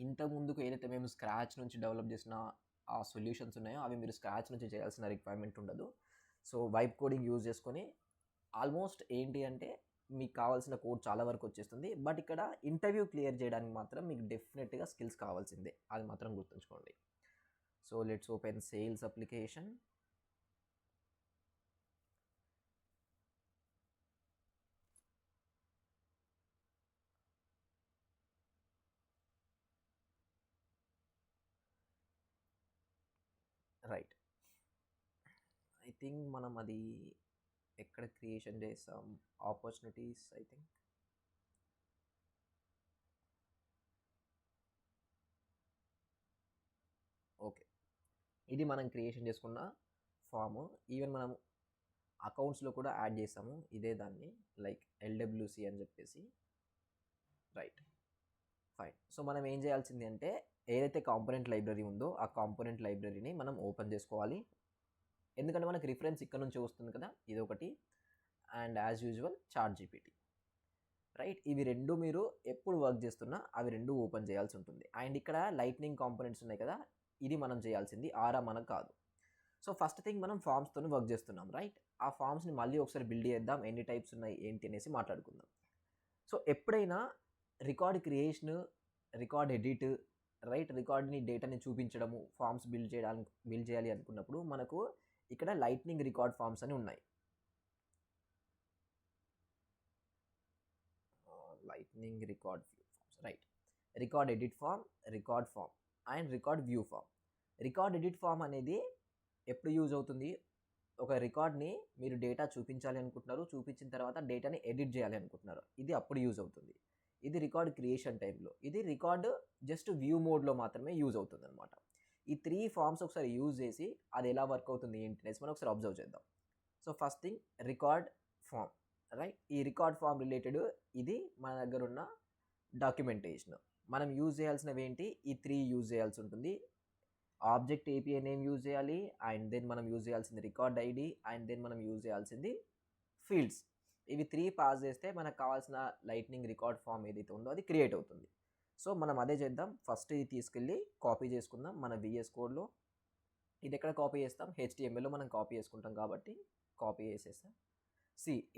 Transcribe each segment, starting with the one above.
ఇంతకు ముందుకు ఏదైతే మేము స్క్రాచ్ నుంచి డెవలప్ చేసిన ఆ సొల్యూషన్స్ ఉన్నాయో అవి మీరు స్క్రాచ్ నుంచి చేయాల్సిన రిక్వైర్మెంట్ ఉండదు. సో వైబ్ కోడింగ్ యూజ్ చేసుకొని ఆల్మోస్ట్ ఏంటి అంటే మీకు కావాల్సిన కోడ్ చాలా వరకు వచ్చేస్తుంది. బట్ ఇక్కడ ఇంటర్వ్యూ క్లియర్ చేయడానికి మాత్రం మీకు డెఫినెట్గా స్కిల్స్ కావాల్సిందే, అది మాత్రం గుర్తుంచుకోండి. So let's open sales application. Right, I think మనం అది ఎక్కడ క్రియేషన్ చేస్తాం, ఆపర్చునిటీస్ ఐ థింక్. ఓకే, ఇది మనం క్రియేషన్ చేసుకున్న ఫామ్. ఈవెన్ మనం అకౌంట్స్లో కూడా యాడ్ చేసాము ఇదే దాన్ని, లైక్ ఎల్డబ్ల్యూసి అని చెప్పేసి. Right, fine. సో మనం ఏం చేయాల్సింది అంటే ఏదైతే కాంపోనెంట్ లైబ్రరీ ఉందో ఆ కాంపోనెంట్ లైబ్రరీని మనం ఓపెన్ చేసుకోవాలి. ఎందుకంటే మనకి రిఫరెన్స్ ఇక్కడ నుంచి వస్తుంది కదా, ఇది ఒకటి. And as usual ChatGPT. Right, ఇవి రెండు మీరు ఎప్పుడు వర్క్ చేస్తున్నా అవి రెండు ఓపెన్ చేయాల్సి ఉంటుంది. అండ్ ఇక్కడ లైట్నింగ్ కాంపోనెంట్స్ ఉన్నాయి కదా, ఇది మనం చేయాల్సింది, ఆరా మనకు కాదు. సో ఫస్ట్ థింగ్ మనం ఫామ్స్తో వర్క్ చేస్తున్నాం, రైట్. ఆ ఫామ్స్ని మళ్ళీ ఒకసారి బిల్డ్ చేద్దాం, ఎన్ని టైప్స్ ఉన్నాయి ఏంటి అనేసి మాట్లాడుకుందాం. సో ఎప్పుడైనా record creation, record edit, right, రికార్డ్ని డేటాని చూపించడము, ఫామ్స్ బిల్డ్ చేయాలి అనుకున్నప్పుడు మనకు ఇక్కడ లైట్నింగ్ రికార్డ్ ఫామ్స్ అని ఉన్నాయి. Lightning record view forms, right. Record edit form, record form and record view form. Record edit form అనేది ఎప్పుడు యూజ్ అవుతుంది, ఒక రికార్డ్ని మీరు డేటా చూపించాలి అనుకుంటున్నారు, చూపించిన తర్వాత డేటాని ఎడిట్ చేయాలి అనుకుంటున్నారు, ఇది అప్పుడు యూజ్ అవుతుంది. ఇది రికార్డ్ క్రియేషన్ టైంలో, ఇది రికార్డు జస్ట్ వ్యూ మోడ్లో మాత్రమే యూజ్ అవుతుంది అనమాట. ఈ 3 ఫామ్స్ ఒకసారి యూజ్ చేసి అది ఎలా వర్క్ అవుతుంది ఏంటి అనేసి మనం ఒకసారి అబ్జర్వ్ చేద్దాం. So first thing record form, right. ఈ రికార్డ్ ఫామ్ రిలేటెడ్ ఇది మన దగ్గర ఉన్న డాక్యుమెంటేషన్. మనం యూజ్ చేయాల్సినవి ఏంటి, ఈ 3 యూజ్ చేయాల్సి ఉంటుంది. ఆబ్జెక్ట్ ఏపీఐ నేమ్ యూజ్ చేయాలి, అండ్ దెన్ మనం యూజ్ చేయాల్సింది రికార్డ్ ఐడి, అండ్ దెన్ మనం యూజ్ చేయాల్సింది ఫీల్డ్స్. ఇవి 3 పాస్ చేస్తే మనకు కావాల్సిన లైట్నింగ్ రికార్డ్ ఫామ్ ఏదైతే ఉందో అది క్రియేట్ అవుతుంది. సో మనం అదే చేద్దాం. ఫస్ట్ ఇది తీసుకెళ్ళి కాపీ చేసుకుందాం మన విఎస్ కోడ్లో. ఇది ఎక్కడ కాపీ చేస్తాం, హెచ్టిఎంఎల్లో మనం కాపీ చేసుకుంటాం కాబట్టి కాపీ చేసేస్తాం.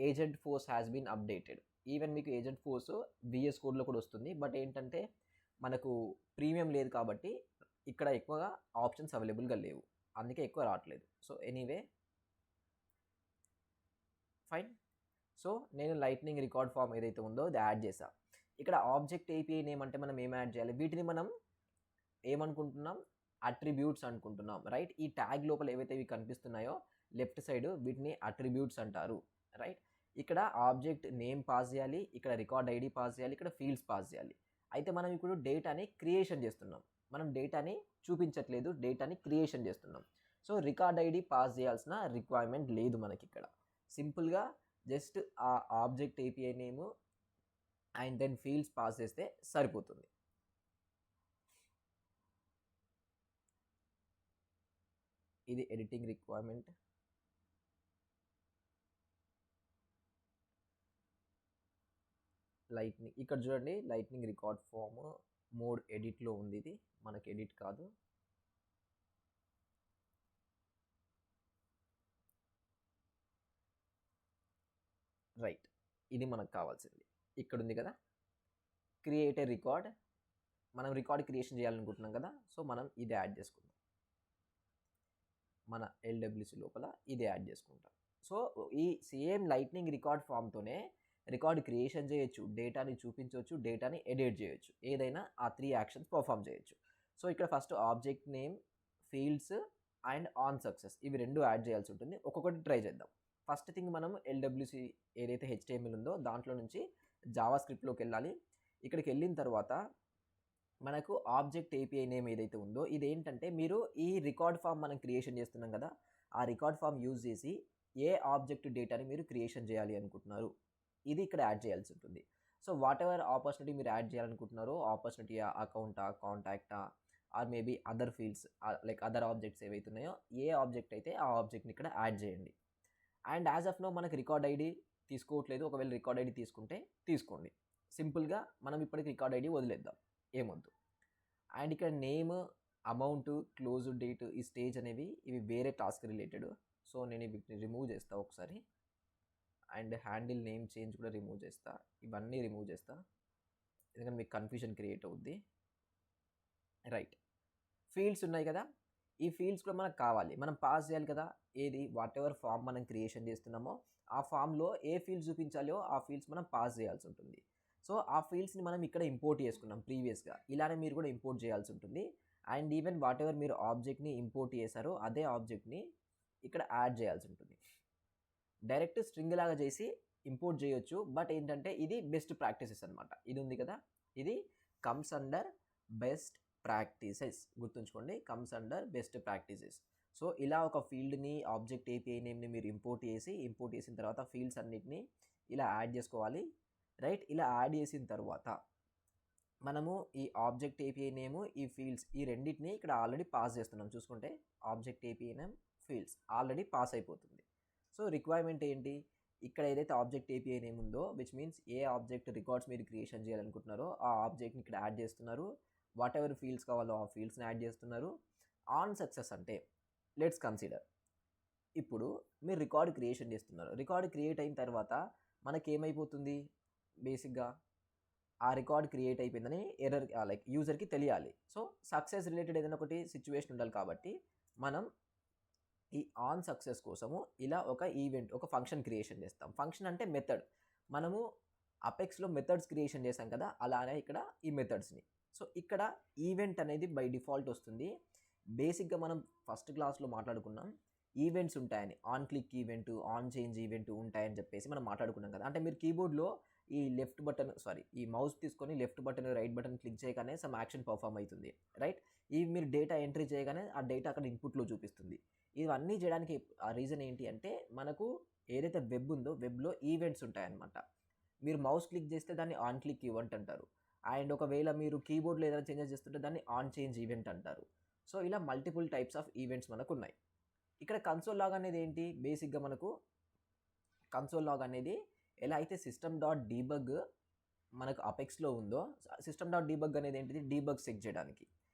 Agent force has been updated. Even మీకు ఏజెంట్ ఫోర్స్ విఎస్ కోడ్లో కూడా వస్తుంది, బట్ ఏంటంటే మనకు ప్రీమియం లేదు కాబట్టి ఇక్కడ ఎక్కువగా ఆప్షన్స్ అవైలబుల్గా లేవు, అందుకే ఎక్కువ రావట్లేదు. So anyway fine. సో నేను లైట్నింగ్ రికార్డ్ ఫామ్ ఏదైతే ఉందో అది యాడ్ చేసా. ఇక్కడ ఆబ్జెక్ట్ ఏపీఐ నేమ్ అంటే మనం ఏం యాడ్ చేయాలి, వీటిని మనం ఏమనుకుంటున్నాం, అట్రిబ్యూట్స్ అనుకుంటున్నాం, రైట్. ఈ ట్యాగ్ లోపల ఏవైతే ఇవి కనిపిస్తున్నాయో లెఫ్ట్ సైడ్, వీటిని అట్రిబ్యూట్స్ అంటారు, రైట్. ఇక్కడ ఆబ్జెక్ట్ నేమ్ పాస్ చేయాలి, ఇక్కడ రికార్డ్ ఐడి పాస్ చేయాలి, ఇక్కడ ఫీల్డ్స్ పాస్ చేయాలి. అయితే మనం ఇప్పుడు డేటాని క్రియేషన్ చేస్తున్నాం, మనం డేటాని చూపించట్లేదు, డేటాని క్రియేషన్ చేస్తున్నాం. సో రికార్డ్ ఐడి పాస్ చేయాల్సిన రిక్వైర్మెంట్ లేదు మనకి ఇక్కడ. సింపుల్గా జస్ట్ ఆ object API name and then fields pass చేస్తే సరిపోతుంది. ఇది ఎడిటింగ్ రిక్వైర్మెంట్. లైట్నింగ్ ఇక్కడ చూడండి, లైట్నింగ్ రికార్డ్ ఫామ్ మోడ్ ఎడిట్లో ఉంది, ఇది మనకి ఎడిట్ కాదు. రైట్, ఇది మనకు కావాల్సింది ఇక్కడ ఉంది కదా, క్రియేట్ ఏ రికార్డ్. మనం రికార్డ్ క్రియేషన్ చేయాలనుకుంటున్నాం కదా, సో మనం ఇది యాడ్ చేసుకుందాం, మన ఎల్డబ్ల్యూసి లోపల ఇది యాడ్ చేసుకుంటాం. సో ఈ సేమ్ లైట్నింగ్ రికార్డ్ ఫామ్తోనే రికార్డ్ క్రియేషన్ చేయొచ్చు, డేటాని చూపించవచ్చు, డేటాని ఎడిట్ చేయొచ్చు, ఏదైనా ఆ 3 యాక్షన్స్ పర్ఫామ్ చేయొచ్చు. సో ఇక్కడ first object name, fields and on success, ఇవి రెండు యాడ్ చేయాల్సి ఉంటుంది. ఒక్కొక్కటి ట్రై చేద్దాం. ఫస్ట్ థింగ్ మనం ఎల్డబ్ల్యూసి ఏదైతే హెచ్టిఎంఎల్ ఉందో దాంట్లో నుంచి జావా స్క్రిప్ట్లోకి వెళ్ళాలి. ఇక్కడికి వెళ్ళిన తర్వాత మనకు ఆబ్జెక్ట్ ఏపీఐ నేమ్ ఏదైతే ఉందో ఇది ఏంటంటే, మీరు ఈ రికార్డ్ ఫామ్ మనం క్రియేషన్ చేస్తున్నాం కదా, ఆ రికార్డ్ ఫామ్ యూజ్ చేసి ఏ ఆబ్జెక్ట్ డేటాని మీరు క్రియేషన్ చేయాలి అనుకుంటున్నారు, ఇది ఇక్కడ యాడ్ చేయాల్సి ఉంటుంది. సో వాట్ ఎవర్ ఆపర్చునిటీ మీరు యాడ్ చేయాలనుకుంటున్నారో, ఆపర్చునిటీయా, అకౌంటా, కాంటాక్టా, or maybe other fields like other objects ఏవైతే ఉన్నాయో, ఏ ఆబ్జెక్ట్ అయితే ఆ ఆబ్జెక్ట్ని ఇక్కడ యాడ్ చేయండి. అండ్ యాజ్ ఆఫ్ నో మనకి రికార్డ్ ఐడి తీసుకోవట్లేదు, ఒకవేళ రికార్డ్ ఐడి తీసుకుంటే తీసుకోండి. సింపుల్గా మనం ఇప్పటికి రికార్డ్ ఐడి వదిలేద్దాం, ఏమొద్దు. అండ్ ఇక్కడ నేమ్, అమౌంట్, క్లోజ్ డేట్, ఈ స్టేజ్ అనేవి ఇవి వేరే టాస్క్ రిలేటెడ్. సో నేను వీటిని రిమూవ్ చేస్తా ఒకసారి. అండ్ హ్యాండిల్ నేమ్ చేంజ్ కూడా రిమూవ్ చేస్తా. ఇవన్నీ రిమూవ్ చేస్తా ఎందుకంటే మీకు కన్ఫ్యూజన్ క్రియేట్ అవుద్ది. రైట్, ఫీల్డ్స్ ఉన్నాయి కదా, ఈ ఫీల్డ్స్ కూడా మనకు కావాలి, మనం పాస్ చేయాలి కదా. ఏది వాట్ ఎవర్ ఫామ్ మనం క్రియేషన్ చేస్తున్నామో ఆ ఫామ్లో ఏ ఫీల్డ్స్ చూపించాలో ఆ ఫీల్డ్స్ మనం పాస్ చేయాల్సి ఉంటుంది. సో ఆ ఫీల్డ్స్ని మనం ఇక్కడ ఇంపోర్ట్ చేసుకున్నాం ప్రీవియస్గా, ఇలానే మీరు కూడా ఇంపోర్ట్ చేయాల్సి ఉంటుంది. అండ్ ఈవెన్ వాట్ ఎవర్ మీరు ఆబ్జెక్ట్ని ఇంపోర్ట్ చేశారో అదే ఆబ్జెక్ట్ని ఇక్కడ యాడ్ చేయాల్సి ఉంటుంది. డైరెక్ట్ స్ట్రింగ్ లాగా చేసి ఇంపోర్ట్ చేయొచ్చు, బట్ ఏంటంటే ఇది బెస్ట్ ప్రాక్టీసెస్ అనమాట. ఇది ఉంది కదా, ఇది కమ్స్ అండర్ బెస్ట్ ప్రాక్టీసెస్, గుర్తుంచుకోండి, comes under best practices. So ఇలా ఒక ఫీల్డ్ని ఆబ్జెక్ట్ ఏపీఐ నేమ్ని మీరు ఇంపోర్ట్ చేసిన తర్వాత ఫీల్డ్స్ అన్నిటిని ఇలా యాడ్ చేసుకోవాలి. రైట్, ఇలా యాడ్ చేసిన తర్వాత మనము ఈ ఆబ్జెక్ట్ ఏపీఐ నేమ్, ఈ ఫీల్డ్స్, ఈ రెండింటిని ఇక్కడ ఆల్రెడీ పాస్ చేస్తున్నాం. చూసుకుంటే object API name, fields already pass అయిపోతుంది. సో రిక్వైర్మెంట్ ఏంటి, ఇక్కడ ఏదైతే ఆబ్జెక్ట్ ఏపీఐ నేమ్ ఉందో which means A object records మీరు క్రియేషన్ చేయాలనుకుంటున్నారో ఆ ఆబ్జెక్ట్ని ఇక్కడ యాడ్ చేస్తున్నారు. వాట్ ఎవర్ ఫీల్డ్స్ కావాలో ఆ ఫీల్డ్స్ని యాడ్ చేస్తున్నారు. ఆన్ సక్సెస్ అంటే లెట్స్ కన్సిడర్, ఇప్పుడు మీరు రికార్డ్ క్రియేషన్ చేస్తున్నారు. రికార్డ్ క్రియేట్ అయిన తర్వాత మనకేమైపోతుంది, బేసిక్గా ఆ రికార్డ్ క్రియేట్ అయిపోయిందని ఎర్రర్ లైక్ యూజర్కి తెలియాలి. సో సక్సెస్ రిలేటెడ్ ఏదైనా ఒకటి సిచ్యువేషన్ ఉండాలి కాబట్టి మనం ఈ ఆన్ సక్సెస్ కోసము ఇలా ఒక ఈవెంట్, ఒక ఫంక్షన్ క్రియేషన్ చేస్తాం. ఫంక్షన్ అంటే మెథడ్, మనము అపెక్స్లో మెథడ్స్ క్రియేషన్ చేసాం కదా, అలానే ఇక్కడ ఈ మెథడ్స్ని. సో ఇక్కడ ఈవెంట్ అనేది బై డిఫాల్ట్ వస్తుంది. బేసిక్గా మనం ఫస్ట్ క్లాస్లో మాట్లాడుకున్నాం ఈవెంట్స్ ఉంటాయని, on click event, on change event ఉంటాయని చెప్పేసి మనం మాట్లాడుకున్నాం కదా. అంటే మీరు కీబోర్డ్లో ఈ లెఫ్ట్ బటన్ ఈ మౌస్ తీసుకొని left button right button click చేయగానే సమ్ యాక్షన్ పర్ఫామ్ అవుతుంది. రైట్, ఇవి మీరు డేటా ఎంట్రీ చేయగానే ఆ డేటా అక్కడ ఇన్పుట్లో చూపిస్తుంది. ఇవన్నీ చేయడానికి ఆ రీజన్ ఏంటి అంటే మనకు ఏదైతే వెబ్ ఉందో వెబ్లో ఈవెంట్స్ ఉంటాయన్నమాట. మీరు మౌస్ క్లిక్ చేస్తే దాన్ని ఆన్ క్లిక్ ఈవెంట్ అంటారు. అండ్ ఒకవేళ మీరు కీబోర్డ్లో ఏదైనా చేంజెస్ చేస్తుంటే దాన్ని ఆన్ చేంజ్ ఈవెంట్ అంటారు. సో ఇలా మల్టిపుల్ టైప్స్ ఆఫ్ ఈవెంట్స్ మనకు ఉన్నాయి. ఇక్కడ కన్సోల్ లాగ్ అనేది ఏంటి, బేసిక్గా మనకు కన్సోల్ లాగ్ అనేది ఎలా అయితే సిస్టమ్ డాట్ డీబగ్ మనకు అపెక్స్లో ఉందో, సిస్టమ్ డాట్ డీబగ్ అనేది ఏంటిది, డీబగ్ చెక్ చేయడానికి.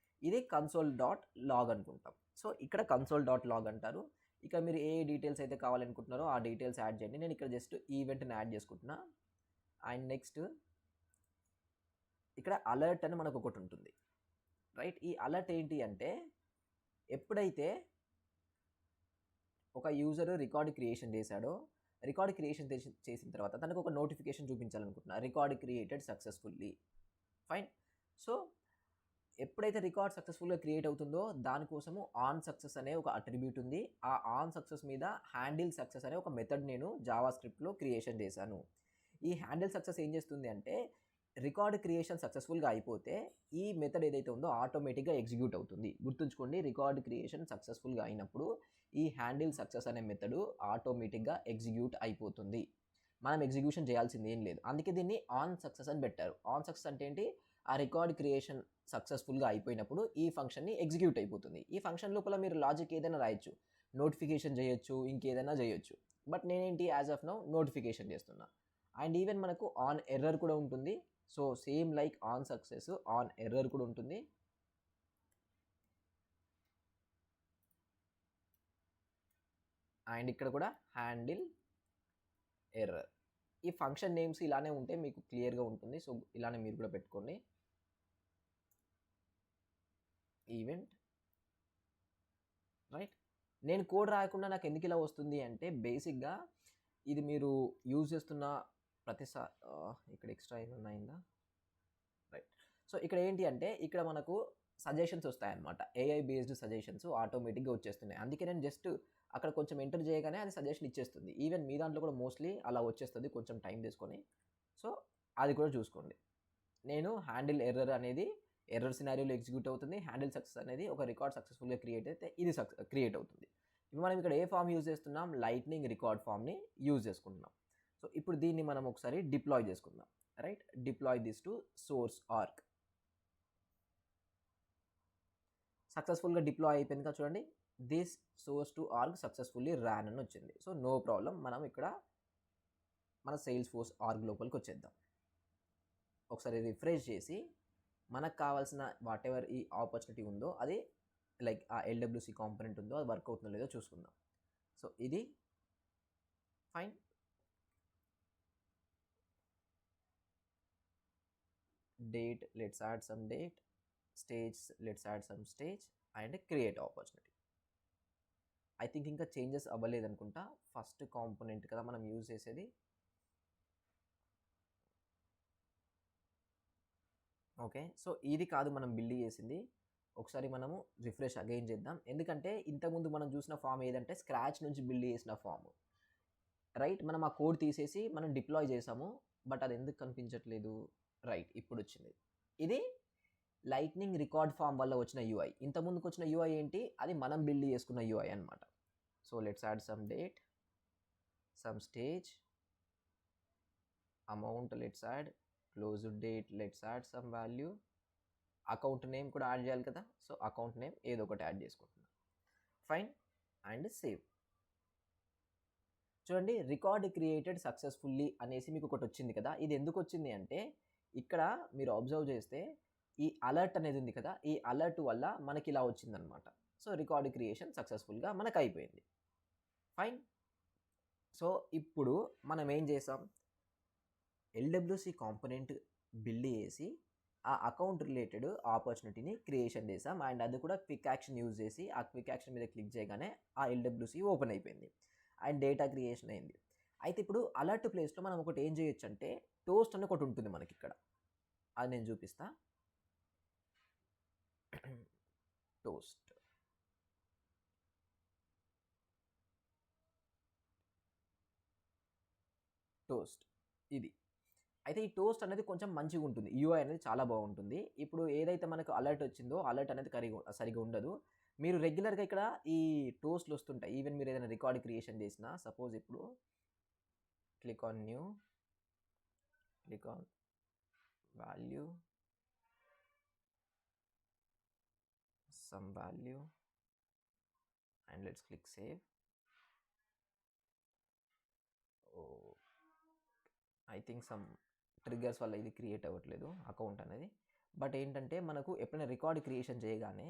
ఇది కన్సోల్ డాట్ లాగ్ అనుకుంటాం. సో ఇక్కడ కన్సోల్ డాట్ లాగ్ అంటారు. ఇక మీరు ఏ డీటెయిల్స్ అయితే కావాలనుకుంటున్నారో ఆ డీటెయిల్స్ యాడ్ చేయండి. నేను ఇక్కడ జస్ట్ ఈవెంట్ని యాడ్ చేసుకుంటున్నా. అండ్ నెక్స్ట్ ఇక్కడ అలర్ట్ అని మనకు ఒకటి ఉంటుంది. రైట్, ఈ అలర్ట్ ఏంటి అంటే ఎప్పుడైతే ఒక యూజర్ రికార్డ్ క్రియేషన్ చేశాడో, రికార్డ్ క్రియేషన్ చేసిన తర్వాత తనకు ఒక నోటిఫికేషన్ చూపించాలనుకుంటున్నా, record created successfully. Fine, so ఎప్పుడైతే రికార్డ్ సక్సెస్ఫుల్గా క్రియేట్ అవుతుందో దానికోసము ఆన్ సక్సెస్ అనే ఒక అట్రిబ్యూట్ ఉంది. ఆ ఆన్ సక్సెస్ మీద హ్యాండిల్ సక్సెస్ అనే ఒక మెథడ్ నేను జావా స్క్రిప్ట్లో క్రియేషన్ చేశాను. ఈ హ్యాండిల్ సక్సెస్ ఏం చేస్తుంది అంటే రికార్డ్ క్రియేషన్ సక్సెస్ఫుల్గా అయిపోతే ఈ మెథడ్ ఏదైతే ఉందో ఆటోమేటిక్గా ఎగ్జిక్యూట్ అవుతుంది. గుర్తుంచుకోండి, రికార్డ్ క్రియేషన్ సక్సెస్ఫుల్గా అయినప్పుడు ఈ హ్యాండిల్ సక్సెస్ అనే మెథడ్ ఆటోమేటిక్గా ఎగ్జిక్యూట్ అయిపోతుంది. మనం ఎగ్జిక్యూషన్ చేయాల్సింది ఏం లేదు. అందుకే దీన్ని ఆన్ సక్సెస్ అని పెట్టారు. ఆన్ సక్సెస్ అంటే ఏంటి, ఆ రికార్డ్ క్రియేషన్ సక్సెస్ఫుల్గా అయిపోయినప్పుడు ఈ ఫంక్షన్ని ఎగ్జిక్యూట్ అయిపోతుంది. ఈ ఫంక్షన్ లోపల మీరు లాజిక్ ఏదైనా రాయొచ్చు, నోటిఫికేషన్ చేయొచ్చు, ఇంకేదైనా చేయొచ్చు. బట్ నేనేంటి యాజ్ ఆఫ్ నౌ నోటిఫికేషన్ చేస్తున్నా. అండ్ ఈవెన్ మనకు ఆన్ ఎర్రర్ కూడా ఉంటుంది. So same like on success on error కూడా ఉంటుంది. అండ్ ఇక్కడ కూడా హ్యాండిల్ ఎర్రర్. ఈ ఫంక్షన్ నేమ్స్ ఇలానే ఉంటే మీకు క్లియర్గా ఉంటుంది. సో ఇలానే మీరు కూడా పెట్టుకోండి. Event, right. నేను కోడ్ రాయకుండా నాకు ఎందుకు ఇలా వస్తుంది అంటే బేసిక్గా ఇది మీరు యూజ్ చేస్తున్న ప్రతిసారి ఇక్కడ ఎక్స్ట్రా ఏమన్నా అయిందా, రైట్. సో ఇక్కడ ఏంటి అంటే ఇక్కడ మనకు సజెషన్స్ వస్తాయన్నమాట, ఏఐ బేస్డ్ సజెషన్స్ ఆటోమేటిక్గా వచ్చేస్తున్నాయి. అందుకే నేను జస్ట్ అక్కడ కొంచెం ఎంటర్ చేయగానే అది సజెషన్ ఇచ్చేస్తుంది. ఈవెన్ మీ దాంట్లో కూడా మోస్ట్లీ అలా వచ్చేస్తుంది, కొంచెం టైం తీసుకొని. సో అది కూడా చూసుకోండి. నేను హ్యాండిల్ ఎర్రర్ అనేది ఎర్రర్ సినారియోలో ఎగ్జిక్యూట్ అవుతుంది. హ్యాండిల్ సక్సెస్ అనేది ఒక రికార్డ్ సక్సెస్ఫుల్గా క్రియేట్ అయితే ఇది క్రియేట్ అవుతుంది. ఇప్పుడు మనం ఇక్కడ ఏ ఫామ్ యూజ్ చేస్తున్నాం, లైట్నింగ్ రికార్డ్ ఫామ్ని యూజ్ చేసుకుంటున్నాం. సో ఇప్పుడు దీన్ని మనం ఒకసారి డిప్లాయ్ చేసుకుందాం. Right, deploy this to source org. సక్సెస్ఫుల్గా డిప్లాయ్ అయిపోయింది కదా చూడండి, this source to org successfully ran అని వచ్చింది. సో నో ప్రాబ్లం, మనం ఇక్కడ మన సేల్స్ ఫోర్స్ ఆర్గ్ లోపలికి వచ్చేద్దాం. ఒకసారి రిఫ్రెష్ చేసి మనకు కావాల్సిన వాట్ ఎవర్ ఈ ఆపర్చునిటీ ఉందో అది లైక్ ఆ ఎల్డబ్ల్యూసి కాంపోనెంట్ ఉందో అది వర్క్ అవుతుందో లేదో చూసుకుందాం. సో ఇది fine. Date, let's add some date. Stage, let's add some stage. And create opportunity. I think ఇంకా చేంజెస్ అవ్వలేదు అనుకుంటా. ఫస్ట్ కాంపోనెంట్ కదా మనం యూజ్ చేసేది. ఓకే, సో ఇది కాదు మనం బిల్డ్ చేసింది. ఒకసారి మనము రిఫ్రెష్ అగైన్ చేద్దాం. ఎందుకంటే ఇంతకుముందు మనం చూసిన ఫామ్ ఏదంటే స్క్రాచ్ నుంచి బిల్డ్ చేసిన ఫామ్, రైట్. మనం ఆ కోడ్ తీసేసి మనం డిప్లాయ్ చేసాము, బట్ అది ఎందుకు కనిపించట్లేదు? రైట్, ఇప్పుడు వచ్చింది. ఇది లైట్నింగ్ రికార్డ్ ఫామ్ వల్ల వచ్చిన యూఐ. ఇంతకుముందుకు వచ్చిన యూఐ ఏంటి? అది మనం బిల్డ్ చేసుకున్న యూఐ అనమాట. So let's add some date, some stage, amount let's add, close date let's add some value, account name కూడా యాడ్ చేయాలి కదా. సో అకౌంట్ నేమ్ ఏదో ఒకటి యాడ్ చేసుకుంటున్నాం. Fine and save. చూడండి, రికార్డ్ క్రియేటెడ్ సక్సెస్ఫుల్లీ అనేసి మీకు ఒకటి వచ్చింది కదా. ఇది ఎందుకు వచ్చింది అంటే ఇక్కడ మీరు అబ్జర్వ్ చేస్తే ఈ అలర్ట్ అనేది ఉంది కదా, ఈ అలర్ట్ వల్ల మనకి ఇలా వచ్చిందనమాట. సో రికార్డ్ క్రియేషన్ సక్సెస్ఫుల్గా మనకు అయిపోయింది. ఫైన్. సో ఇప్పుడు మనం ఏం చేసాం? ఎల్డబ్ల్యూసి కాంపోనెంట్ బిల్డ్ చేసి ఆ అకౌంట్ రిలేటెడ్ ఆపర్చునిటీని క్రియేషన్ చేసాం. అండ్ అది కూడా క్విక్ యాక్షన్ యూజ్ చేసి ఆ క్విక్ యాక్షన్ మీద క్లిక్ చేయగానే ఆ ఎల్డబ్ల్యూసి ఓపెన్ అయిపోయింది అండ్ డేటా క్రియేషన్ అయింది. అయితే ఇప్పుడు అలర్ట్ ప్లేస్లో మనం ఒకటి ఏం చేయొచ్చు అంటే టోస్ట్ అని ఒకటి ఉంటుంది మనకి ఇక్కడ. అది నేను చూపిస్తా. టోస్ట్, టోస్ట్ ఇది. అయితే ఈ టోస్ట్ అనేది కొంచెం మంచిగా ఉంటుంది, యూఐ అనేది చాలా బాగుంటుంది. ఇప్పుడు ఏదైతే మనకు అలర్ట్ వచ్చిందో అలర్ట్ అనేది సరిగా ఉండదు. మీరు రెగ్యులర్గా ఇక్కడ ఈ టోస్ట్లు వస్తుంటాయి. ఈవెన్ మీరు ఏదైనా రికార్డ్ క్రియేషన్ చేసినా, సపోజ్ ఇప్పుడు click on new, click on value, some value, and let's click save. Oh, I think some triggers వల్ల ఇది క్రియేట్ అవ్వట్లేదు అకౌంట్ అనేది. బట్ ఏంటంటే మనకు ఎప్పుడైనా రికార్డ్ క్రియేషన్ చేయగానే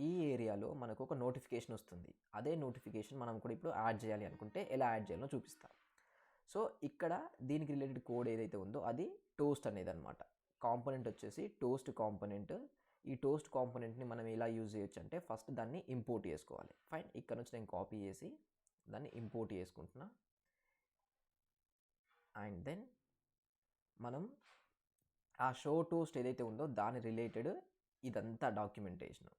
ఈ ఏరియాలో మనకు ఒక నోటిఫికేషన్ వస్తుంది. అదే నోటిఫికేషన్ మనం కూడా ఇప్పుడు యాడ్ చేయాలి అనుకుంటే ఎలా యాడ్ చేయాలో చూపిస్తాం. సో ఇక్కడ దీనికి రిలేటెడ్ కోడ్ ఏదైతే ఉందో అది టోస్ట్ అనేది అనమాట. కాంపోనెంట్ వచ్చేసి టోస్ట్ కాంపోనెంట్. ఈ టోస్ట్ కాంపోనెంట్ని మనం ఎలా యూజ్ చేయొచ్చు అంటే ఫస్ట్ దాన్ని ఇంపోర్ట్ చేసుకోవాలి. ఫైన్, ఇక్కడ నుంచి నేను కాపీ చేసి దాన్ని ఇంపోర్ట్ చేసుకుంటున్నా. అండ్ దెన్ మనం ఆ షో టోస్ట్ ఏదైతే ఉందో దాని రిలేటెడ్ ఇదంతా డాక్యుమెంటేషన్.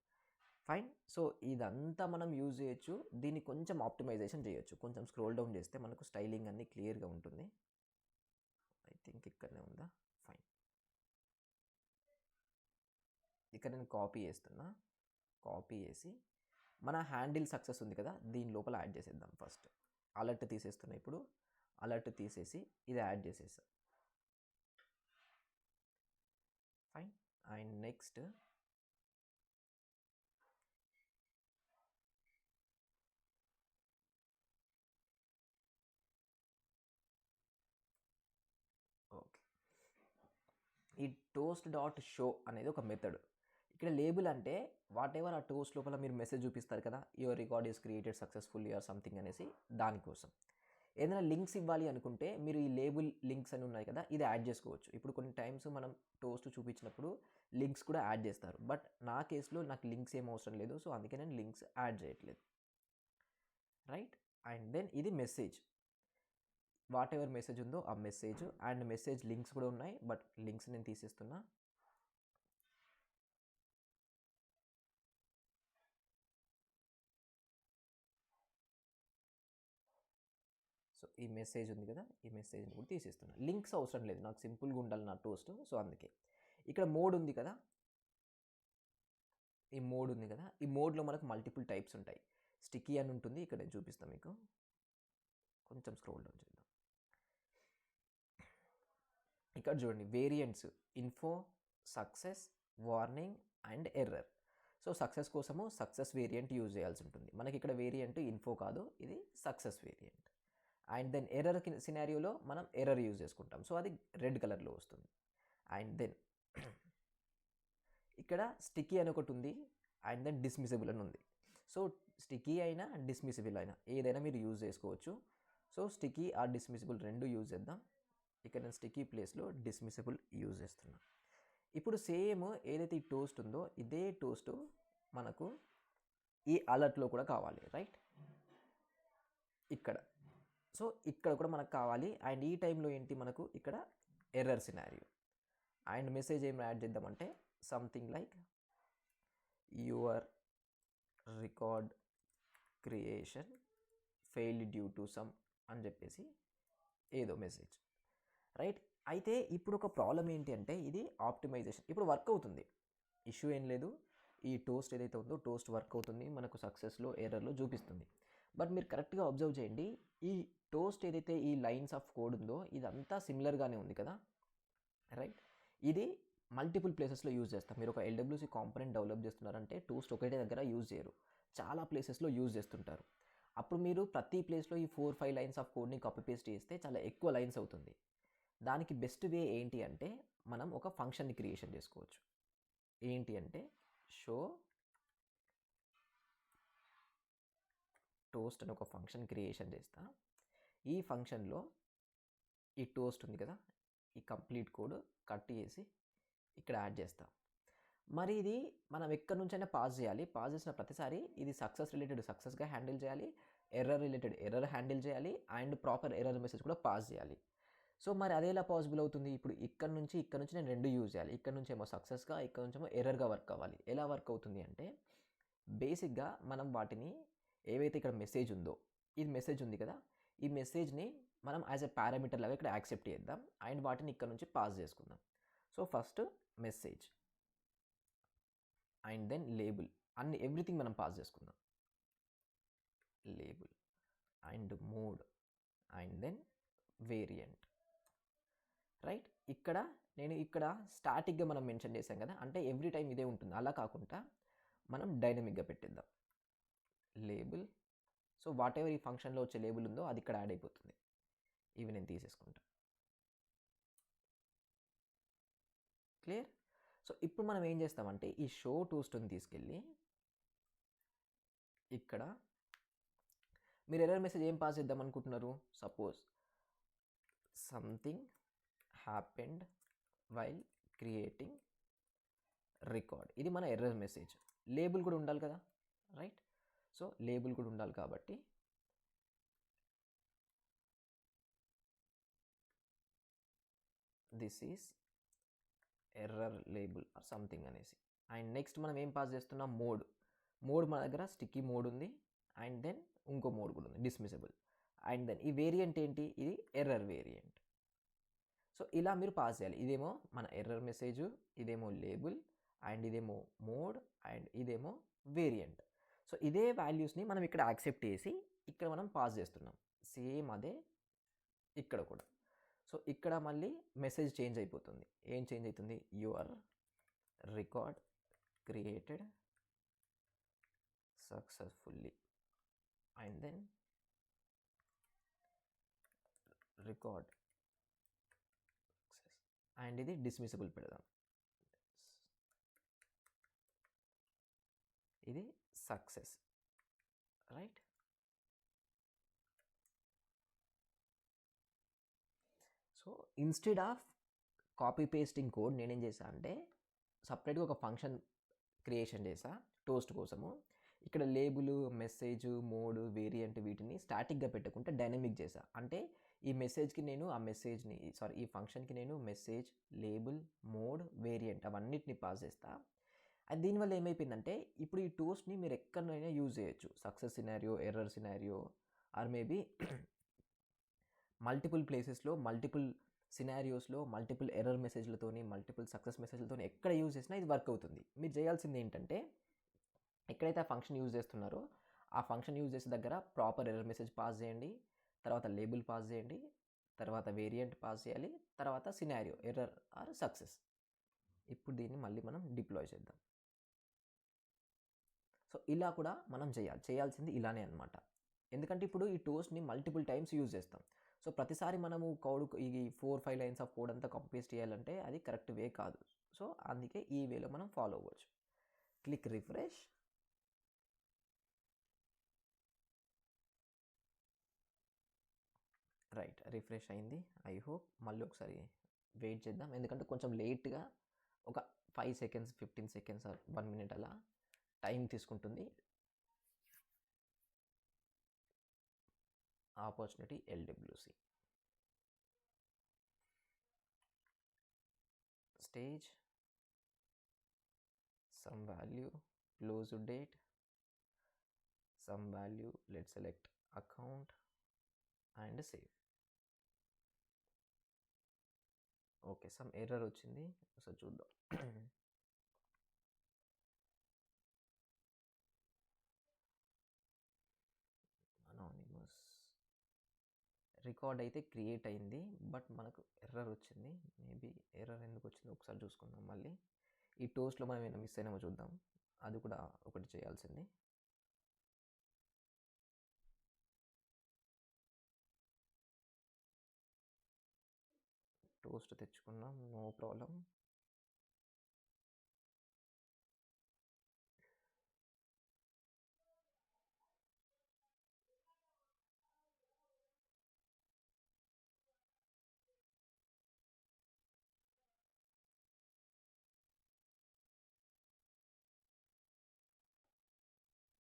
ఫైన్, సో ఇదంతా మనం యూజ్ చేయొచ్చు. దీన్ని కొంచెం ఆప్టిమైజేషన్ చేయొచ్చు. కొంచెం స్క్రోల్ డౌన్ చేస్తే మనకు స్టైలింగ్ అన్నీ క్లియర్గా ఉంటుంది. ఐ థింక్ ఇక్కడనే ఉందా? ఫైన్, ఇక్కడ నేను కాపీ చేస్తున్నా. కాపీ చేసి మన హ్యాండిల్ సక్సెస్ ఉంది కదా, దీని లోపల యాడ్ చేసేద్దాం. ఫస్ట్ అలర్ట్ తీసేస్తున్నా. ఇప్పుడు అలర్ట్ తీసేసి ఇది యాడ్ చేసేసా. ఫైన్. అండ్ నెక్స్ట్ ఓకే, ఈ టోస్ట్ డాట్ షో అనేది ఒక మెథడ్. ఇక్కడ లేబుల్ అంటే వాట్ ఎవర్ ఆ టోస్ట్ లోపల మీరు మెసేజ్ చూపిస్తారు కదా, your record is created successfully or something అనేసి, దానికోసం. ఏదైనా లింక్స్ ఇవ్వాలి అనుకుంటే మీరు ఈ లేబుల్ లింక్స్ అని ఉన్నాయి కదా, ఇది యాడ్ చేసుకోవచ్చు. ఇప్పుడు కొన్ని టైమ్స్ మనం టోస్ట్ చూపించినప్పుడు లింక్స్ కూడా యాడ్ చేస్తారు. బట్ నా కేసులో నాకు లింక్స్ ఏం అవసరం లేదు, సో అందుకే నేను లింక్స్ యాడ్ చేయట్లేదు. రైట్. అండ్ దెన్ ఇది మెసేజ్, వాట్ ఎవర్ మెసేజ్ ఉందో ఆ మెసేజ్. అండ్ మెసేజ్ లింక్స్ కూడా ఉన్నాయి, బట్ లింక్స్ నేను తీసేస్తున్నా. సో ఈ మెసేజ్ ఉంది కదా, ఈ మెసేజ్ని కూడా తీసేస్తున్నా. లింక్స్ అవసరం లేదు, నాకు సింపుల్గా ఉండాలి నా టోస్ట్. సో అందుకే ఇక్కడ మోడ్ ఉంది కదా, ఈ మోడ్ ఉంది కదా, ఈ మోడ్లో మనకు మల్టిపుల్ టైప్స్ ఉంటాయి. స్టిక్కీ అని ఉంటుంది, ఇక్కడ నేను చూపిస్తాను మీకు. కొంచెం స్క్రోల్ డౌన్ చేద్దాం. ఇక్కడ చూడండి, variants info, success, warning and error. So success కోసము సక్సెస్ వేరియంట్ యూజ్ చేయాల్సి ఉంటుంది. మనకి ఇక్కడ వేరియంట్ ఇన్ఫో కాదు, ఇది success variant. And then error సినారియోలో మనం ఎర్రర్ యూజ్ చేసుకుంటాం. సో అది రెడ్ కలర్లో వస్తుంది. అండ్ దెన్ ఇక్కడ స్టిక్కీ అని ఒకటి ఉంది, అండ్ దెన్ డిస్మిసిబుల్ అని ఉంది. సో స్టిక్కీ అయినా డిస్మిసిబుల్ అయినా ఏదైనా మీరు యూజ్ చేసుకోవచ్చు. సో స్టిక్కీ ఆర్ డిస్మిసిబుల్ రెండు యూజ్ చేద్దాం. ఇక్కడ నేను స్టిక్కీ ప్లేస్లో డిస్మిసిబుల్ యూజ్ చేస్తున్నాను. ఇప్పుడు సేమ్ ఏదైతే ఈ టోస్ట్ ఉందో ఇదే టోస్ట్ మనకు ఈ అలర్ట్లో కూడా కావాలి, రైట్? ఇక్కడ సో ఇక్కడ కూడా మనకు కావాలి. అండ్ ఈ టైంలో ఏంటి మనకు ఇక్కడ ఎర్రర్ సినారియో. అండ్ మెసేజ్ ఏం యాడ్ చేద్దామంటే something like your record creation failed due to some అని చెప్పేసి ఏదో మెసేజ్, రైట్? అయితే ఇప్పుడు ఒక ప్రాబ్లం ఏంటి అంటే ఇది ఆప్టిమైజేషన్ ఇప్పుడు వర్క్ అవుతుంది, ఇష్యూ ఏం లేదు. ఈ టోస్ట్ ఏదైతే ఉందో టోస్ట్ వర్క్ అవుతుంది, మనకు సక్సెస్లో ఎర్రర్లో చూపిస్తుంది. బట్ మీరు కరెక్ట్గా అబ్జర్వ్ చేయండి, ఈ టోస్ట్ ఏదైతే ఈ లైన్స్ ఆఫ్ కోడ్ ఉందో ఇదంతా సిమిలర్గానే ఉంది కదా, రైట్? ఇది మల్టిపుల్ ప్లేసెస్లో యూజ్ చేస్తాం. మీరు ఒక ఎల్డబ్ల్యూసీ కాంపోనెంట్ డెవలప్ చేస్తున్నారంటే టోస్ట్ ఒకటే దగ్గర యూజ్ చేయరు, చాలా ప్లేసెస్లో యూజ్ చేస్తుంటారు. అప్పుడు మీరు ప్రతి ప్లేస్లో ఈ 4-5 లైన్స్ ఆఫ్ కోడ్ని కాపీ పేస్ట్ చేస్తే చాలా ఎక్కువ లైన్స్ అవుతుంది. దానికి బెస్ట్ వే ఏంటి అంటే మనం ఒక ఫంక్షన్ని క్రియేషన్ చేసుకోవచ్చు. ఏంటి అంటే షో టోస్ట్ అని ఒక ఫంక్షన్ క్రియేషన్ చేస్తా. ఈ ఫంక్షన్లో ఈ టోస్ట్ ఉంది కదా, ఈ కంప్లీట్ కోడ్ కట్ చేసి ఇక్కడ యాడ్ చేస్తాం. మరి ఇది మనం ఎక్కడి నుంచైనా పాస్ చేయాలి. పాస్ చేసిన ప్రతిసారి ఇది సక్సెస్ రిలేటెడ్ సక్సెస్గా హ్యాండిల్ చేయాలి, ఎర్రర్ రిలేటెడ్ ఎర్రర్ హ్యాండిల్ చేయాలి, అండ్ ప్రాపర్ ఎర్రర్ మెసేజ్ కూడా పాస్ చేయాలి. సో మరి అది ఎలా పాసిబుల్ అవుతుంది? ఇప్పుడు ఇక్కడ నుంచి నేను రెండు యూజ్ చేయాలి. ఇక్కడ నుంచి ఏమో సక్సెస్గా, ఇక్కడ నుంచి ఏమో ఎర్రర్గా వర్క్ అవ్వాలి. ఎలా వర్క్ అవుతుంది అంటే బేసిక్గా మనం వాటిని ఏవైతే ఇక్కడ మెసేజ్ ఉందో, ఇది మెసేజ్ ఉంది కదా, ఈ మెసేజ్ని మనం యాజ్ ఎ పారామీటర్ లాగా ఇక్కడ యాక్సెప్ట్ చేద్దాం అండ్ వాటిని ఇక్కడ నుంచి పాస్ చేసుకుందాం. So first message and then label, అన్ని ఎవ్రీథింగ్ మనం పాస్ చేసుకుందాం. Label and mode and then variant, right? ఇక్కడ స్టాటిక్గా మనం మెన్షన్ చేసాం కదా, అంటే ఎవ్రీ టైం ఇదే ఉంటుంది. అలా కాకుండా మనం డైనమిక్గా పెట్టిద్దాం లేబుల్. సో వాట్ ఎవర్ ఈ ఫంక్షన్లో వచ్చే లేబుల్ ఉందో అది ఇక్కడ యాడ్ అయిపోతుంది. ఇవి నేను తీసేసుకుంటా. క్లియర్? సో ఇప్పుడు మనం ఏం చేస్తామంటే ఈ షో టోస్ట్ని తీసుకెళ్ళి ఇక్కడ మీరు ఎర్రర్ మెసేజ్ ఏం పాస్ చేద్దాం అనుకుంటున్నారు? Suppose something happened while creating record, ఇది మన ఎర్రర్ మెసేజ్. లేబుల్ కూడా ఉండాలి కదా, రైట్? సో లేబుల్ కూడా ఉండాలి కాబట్టి this is error label or something అనేసి. అండ్ నెక్స్ట్ మనం ఏం పాస్ చేస్తున్నాం? మోడ్. మన దగ్గర స్టిక్కీ మోడ్ ఉంది అండ్ దెన్ ఇంకో మోడ్ కూడా ఉంది డిస్మిసిబుల్. అండ్ దెన్ ఈ వేరియంట్ ఏంటి? ఇది ఎర్రర్ వేరియంట్. సో ఇలా మీరు పాస్ చేయాలి. ఇదేమో మన ఎర్రర్ మెసేజ్, ఇదేమో లేబుల్, అండ్ ఇదేమో మోడ్, అండ్ ఇదేమో వేరియంట్. సో ఇదే వాల్యూస్ని మనం ఇక్కడ యాక్సెప్ట్ చేసి ఇక్కడ మనం పాస్ చేస్తున్నాం. సేమ్ అదే ఇక్కడ కూడా. సో ఇక్కడ మళ్ళీ మెసేజ్ చేంజ్ అయిపోతుంది. ఏం చేంజ్ అవుతుంది? Your record created successfully and then record success, and ఇది డిస్మిసిబుల్ పెడదాం. ఇది success, right? So instead of copy pasting code నేనేం చేశా అంటే సపరేట్గా ఒక ఫంక్షన్ క్రియేషన్ చేశా టోస్ట్ కోసము. ఇక్కడ లేబుల్, మెసేజ్, మోడ్, వేరియంట్ వీటిని స్టాటిక్గా పెట్టకుండా డైనమిక్ చేశా. అంటే ఈ మెసేజ్కి నేను ఈ ఫంక్షన్కి నేను మెసేజ్, లేబుల్, మోడ్, వేరియంట్ అవన్నిటిని పాస్ చేస్తా. అది దీనివల్ల ఏమైపోయిందంటే ఇప్పుడు ఈ టోస్ట్ని మీరు ఎక్కడైనా యూజ్ చేయొచ్చు. Success scenario, error scenario, or maybe multiple ప్లేసెస్లో, మల్టిపుల్ సినారియోస్లో, మల్టిపుల్ ఎర్రర్ మెసేజ్లతోని, మల్టిపుల్ సక్సెస్ మెసేజ్లతో ఎక్కడ యూజ్ చేసినా ఇది వర్క్ అవుతుంది. మీరు చేయాల్సింది ఏంటంటే ఎక్కడైతే ఆ ఫంక్షన్ యూజ్ చేస్తున్నారో ఆ ఫంక్షన్ యూజ్ చేసే దగ్గర ప్రాపర్ ఎర్రర్ మెసేజ్ పాస్ చేయండి, తర్వాత లేబుల్ పాస్ చేయండి, తర్వాత వేరియంట్ పాస్ చేయాలి, తర్వాత సినారియో ఎర్రర్ ఆర్ సక్సెస్. ఇప్పుడు దీన్ని మళ్ళీ మనం డిప్లాయ్ చేద్దాం. సో ఇలా కూడా మనం చేయాల్సింది ఇలానే అనమాట. ఎందుకంటే ఇప్పుడు ఈ టోస్ట్ని మల్టిపుల్ టైమ్స్ యూజ్ చేస్తాం. సో ప్రతిసారి మనము ఈ 4-5 లైన్స్ ఆఫ్ కోడ్ అంతా కాపీ పేస్ట్ చేయాలంటే అది కరెక్ట్ వే కాదు. సో అందుకే ఈ వేలో మనం ఫాలో అవ్వచ్చు. Click refresh. రైట్, రిఫ్రెష్ అయింది. I hope. మళ్ళీ ఒకసారి వెయిట్ చేద్దాం, ఎందుకంటే కొంచెం లేట్గా ఒక 5 సెకండ్స్ 15 సెకండ్స్ 1 మినిట్ అలా టైం తీసుకుంటుంది. Opportunity LWC stage, some value, close date, some value, let's select account and save. Okay, some error వచ్చింది, ఒకసారి చూద్దాం. అనానిమస్ రికార్డ్ అయితే క్రియేట్ అయింది, బట్ మనకు ఎర్రర్ వచ్చింది. మేబీ ఎర్రర్ ఎందుకు వచ్చిందో ఒకసారి చూసుకుందాం. మళ్ళీ ఈ టోస్ట్లో మనం ఏమైనా మిస్ అయినామో చూద్దాం, అది కూడా ఒకటి చేయాల్సింది. టోస్ట్ తెచ్చుకున్నాం, నో ప్రాబ్లం.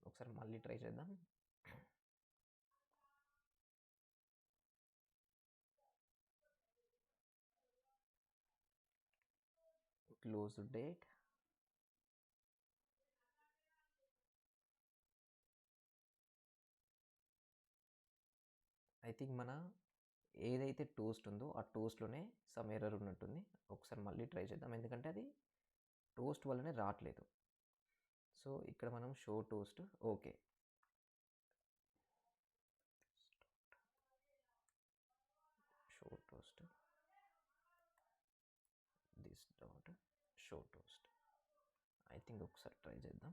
ఒకసారి మళ్ళీ ట్రై చేద్దాం. క్లోజ్ డేట్, ఐ థింక్ మన ఏదైతే టోస్ట్ ఉందో ఆ టోస్ట్లోనే సమ్ ఎర్రర్ ఉన్నట్టుంది. ఒకసారి మళ్ళీ ట్రై చేద్దాం, ఎందుకంటే అది టోస్ట్ వల్లనే రావట్లేదు. సో ఇక్కడ మనం show toast, okay, show toast, this dot show toast. I think ఒకసారి ట్రై చేద్దాం.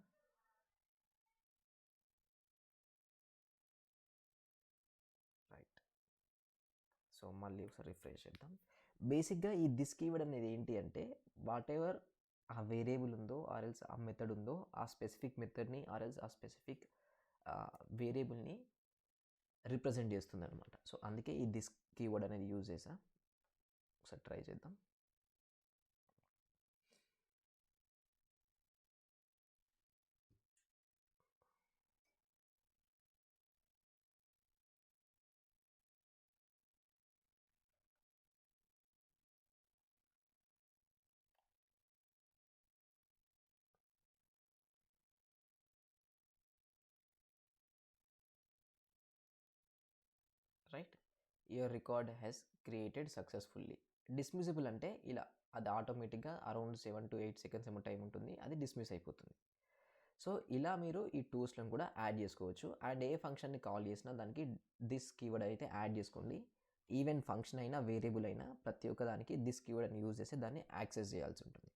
రైట్, సో మళ్ళీ ఒకసారి రిఫ్రెష్ చేద్దాం. బేసిక్గా ఈ దిస్ కీవర్డ్ అనేది ఏంటి అంటే, వాట్ ఎవర్ ఆ వేరియబుల్ ఉందో ఆర్ఎల్స్ ఆ మెథడ్ ఉందో ఆ స్పెసిఫిక్ మెథడ్ని ఆర్ఎల్స్ ఆ స్పెసిఫిక్ వేరియబుల్ని రిప్రజెంట్ చేస్తుంది అనమాట. సో అందుకే ఈ దిస్ కీవర్డ్ అనేది యూజ్ చేసా. ఒకసారి ట్రై చేద్దాం. Right, your record has created successfully. Dismissible అంటే ఇలా అది ఆటోమేటిక్గా అరౌండ్ 7 to 8 సెకండ్స్ ఏమో టైం ఉంటుంది, అది డిస్మిస్ అయిపోతుంది. సో ఇలా మీరు ఈ టూల్స్లను కూడా యాడ్ చేసుకోవచ్చు. అండ్ ఏ ఫంక్షన్ని కాల్ చేసినా దానికి దిస్ కీవర్డ్ అయితే యాడ్ చేసుకోండి. ఈవెన్ ఫంక్షన్ అయినా వేరియబుల్ అయినా ప్రతి ఒక్క దానికి దిస్ కీవర్డ్ అని యూజ్ చేసి దాన్ని యాక్సెస్ చేయాల్సి ఉంటుంది.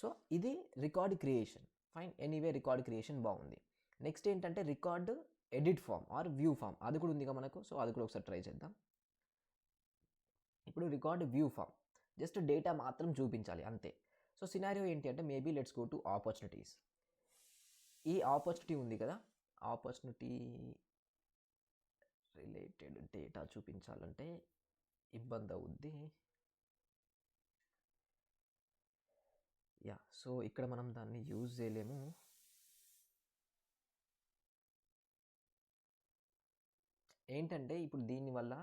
సో ఇది record creation. Fine, anyway record creation బాగుంది. నెక్స్ట్ ఏంటంటే record edit form or view form, అది కూడా ఉందిగా మనకు. సో అది కూడా ఒకసారి ట్రై చేద్దాం. ఇప్పుడు record view form just data మాత్రం చూపించాలి అంతే. సో సినారియో ఏంటి అంటే, maybe let's go to opportunities. ఈ ఆపర్చునిటీ ఉంది కదా, ఆపర్చునిటీ రిలేటెడ్ డేటా చూపించాలంటే ఇబ్బంది అవుద్ది. యా, సో ఇక్కడ మనం దాన్ని యూజ్ చేయలేము. ఏంటంటే ఇప్పుడు దీనివల్ల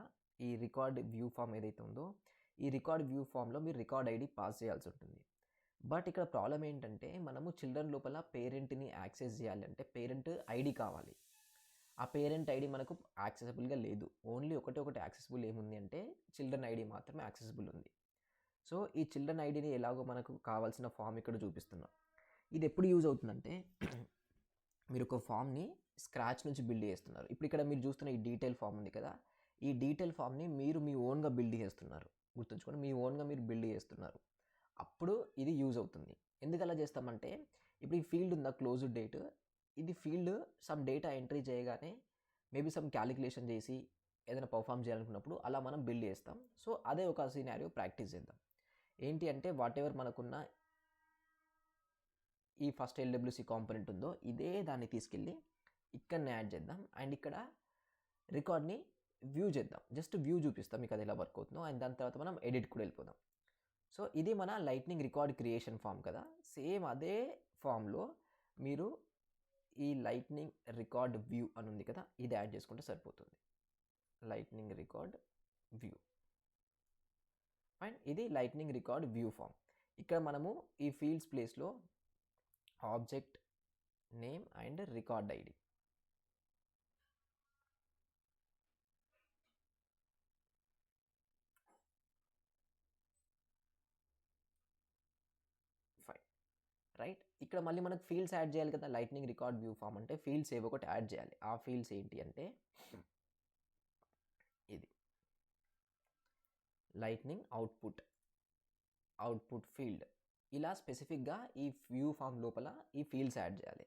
ఈ రికార్డ్ వ్యూ ఫామ్ ఏదైతే ఉందో, ఈ రికార్డ్ వ్యూ ఫామ్లో మీరు రికార్డ్ ఐడి పాస్ చేయాల్సి ఉంటుంది. బట్ ఇక్కడ ప్రాబ్లం ఏంటంటే, మనము చిల్డ్రన్ లోపల పేరెంట్ని యాక్సెస్ చేయాలంటే పేరెంట్ ఐడి కావాలి. ఆ పేరెంట్ ఐడి మనకు యాక్సెసిబుల్గా లేదు. ఓన్లీ ఒకటి యాక్సెసిబుల్ ఏముంది అంటే చిల్డ్రన్ ఐడి మాత్రమే యాక్సెసిబుల్ ఉంది. సో ఈ చిల్డ్రన్ ఐడిని ఎలాగో మనకు కావాల్సిన ఫామ్ ఇక్కడ చూపిస్తున్నాం. ఇది ఎప్పుడు యూజ్ అవుతుందంటే, మీరు ఒక ఫామ్ని స్క్రాచ్ నుంచి బిల్డ్ చేస్తున్నారు. ఇప్పుడు ఇక్కడ మీరు చూస్తున్న ఈ డీటెయిల్ ఫామ్ ఉంది కదా, ఈ డీటెయిల్ ఫామ్ని మీరు మీ ఓన్గా బిల్డ్ చేస్తున్నారు. గుర్తుంచుకోండి, మీ ఓన్గా మీరు బిల్డ్ చేస్తున్నారు. అప్పుడు ఇది యూజ్ అవుతుంది. ఎందుకు అలా చేస్తామంటే, ఇప్పుడు ఈ ఫీల్డ్ ఉందా క్లోజ్డ్ డేట్, ఇది ఫీల్డ్ సమ్ డేటా ఎంట్రీ చేయగానే మేబీ సమ్ క్యాలిక్యులేషన్ చేసి ఏదైనా పర్ఫామ్ చేయాలనుకున్నప్పుడు అలా మనం బిల్డ్ చేస్తాం. సో అదే ఒక సినారియో ప్రాక్టీస్ చేద్దాం. ఏంటి అంటే వాట్ ఎవర్ మనకున్న ఈ ఫస్ట్ ఎల్డబ్ల్యూసి కాంపోనెంట్ ఉందో ఇదే దాన్ని తీసుకెళ్ళి ఇక్కడనే యాడ్ చేద్దాం అండ్ ఇక్కడ రికార్డ్ని వ్యూ చేద్దాం. జస్ట్ వ్యూ చూపిస్తాం మీకు అది ఎలా వర్క్ అవుతుందో అండ్ దాని తర్వాత మనం ఎడిట్ కూడా వెళ్ళిపోదాం. సో ఇది మన లైట్నింగ్ రికార్డ్ క్రియేషన్ ఫామ్ కదా. సేమ్ అదే ఫామ్లో మీరు ఈ లైట్నింగ్ రికార్డ్ వ్యూ అని ఉంది కదా, ఇది యాడ్ చేసుకుంటే సరిపోతుంది. లైట్నింగ్ రికార్డ్ వ్యూ అండ్ ఇది లైట్నింగ్ రికార్డ్ వ్యూ ఫామ్. ఇక్కడ మనము ఈ ఫీల్డ్స్ ప్లేస్లో object name and record ID fine right. ఇక్కడ మళ్ళీ మనకు ఫీల్డ్స్ యాడ్ చేయాలి కదా. లైట్నింగ్ రికార్డ్ వ్యూ ఫామ్ అంటే ఫీల్డ్స్ ఏవో ఒకటి యాడ్ చేయాలి. ఆ ఫీల్డ్స్ ఏంటి అంటే ఇది లైట్నింగ్ అవుట్పుట్ ఫీల్డ్. ఇలా స్పెసిఫిక్గా ఈ వ్యూ ఫామ్ లోపల ఈ ఫీల్డ్స్ యాడ్ చేయాలి.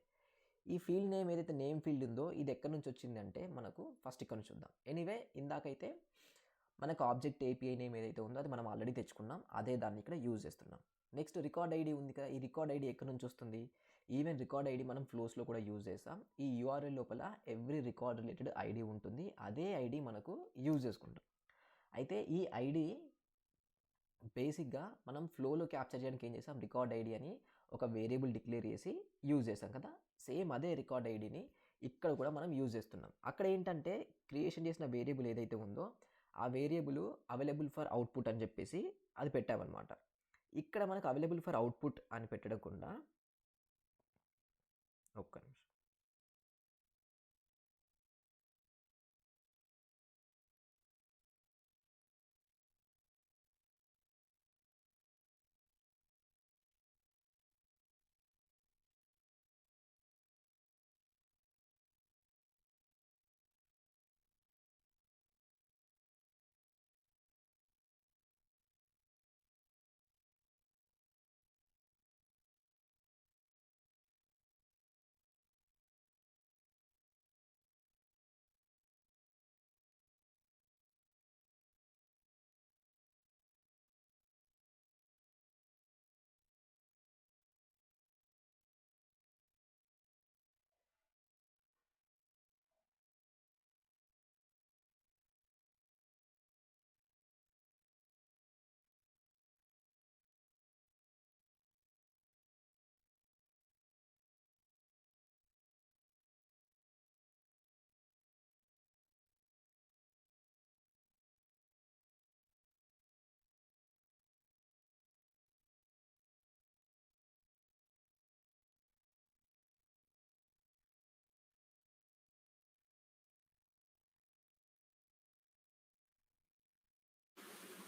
ఈ ఫీల్డ్ నేమ్ ఏదైతే నేమ్ ఫీల్డ్ ఉందో ఇది ఎక్కడి నుంచి వచ్చిందంటే మనకు ఫస్ట్ ఇక్కడ నుంచి చూద్దాం. ఎనీవే ఇందాకైతే మనకు ఆబ్జెక్ట్ ఏపీఐ నేమ్ ఏదైతే ఉందో అది మనం ఆల్రెడీ తెచ్చుకున్నాం, అదే దాన్ని ఇక్కడ యూజ్ చేస్తున్నాం. నెక్స్ట్ రికార్డ్ ఐడి ఉంది కదా, ఈ రికార్డ్ ఐడి ఎక్కడి నుంచి వస్తుంది? ఈవెన్ రికార్డ్ ఐడి మనం ఫ్లోస్లో కూడా యూజ్ చేస్తాం. ఈ యూఆర్ఎల్ లోపల ఎవ్రీ రికార్డ్ రిలేటెడ్ ఐడి ఉంటుంది, అదే ఐడి మనకు యూజ్ చేసుకుంటాం. అయితే ఈ ఐడి బేసిక్గా మనం ఫ్లోలో క్యాప్చర్ చేయడానికి ఏం చేసాం, రికార్డ్ ఐడి అని ఒక వేరియబుల్ డిక్లేర్ చేసి యూజ్ చేసాం కదా. సేమ్ అదే రికార్డ్ ఐడిని ఇక్కడ కూడా మనం యూజ్ చేస్తున్నాం. అక్కడ ఏంటంటే క్రియేషన్ చేసిన వేరియబుల్ ఏదైతే ఉందో ఆ వేరియబుల్ అవైలబుల్ ఫర్ అవుట్పుట్ అని చెప్పేసి అది పెట్టామన్నమాట. ఇక్కడ మనకు అవైలబుల్ ఫర్ అవుట్పుట్ అని పెట్టకుండా ఒక్క నిమిషం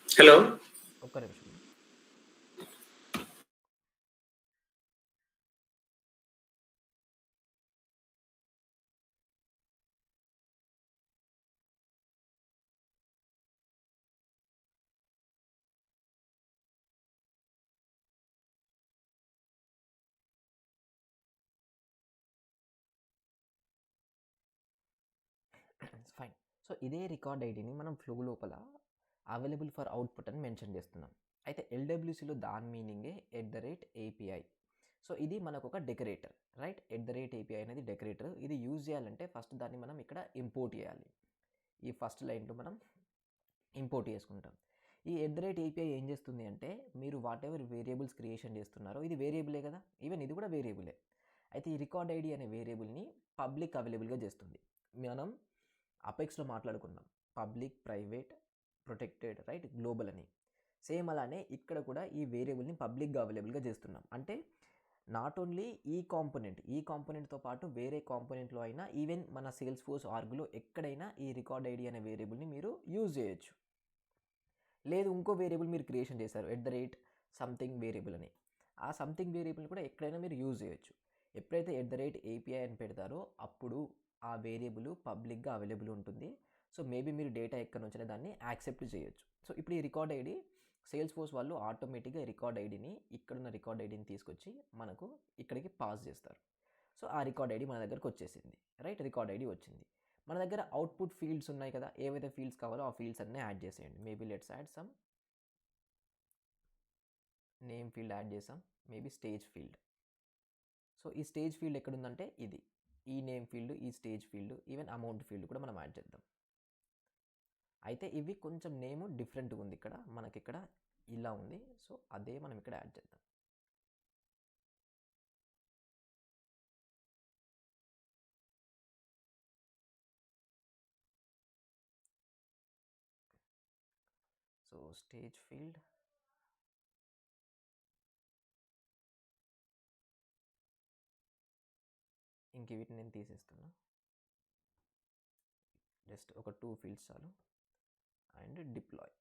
హలో, ఒక్క నిమిషం. ఫైన్. సో ఇదే రికార్డ్ ఐడిని మనం ఫ్లో లోపల అవైలబుల్ ఫర్ అవుట్పుట్ అని మెన్షన్ చేస్తున్నాం. అయితే ఎల్డబ్ల్యూసీలో దాని మీనింగే @API. సో ఇది మనకు ఒక డెకరేటర్, రైట్. @API అనేది డెకరేటర్. ఇది యూజ్ చేయాలంటే ఫస్ట్ దాన్ని మనం ఇక్కడ ఇంపోర్ట్ చేయాలి. ఈ ఫస్ట్ లైన్లో మనం ఇంపోర్ట్ చేసుకుంటాం. ఈ @API ఏం చేస్తుంది అంటే మీరు వాట్ ఎవర్ వేరియబుల్స్ క్రియేషన్ చేస్తున్నారో, ఇది వేరియబులే కదా, ఈవెన్ ఇది కూడా వేరియబులే. అయితే ఈ రికార్డ్ ఐడి అనే వేరియబుల్ని పబ్లిక్ అవైలబుల్గా చేస్తుంది. మనం అపెక్స్లో మాట్లాడుకున్నాం public, private, protected, right, global అని. సేమ్ అలానే ఇక్కడ కూడా ఈ వేరియబుల్ని పబ్లిక్గా అవైలబుల్గా చేస్తున్నాం. అంటే నాట్ ఓన్లీ ఈ కాంపోనెంట్తో పాటు వేరే కాంపోనెంట్లో అయినా, ఈవెన్ మన సేల్స్ ఫోర్స్ ఆర్గ్లో ఎక్కడైనా ఈ రికార్డ్ ఐడి అనే వేరియబుల్ని మీరు యూజ్ చేయొచ్చు. లేదు ఇంకో వేరియబుల్ మీరు క్రియేషన్ చేశారు @సంథింగ్ వేరియబుల్ అని, ఆ సంథింగ్ వేరియబుల్ని కూడా ఎక్కడైనా మీరు యూజ్ చేయొచ్చు. ఎప్పుడైతే @API అని పెడతారో అప్పుడు ఆ వేరియబుల్ పబ్లిక్గా అవైలబుల్ ఉంటుంది. సో మేబీ మీరు డేటా ఎక్కడి నుంచైనా దాన్ని యాక్సెప్ట్ చేయొచ్చు. సో ఇప్పుడు ఈ రికార్డ్ ఐడి సేల్స్ ఫోర్స్ వాళ్ళు ఆటోమేటిక్గా రికార్డ్ ఐడిని, ఇక్కడున్న రికార్డ్ ఐడిని తీసుకొచ్చి మనకు ఇక్కడికి పాస్ చేస్తారు. సో ఆ రికార్డ్ ఐడి మన దగ్గరకు వచ్చేసింది, రైట్. రికార్డ్ ఐడి వచ్చింది. మన దగ్గర అవుట్పుట్ ఫీల్డ్స్ ఉన్నాయి కదా, ఏవైతే ఫీల్డ్స్ కావాలో ఆ ఫీల్డ్స్ అన్నీ యాడ్ చేసేయండి. Maybe let's add some name field add చేసాం, మేబీ స్టేజ్ ఫీల్డ్. సో ఈ స్టేజ్ ఫీల్డ్ ఎక్కడుందంటే ఇది, ఈ నేమ్ ఫీల్డ్, ఈ stage field, even amount field కూడా మనం యాడ్ చేద్దాం. అయితే ఇవి కొంచెం నేమ్ డిఫరెంట్గా ఉంది, ఇక్కడ మనకి ఇక్కడ ఇలా ఉంది. సో అదే మనం ఇక్కడ యాడ్ చేద్దాం. సో స్టేజ్ ఫీల్డ్, ఇంక వీటిని నేను తీసేస్తున్నా, జస్ట్ ఒక 2 ఫీల్డ్స్ చాలు, అండ్ డిప్లాయ్.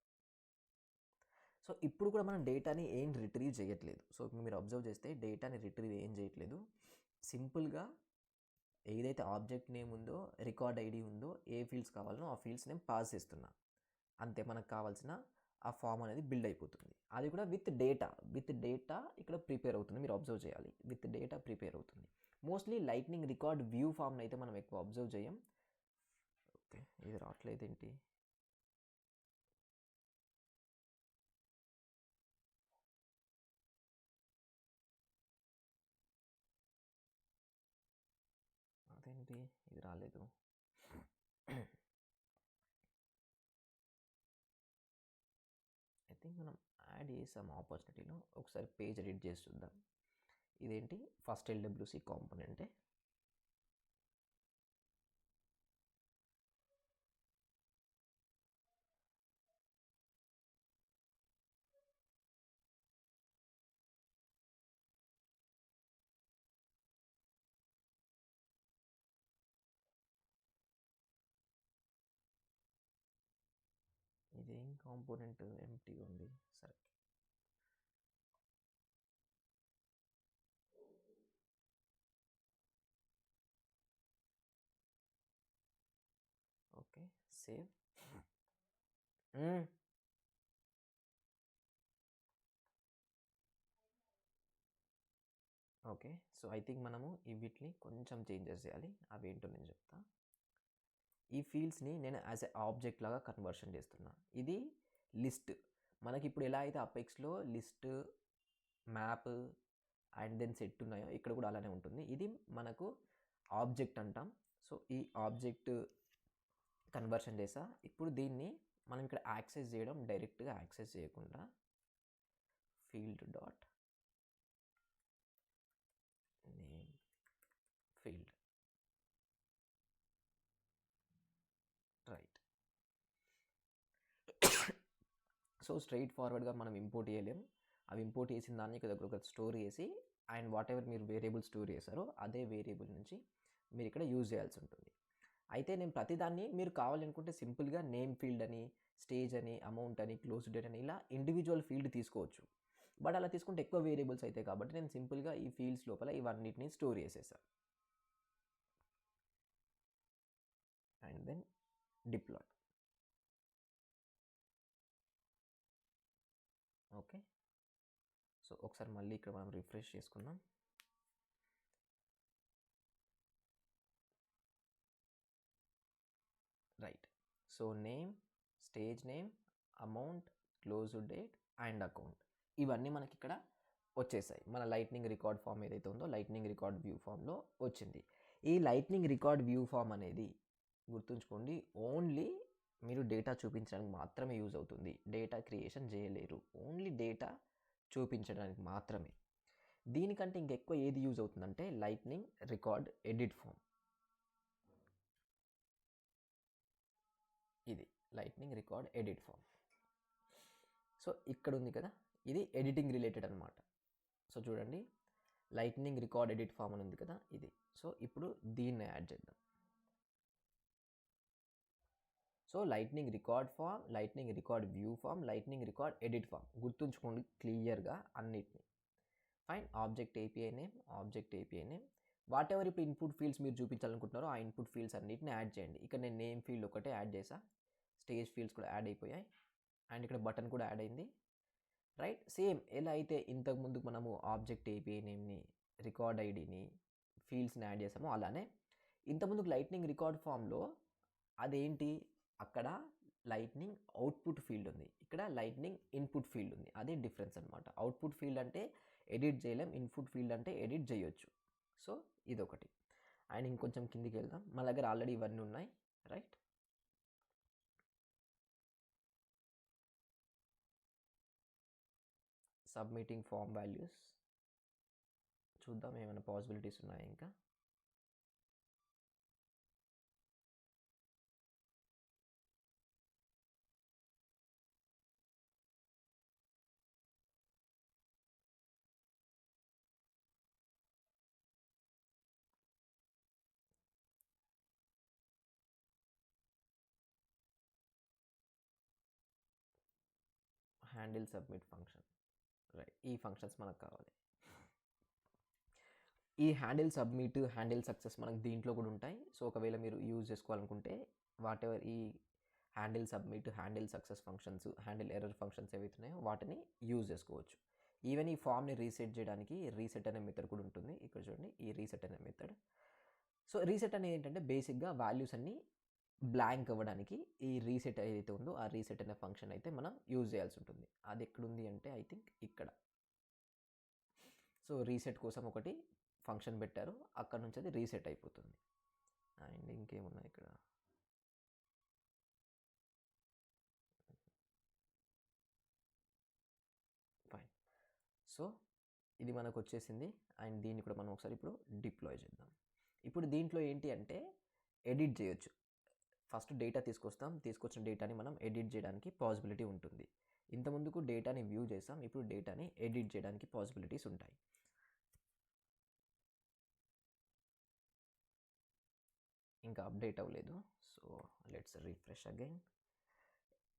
సో ఇప్పుడు కూడా మనం డేటాని ఏం రిట్రీవ్ చేయట్లేదు. సో మీరు అబ్జర్వ్ చేస్తే డేటాని రిట్రీవ్ ఏం చేయట్లేదు, సింపుల్గా ఏదైతే ఆబ్జెక్ట్ నేమ్ ఉందో, రికార్డ్ ఐడి ఉందో, ఏ ఫీల్డ్స్ కావాలనో ఆ ఫీల్డ్స్ నేను పాస్ చేస్తున్నా, అంతే. మనకు కావాల్సిన ఆ ఫామ్ అనేది బిల్డ్ అయిపోతుంది. అది కూడా విత్ డేటా ఇక్కడ ప్రిపేర్ అవుతుంది. మీరు అబ్జర్వ్ చేయాలి, విత్ డేటా ప్రిపేర్ అవుతుంది. మోస్ట్లీ లైట్నింగ్ రికార్డ్ వ్యూ ఫామ్ని అయితే మనం ఎక్కువ అబ్జర్వ్ చేయం. ఓకే, ఇది రావట్లేదు ఏంటి? అదేంటి ఇది రాలేదు? ఐ థింక్ మనం యాడ్ చేసాం ఆపర్చునిటీలో. ఒకసారి పేజ్ ఎడిట్ చేసి చూద్దాం. ఇదేంటి? First LWC కాంపోనెంటే. ఇదేం కాంపోనెంట్ ఎంటీగా ఉంది? సరే, okay, save. Okay, so I think మనము వీటిని కొంచెం చేంజెస్ చేయాలి. అవి ఏంటో నేను చెప్తా. ఈ ఫీల్డ్స్ని నేను యాజ్ ఎ ఆబ్జెక్ట్ లాగా కన్వర్షన్ చేస్తున్నా. ఇది లిస్ట్. మనకి ఇప్పుడు ఎలా అయితే అపెక్స్లో list, map and then set ఉన్నాయో, ఇక్కడ కూడా అలానే ఉంటుంది. ఇది మనకు ఆబ్జెక్ట్ అంటాం. సో ఈ ఆబ్జెక్ట్ కన్వర్షన్ చేసా. ఇప్పుడు దీన్ని మనం ఇక్కడ యాక్సెస్ చేయడం, డైరెక్ట్గా యాక్సెస్ చేయకుండా field dot name field, right. So straight ఫార్వర్డ్గా మనం ఇంపోర్ట్ చేయలేం. అవి ఇంపోర్ట్ చేసిన దాన్ని ఇక్కడ దగ్గర ఒక స్టోర్ చేసి, అండ్ వాట్ ఎవర్ మీరు వేరియబుల్ స్టోర్ చేశారో అదే వేరియబుల్ నుంచి మీరు ఇక్కడ యూజ్ చేయాల్సి ఉంటుంది. అయితే నేను ప్రతిదాన్ని మీరు కావాలనుకుంటే సింపుల్గా నేమ్ ఫీల్డ్ అని, స్టేజ్ అని, అమౌంట్ అని, క్లోజ్ డేట్ అని ఇలా ఇండివిజువల్ ఫీల్డ్ తీసుకోవచ్చు. బట్ అలా తీసుకుంటే ఎక్కువ వేరియబుల్స్ అవుతాయి కాబట్టి నేను సింపుల్గా ఈ ఫీల్డ్స్ లోపల ఇవన్నిటిని స్టోర్ చేసేసాను. And then deploy. Okay, so ఒకసారి మళ్ళీ ఇక్కడ మనం రిఫ్రెష్ చేసుకుందాం. Right. So name, stage name, amount, closed date and account, ఇవన్నీ మనకి ఇక్కడ వచ్చేసాయి. మన లైట్నింగ్ రికార్డ్ ఫామ్ ఏదైతే ఉందో లైట్నింగ్ రికార్డ్ వ్యూ ఫామ్లో వచ్చింది. ఈ లైట్నింగ్ రికార్డ్ వ్యూ ఫామ్ అనేది గుర్తుంచుకోండి, ఓన్లీ మీరు డేటా చూపించడానికి మాత్రమే యూజ్ అవుతుంది. డేటా క్రియేషన్ చేయలేరు, ఓన్లీ డేటా చూపించడానికి మాత్రమే. దీనికంటే ఇంకెక్కువ ఏది యూజ్ అవుతుందంటే లైట్నింగ్ రికార్డ్ ఎడిట్ ఫామ్. ఇది lightning record edit form. So ఇక్కడ ఉంది కదా, ఇది ఎడిటింగ్ రిలేటెడ్ అనమాట. సో చూడండి, లైట్నింగ్ రికార్డ్ ఎడిట్ ఫామ్ అని ఉంది కదా, ఇది. సో ఇప్పుడు దీన్ని యాడ్ చేద్దాం. So lightning record form, lightning record view form, lightning record edit form, గుర్తుంచుకోండి క్లియర్గా అన్నిటిని. Fine. Object API name, object API name, what ever ఇప్పుడు ఇన్పుట్ ఫీల్డ్స్ మీరు చూపించాలనుకుంటున్నారో ఆ ఇన్పుట్ ఫీల్డ్స్ అన్నిటిని యాడ్ చేయండి. ఇక్కడ నేను నేమ్ ఫీల్డ్ ఒకటే యాడ్ చేసా, స్టేజ్ ఫీల్డ్స్ కూడా యాడ్ అయిపోయాయి, అండ్ ఇక్కడ బటన్ కూడా యాడ్ అయింది. రైట్. సేమ్ ఎలా అయితే ఇంతకుముందు మనము ఆబ్జెక్ట్ ఏపీఐ నేమ్ని, రికార్డ్ ఐడిని, ఫీల్డ్స్ని యాడ్ చేసామో అలానే ఇంతకుముందుకు లైట్నింగ్ రికార్డ్ ఫామ్లో అదేంటి, అక్కడ లైట్నింగ్ అవుట్పుట్ ఫీల్డ్ ఉంది, ఇక్కడ లైట్నింగ్ ఇన్పుట్ ఫీల్డ్ ఉంది. అదే డిఫరెన్స్ అనమాట. అవుట్పుట్ ఫీల్డ్ అంటే ఎడిట్ చేయలేం, ఇన్పుట్ ఫీల్డ్ అంటే ఎడిట్ చేయొచ్చు. సో ఇదొకటి. అండ్ ఇంకొంచెం కిందికి వెళ్దాం. మన దగ్గర ఆల్రెడీ ఇవన్నీ ఉన్నాయి, రైట్. సబ్మిటింగ్ ఫామ్ వాల్యూస్ చూద్దాం, ఏమైనా పాసిబిలిటీస్ ఉన్నాయా ఇంకా. Handle submit function, right. ఈ ఫంక్షన్స్ మనకు కావాలి. ఈ హ్యాండిల్ సబ్మిట్, హ్యాండిల్ సక్సెస్ మనకు దీంట్లో కూడా ఉంటాయి. సో ఒకవేళ మీరు యూజ్ చేసుకోవాలనుకుంటే వాట్ ఎవర్ ఈ handle submit, handle success functions, handle error functions ఏవైతున్నాయో వాటిని యూజ్ చేసుకోవచ్చు. ఈవెన్ ఈ ఫామ్ని రీసెట్ చేయడానికి రీసెట్ అనే మెథడ్ కూడా ఉంటుంది. ఇక్కడ చూడండి, ఈ రీసెట్ అనే మెథడ్. సో రీసెట్ అనేది ఏంటంటే బేసిక్గా వాల్యూస్ అన్ని బ్లాంక్ అవ్వడానికి ఈ రీసెట్ ఏదైతే ఉందో ఆ రీసెట్ అనే ఫంక్షన్ అయితే మనం యూజ్ చేయాల్సి ఉంటుంది. అది ఎక్కడుంది అంటే ఐ థింక్ ఇక్కడ. సో రీసెట్ కోసం ఒకటి ఫంక్షన్ పెట్టారు, అక్కడ నుంచి అది రీసెట్ అయిపోతుంది. అండ్ ఇంకేమున్నాయి ఇక్కడ, ఫైన్. సో ఇది మనకు వచ్చేసింది. అండ్ దీన్ని కూడా మనం ఒకసారి ఇప్పుడు డిప్లాయ్ చేద్దాం. ఇప్పుడు దీంట్లో ఏంటి అంటే ఎడిట్ చేయొచ్చు. ఫస్ట్ డేటా తీసుకొచ్చిన డేటాని మనం ఎడిట్ చేయడానికి పాసిబిలిటీ ఉంటుంది. ఇంతకుముందుకు డేటాని వ్యూ చేసాం, ఇప్పుడు డేటాని ఎడిట్ చేయడానికి పాసిబిలిటీస్ ఉంటాయి. ఇంకా అప్డేట్ అవ్వలేదు, so let's refresh again.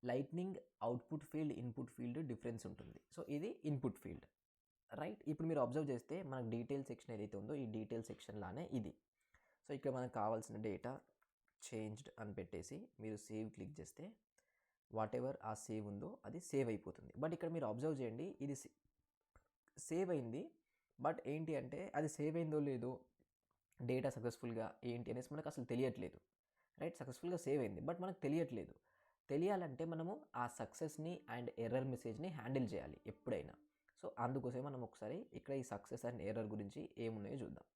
Lightning output field, input field difference ఉంటుంది. సో ఇది ఇన్పుట్ ఫీల్డ్, రైట్. ఇప్పుడు మీరు అబ్జర్వ్ చేస్తే మనకు డీటెయిల్ సెక్షన్ ఏదైతే ఉందో ఈ డీటెయిల్ సెక్షన్ లానే ఇది. సో ఇక్కడ మనకు కావాల్సిన డేటా చేంజ్డ్ అని పెట్టేసి మీరు సేవ్ క్లిక్ చేస్తే వాట్ ఎవర్ ఆ సేవ్ ఉందో అది సేవ్ అయిపోతుంది. బట్ ఇక్కడ మీరు అబ్జర్వ్ చేయండి, ఇది సేవ్ అయింది, బట్ ఏంటి అంటే అది సేవ్ అయిందో లేదో, డేటా సక్సెస్ఫుల్గా ఏంటి అనేసి మనకు అసలు తెలియట్లేదు, రైట్. సక్సెస్ఫుల్గా సేవ్ అయింది, బట్ మనకు తెలియట్లేదు. తెలియాలంటే మనము ఆ సక్సెస్ని అండ్ ఎర్రర్ మెసేజ్ని హ్యాండిల్ చేయాలి ఎప్పుడైనా. సో అందుకోసమే మనం ఒకసారి ఇక్కడ ఈ సక్సెస్ అండ్ ఎర్రర్ గురించి ఏమున్నాయో చూద్దాం.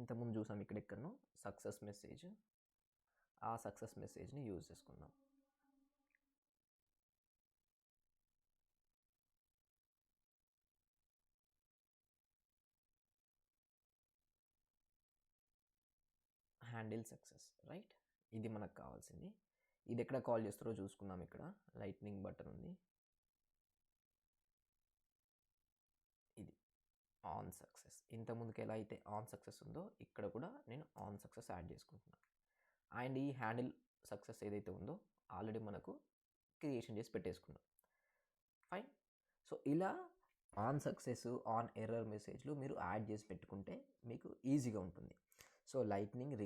ఇంతకుముందు చూసాం ఇక్కడెక్కడనో సక్సెస్ మెసేజ్, ఆ సక్సెస్ మెసేజ్ని యూజ్ చేసుకుందాం. Handle success, right. ఇది మనకు కావాల్సింది. ఇది ఎక్కడ కాల్ చేస్తారో చూసుకుందాం. ఇక్కడ లైట్నింగ్ బటన్ ఉంది, ఇది ఆన్ సక్సెస్. ఇంతకుముందుకు ఎలా అయితే ఆన్ సక్సెస్ ఉందో ఇక్కడ కూడా నేను ఆన్ సక్సెస్ యాడ్ చేసుకుంటున్నాను. అండ్ ఈ హ్యాండిల్ సక్సెస్ ఏదైతే ఉందో ఆల్రెడీ మనకు క్రియేషన్ చేసి పెట్టేసుకున్నాం, ఫైన్. సో ఇలా ఆన్ సక్సెస్, ఆన్ ఎర్రర్ మెసేజ్లు మీరు యాడ్ చేసి పెట్టుకుంటే మీకు ఈజీగా ఉంటుంది. సో లైట్నింగ్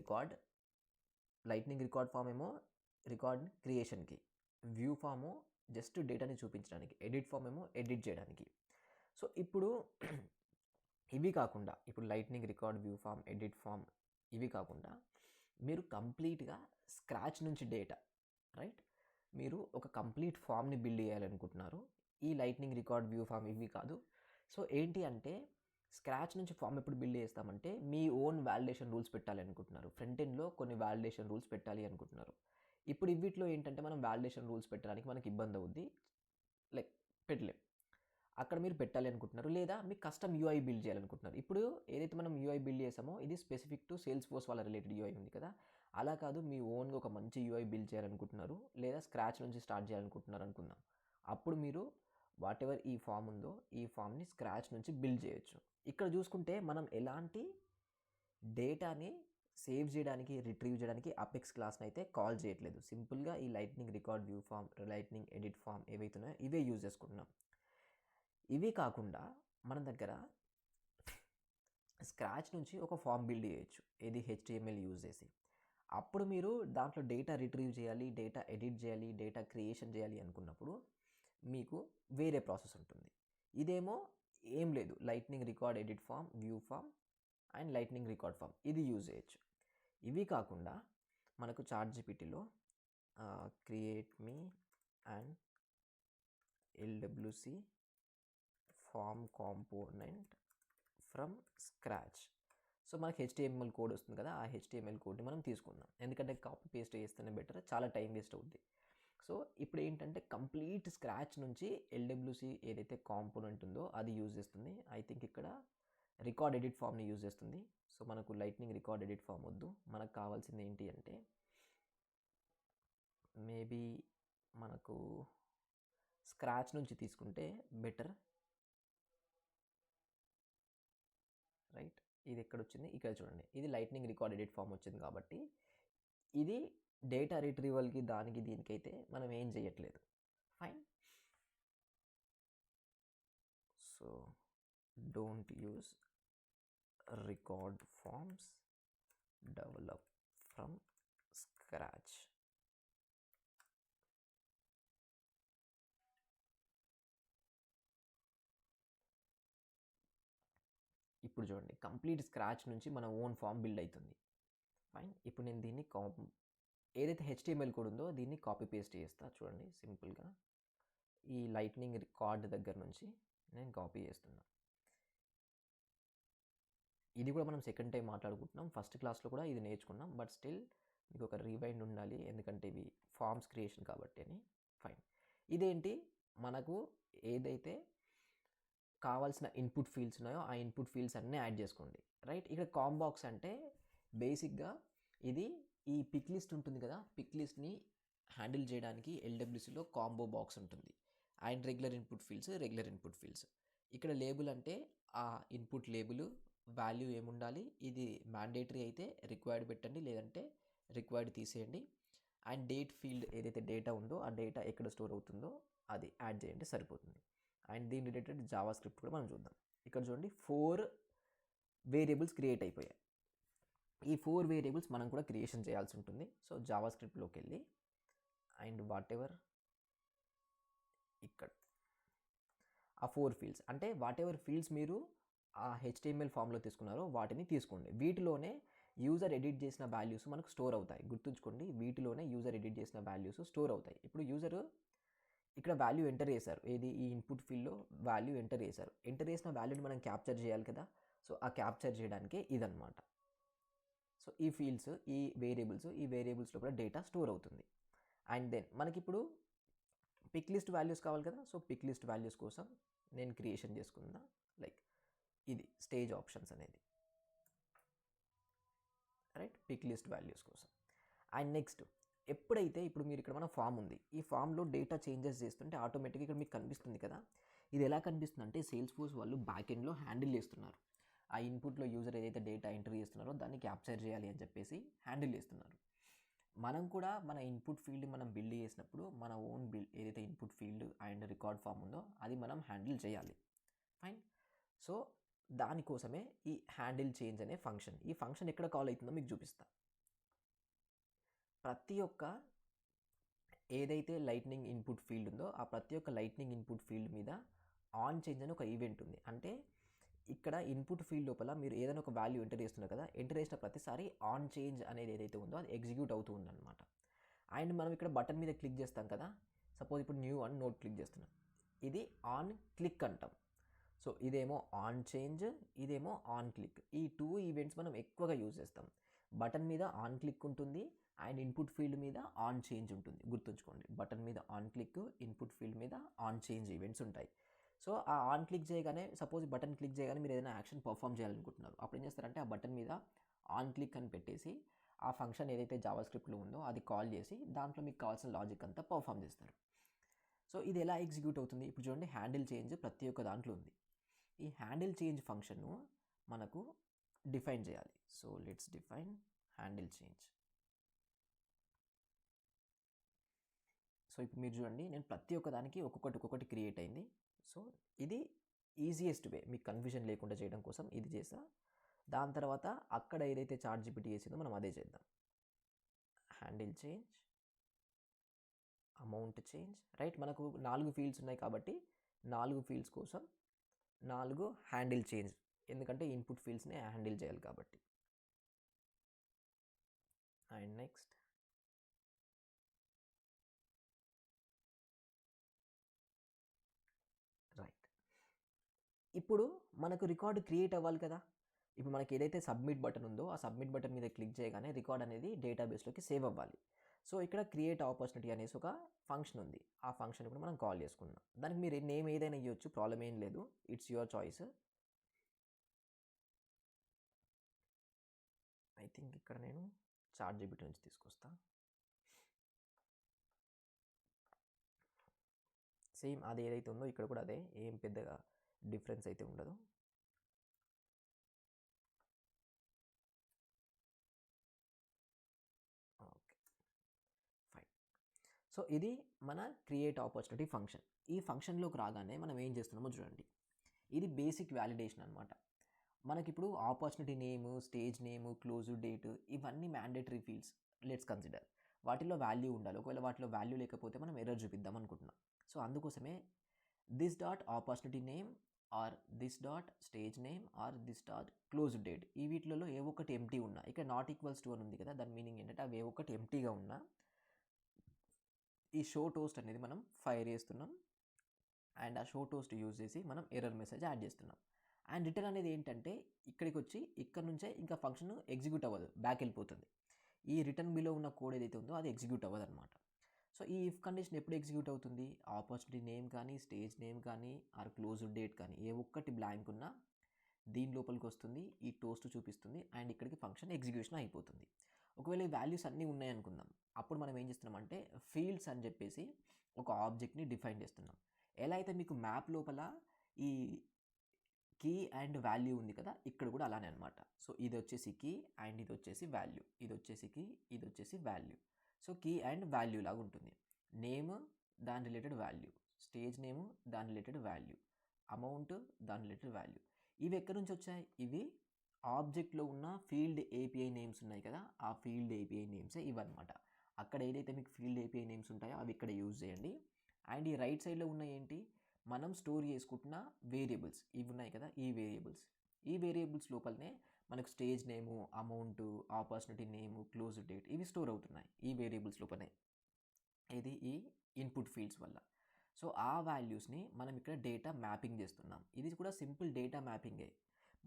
రికార్డ్ ఫామ్ ఏమో రికార్డ్ క్రియేషన్కి, వ్యూ ఫాము జస్ట్ డేటాని చూపించడానికి, ఎడిట్ ఫామ్ ఏమో ఎడిట్ చేయడానికి. సో ఇప్పుడు ఇవి కాకుండా, ఇప్పుడు lightning record, view form, edit form ఇవి కాకుండా మీరు కంప్లీట్గా స్క్రాచ్ నుంచి డేటా, రైట్, మీరు ఒక కంప్లీట్ ఫామ్ని బిల్డ్ చేయాలనుకుంటున్నారు. ఈ లైట్నింగ్ రికార్డ్, వ్యూ ఫామ్ ఇవి కాదు. సో ఏంటి అంటే స్క్రాచ్ నుంచి ఫామ్ ఎప్పుడు బిల్డ్ చేస్తామంటే మీ ఓన్ వ్యాలిడేషన్ రూల్స్ పెట్టాలి అనుకుంటున్నారు. ఫ్రంట్ ఎండ్లో కొన్ని వ్యాలిడేషన్ రూల్స్ పెట్టాలి అనుకుంటున్నారు. ఇప్పుడు ఇవిట్లో ఏంటంటే మనం వ్యాలిడేషన్ రూల్స్ పెట్టడానికి మనకి ఇబ్బంది అవుద్ది, లైక్ పెట్టలేం. అక్కడ మీరు పెట్టాలి అనుకుంటున్నారు, లేదా మీకు కస్టమ్ యూఐ బిల్డ్ చేయాలనుకుంటున్నారు. ఇప్పుడు ఏదైతే మనం యూఐ బిల్డ్ చేసామో ఇది స్పెసిఫిక్ టు సేల్స్ ఫోర్స్ వాళ్ళ రిలేటెడ్ యూఐ ఉంది కదా, అలా కాదు, మీ ఓన్గా ఒక మంచి యూఐ బిల్డ్ చేయాలనుకుంటున్నారు, లేదా స్క్రాచ్ నుంచి స్టార్ట్ చేయాలనుకుంటున్నారు అనుకుందాం. అప్పుడు మీరు వాట్ ఎవర్ ఈ ఫామ్ ఉందో ఈ ఫామ్ని స్క్రాచ్ నుంచి బిల్డ్ చేయొచ్చు. ఇక్కడ చూసుకుంటే మనం ఎలాంటి డేటాని సేవ్ చేయడానికి, రిట్రీవ్ చేయడానికి అపెక్స్ క్లాస్ని అయితే కాల్ చేయట్లేదు. సింపుల్గా ఈ lightning record, view form, lightning edit form ఏవైతున్నాయో ఇవే యూజ్ చేసుకుంటున్నాం. ఇవి కాకుండా మన దగ్గర స్క్రాచ్ నుంచి ఒక ఫామ్ బిల్డ్ చేయొచ్చు, ఏది HTML యూజ్ చేసి. అప్పుడు మీరు దాంట్లో డేటా రిట్రీవ్ చేయాలి, డేటా ఎడిట్ చేయాలి, డేటా క్రియేషన్ చేయాలి అనుకున్నప్పుడు మీకు వేరే ప్రాసెస్ ఉంటుంది. ఇదేమో ఏం లేదు, lightning record edit form, view form and lightning record form ఇది యూజ్ చేయొచ్చు. ఇవి కాకుండా మనకు చాట్‌జీపీటీలో create me and LWC form component from scratch. So మనకి హెచ్టిఎంఎల్ కోడ్ వస్తుంది కదా, ఆ హెచ్టిఎంఎల్ కోడ్ని మనం తీసుకుందాం. ఎందుకంటే కాపీ పేస్ట్ చేస్తేనే బెటర్, చాలా టైం వేస్ట్ అవుద్ది. సో ఇప్పుడు ఏంటంటే కంప్లీట్ స్క్రాచ్ నుంచి ఎల్‌డబ్ల్యూసీ ఏదైతే కాంపోనెంట్ ఉందో అది యూజ్ చేస్తుంది. ఐ థింక్ ఇక్కడ రికార్డ్ ఎడిట్ ఫామ్ని యూజ్ చేస్తుంది. సో మనకు లైట్నింగ్ రికార్డ్ ఎడిట్ ఫామ్ వద్దు, మనకు కావాల్సింది ఏంటి అంటే మేబీ మనకు స్క్రాచ్ నుంచి తీసుకుంటే బెటర్, రైట్. ఇది ఎక్కడ వచ్చింది, ఇక్కడ చూడండి, ఇది లైట్నింగ్ రికార్డ్ ఎడిట్ ఫామ్ వచ్చింది కాబట్టి ఇది డేటా రిట్రీవల్కి దానికి దీనికైతే మనం ఏం చేయట్లేదు. Fine. So don't use record forms develop from scratch. ఇప్పుడు చూడండి కంప్లీట్ స్క్రాచ్ నుంచి మన ఓన్ ఫామ్ బిల్డ్ అవుతుంది. ఫైన్. ఇప్పుడు నేను దీన్ని ఏదైతే హెచ్టిఎంఎల్ కోడ్ ఉందో దీన్ని కాపీ పేస్ట్ చేస్తా. చూడండి సింపుల్గా ఈ లైట్నింగ్ రికార్డ్ దగ్గర నుంచి నేను కాపీ చేస్తున్నా. ఇది కూడా మనం సెకండ్ టైం మాట్లాడుకుంటున్నాం, ఫస్ట్ క్లాస్లో కూడా ఇది నేర్చుకున్నాం, బట్ స్టిల్ మీకు ఒక రీవైండ్ ఉండాలి ఎందుకంటే ఇవి ఫార్మ్స్ క్రియేషన్ కాబట్టి అని. ఫైన్. ఇదేంటి, మనకు ఏదైతే కావాల్సిన ఇన్పుట్ ఫీల్డ్స్ ఉన్నాయో ఆ ఇన్పుట్ ఫీల్డ్స్ అన్నీ యాడ్ చేసుకోండి, రైట్. ఇక్కడ కాంబాక్స్ అంటే బేసిక్గా ఇది ఈ పిక్ లిస్ట్ ఉంటుంది కదా, పిక్ లిస్ట్ని హ్యాండిల్ చేయడానికి ఎల్‌డబ్ల్యూసీలో కాంబో బాక్స్ ఉంటుంది. And regular input fields. ఇక్కడ లేబుల్ అంటే ఆ ఇన్పుట్ లేబుల్ వాల్యూ ఏముండాలి, ఇది మ్యాండేటరీ అయితే రిక్వైర్డ్ పెట్టండి, లేదంటే రిక్వైర్డ్ తీసేయండి. అండ్ డేట్ ఫీల్డ్ ఏదైతే డేటా ఉందో ఆ డేటా ఎక్కడ స్టోర్ అవుతుందో అది యాడ్ చేయండి, సరిపోతుంది. అండ్ దీని రిలేటెడ్ జావా స్క్రిప్ట్ కూడా మనం చూద్దాం. ఇక్కడ చూడండి 4 వేరియబుల్స్ క్రియేట్ అయిపోయాయి. ఈ 4 వేరియబుల్స్ మనం కూడా క్రియేషన్ చేయాల్సి ఉంటుంది. సో జావా స్క్రిప్ట్లోకి వెళ్ళి అండ్ వాట్ ఎవర్ ఇక్కడ ఆ 4 ఫీల్డ్స్ అంటే వాట్ ఎవర్ ఫీల్డ్స్ మీరు ఆ హెచ్టిఎంఎల్ ఫామ్లో తీసుకున్నారో వాటిని తీసుకోండి. వీటిలోనే యూజర్ ఎడిట్ చేసిన వాల్యూస్ మనకు స్టోర్ అవుతాయి. గుర్తుంచుకోండి, వీటిలోనే యూజర్ ఎడిట్ చేసిన వాల్యూస్ స్టోర్ అవుతాయి. ఇప్పుడు యూజర్ ఇక్కడ వాల్యూ ఎంటర్ చేశారు, ఏది ఈ ఇన్పుట్ ఫీల్డ్లో వాల్యూ ఎంటర్ చేశారు. ఎంటర్ చేసిన వాల్యూని మనం క్యాప్చర్ చేయాలి కదా, సో ఆ క్యాప్చర్ చేయడానికే ఇదనమాట. సో ఈ ఫీల్డ్స్, ఈ వేరియబుల్స్లో కూడా డేటా స్టోర్ అవుతుంది. అండ్ దెన్ మనకి ఇప్పుడు పిక్ లిస్ట్ వాల్యూస్ కావాలి కదా, సో పిక్ లిస్ట్ వాల్యూస్ కోసం నేను క్రియేషన్ చేసుకున్నా, లైక్ ఇది స్టేజ్ ఆప్షన్స్ అనేది, రైట్, పిక్ లిస్ట్ వాల్యూస్ కోసం. అండ్ నెక్స్ట్ ఎప్పుడైతే ఇప్పుడు మీరు ఇక్కడ మన ఫామ్ ఉంది, ఈ ఫామ్లో డేటా చేంజెస్ చేస్తుంటే ఆటోమేటిక్గా ఇక్కడ మీకు కనిపిస్తుంది కదా. ఇది ఎలా కనిపిస్తుంది అంటే సేల్స్ ఫోర్స్ వాళ్ళు బ్యాక్ ఎండ్లో హ్యాండిల్ చేస్తున్నారు. ఆ ఇన్పుట్లో యూజర్ ఏదైతే డేటా ఎంటర్ చేస్తున్నారో దాన్ని క్యాప్చర్ చేయాలి అని చెప్పేసి హ్యాండిల్ చేస్తున్నారు. మనం కూడా మన ఇన్పుట్ ఫీల్డ్ మనం బిల్డ్ చేసినప్పుడు మన ఓన్ ఏదైతే input field and record form ఉందో అది మనం హ్యాండిల్ చేయాలి. ఫైన్. సో దానికోసమే ఈ హ్యాండిల్ చేంజ్ అనే ఫంక్షన్. ఈ ఫంక్షన్ ఎక్కడ కాల్ అవుతుందో మీకు చూపిస్తా. ప్రతి ఒక్క ఏదైతే లైట్నింగ్ ఇన్పుట్ ఫీల్డ్ ఉందో ఆ ప్రతి ఒక్క లైట్నింగ్ ఇన్పుట్ ఫీల్డ్ మీద ఆన్ చేంజ్ అని ఒక ఈవెంట్ ఉంది. అంటే ఇక్కడ ఇన్పుట్ ఫీల్డ్ లోపల మీరు ఏదైనా ఒక వాల్యూ ఎంటర్ చేస్తున్నారు కదా, ఎంటర్ చేసిన ప్రతిసారి ఆన్ చేంజ్ అనేది ఏదైతే ఉందో అది ఎగ్జిక్యూట్ అవుతూ ఉందన్నమాట. అండ్ మనం ఇక్కడ బటన్ మీద క్లిక్ చేస్తాం కదా, సపోజ్ ఇప్పుడు న్యూ అని నోట్ క్లిక్ చేస్తున్నాం, ఇది ఆన్ క్లిక్ అంటాం. సో ఇదేమో ఆన్ చేంజ్, ఇదేమో ఆన్ క్లిక్. ఈ 2 ఈవెంట్స్ మనం ఎక్కువగా యూజ్ చేస్తాం. బటన్ మీద ఆన్ క్లిక్ ఉంటుంది అండ్ ఇన్పుట్ ఫీల్డ్ మీద ఆన్ చేంజ్ ఉంటుంది. గుర్తుంచుకోండి, బటన్ మీద ఆన్ క్లిక్, ఇన్పుట్ ఫీల్డ్ మీద ఆన్ చేంజ్ ఈవెంట్స్ ఉంటాయి. సో ఆ ఆన్ క్లిక్ చేయగానే, సపోజ్ బటన్ క్లిక్ చేయగానే మీరు ఏదైనా యాక్షన్ పర్ఫామ్ చేయాలనుకుంటున్నారు, అప్పుడు ఏం చేస్తారంటే ఆ బటన్ మీద ఆన్ క్లిక్ అని పెట్టేసి ఆ ఫంక్షన్ ఏదైతే జావా స్క్రిప్ట్లో ఉందో అది కాల్ చేసి దాంట్లో మీకు కావాల్సిన లాజిక్ అంతా పర్ఫామ్ చేస్తారు. సో ఇది ఎలా ఎగ్జిక్యూట్ అవుతుంది, ఇప్పుడు చూడండి హ్యాండిల్ చేంజ్ ప్రతి ఒక్క దాంట్లో ఉంది. ఈ హ్యాండిల్ చేంజ్ ఫంక్షన్ను మనకు డిఫైన్ చేయాలి. So let's define handle change. So ఇప్పుడు మీరు చూడండి నేను ప్రతి ఒక్క దానికి ఒక్కొక్కటి క్రియేట్ అయింది. సో ఇది ఈజియెస్ట్ వే మీకు కన్ఫ్యూజన్ లేకుండా చేయడం కోసం ఇది చేసా. దాని తర్వాత అక్కడ ఏదైతే చాట్‌జీపీటీ చేసిందో మనం అదే చేద్దాం. Handle change, amount change, right. మనకు 4 ఫీల్డ్స్ ఉన్నాయి కాబట్టి 4 ఫీల్డ్స్ కోసం 4 హ్యాండిల్ చేంజ్, ఎందుకంటే ఇన్పుట్ ఫీల్డ్స్ని హ్యాండిల్ చేయాలి కాబట్టి. And next right. ఇప్పుడు మనకు రికార్డ్ క్రియేట్ అవ్వాలి కదా. ఇప్పుడు మనకి ఏదైతే సబ్మిట్ బటన్ ఉందో ఆ సబ్మిట్ బటన్ మీద క్లిక్ చేయగానే రికార్డ్ అనేది డేటాబేస్లోకి సేవ్ అవ్వాలి. సో ఇక్కడ క్రియేట్ ఆపర్చునిటీ అనేసి ఒక ఫంక్షన్ ఉంది. ఆ ఫంక్షన్ ఇప్పుడు మనం కాల్ చేసుకుందాం. దానికి మీరు నేమ్ ఏదైనా ఇవ్వచ్చు, ప్రాబ్లం ఏం లేదు, it's your choice. I think ఇక్కడ నేను ChatGPT నుంచి తీసుకొస్తా. సేమ్ అది ఏదైతే ఉందో ఇక్కడ కూడా అదే, ఏం పెద్దగా డిఫరెన్స్ అయితే ఉండదు. Okay fine. సో ఇది మన క్రియేట్ ఆపర్చునిటీ ఫంక్షన్. ఈ ఫంక్షన్లోకి రాగానే మనం ఏం చేస్తున్నామో చూడండి. ఇది బేసిక్ వ్యాలిడేషన్ అనమాట. మనకిప్పుడు ఆపర్చునిటీ నేము, స్టేజ్ నేము, క్లోజ్ డేట్ ఇవన్నీ మ్యాండేటరీ ఫీల్డ్స్ లెట్స్ కన్సిడర్. వాటిలో వాల్యూ ఉండాలి. ఒకవేళ వాటిలో వాల్యూ లేకపోతే మనం ఎర్రర్ చూపిద్దాం అనుకుంటున్నాం. సో అందుకోసమే this dot opportunity name or this dot stage name or this dot close date, ఈ వీటిలలో ఏ ఒక్కటి ఎంటీ ఉన్నా, ఇక్కడ నాట్ ఈక్వల్స్ టు అని ఉంది కదా, దాని మీనింగ్ ఏంటంటే అవి ఏ ఒక్కటి ఎంటీగా ఉన్నా ఈ షో టోస్ట్ అనేది మనం ఫైర్ చేస్తున్నాం. అండ్ ఆ షో టోస్ట్ యూజ్ చేసి మనం ఎర్రర్ మెసేజ్ యాడ్ చేస్తున్నాం. అండ్ రిటర్న్ అనేది ఏంటంటే ఇక్కడికి వచ్చి ఇక్కడ నుంచే ఇంకా ఫంక్షన్ ఎగ్జిక్యూట్ అవ్వదు, బ్యాక్ వెళ్ళిపోతుంది. ఈ రిటర్న్ బిలో ఉన్న కోడ్ ఏదైతే ఉందో అది ఎగ్జిక్యూట్ అవ్వదు అనమాట. సో ఈ ఇఫ్ కండిషన్ ఎప్పుడు ఎగ్జిక్యూట్ అవుతుంది? ఆపర్చునిటీ నేమ్ కానీ, స్టేజ్ నేమ్ కానీ, ఆర్ క్లోజ్ డేట్ కానీ ఏ ఒక్కటి బ్లాంక్ ఉన్నా దీని లోపలికి వస్తుంది, ఈ టోస్ట్ చూపిస్తుంది, అండ్ ఇక్కడికి ఫంక్షన్ ఎగ్జిక్యూషన్ అయిపోతుంది. ఒకవేళ ఈ వాల్యూస్ అన్నీ ఉన్నాయనుకుందాం, అప్పుడు మనం ఏం చేస్తున్నామంటే ఫీల్డ్స్ అని చెప్పేసి ఒక ఆబ్జెక్ట్ని డిఫైన్ చేస్తున్నాం. ఎలా అయితే మీకు మ్యాప్ లోపల ఈ కీ అండ్ వాల్యూ ఉంది కదా, ఇక్కడ కూడా అలానే అనమాట. సో ఇది వచ్చేసి కీ అండ్ ఇది వచ్చేసి వాల్యూ, ఇది వచ్చేసి కీ, ఇది వచ్చేసి value. So key and value లాగా ఉంటుంది. నేమ్ దాని రిలేటెడ్ వాల్యూ, స్టేజ్ నేమ్ దాని రిలేటెడ్ వాల్యూ, అమౌంట్ దాని రిలేటెడ్ వాల్యూ. ఇవి ఎక్కడి నుంచి వచ్చాయి? ఇవి ఆబ్జెక్ట్లో ఉన్న ఫీల్డ్ ఏపీఐ నేమ్స్ ఉన్నాయి కదా, ఆ ఫీల్డ్ ఏపీఐ నేమ్సే ఇవన్నమాట. అక్కడ ఏదైతే మీకు ఫీల్డ్ ఏపీఐ నేమ్స్ ఉంటాయో అవి ఇక్కడ యూజ్ చేయండి. అండ్ ఈ రైట్ సైడ్లో ఉన్న ఏంటి, మనం స్టోర్ చేసుకుంటున్న వేరియబుల్స్ ఇవి ఉన్నాయి కదా, ఈ వేరియబుల్స్ లోపలనే మనకు స్టేజ్ నేము, అమౌంట్, ఆపర్చునిటీ నేము, క్లోజ్ డేట్ ఇవి స్టోర్ అవుతున్నాయి ఈ వేరియబుల్స్ లోపలనే. ఇది ఈ ఇన్పుట్ ఫీల్డ్స్ వల్ల. సో ఆ వాల్యూస్ని మనం ఇక్కడ డేటా మ్యాపింగ్ చేస్తున్నాం. ఇది కూడా సింపుల్ డేటా మ్యాపింగే.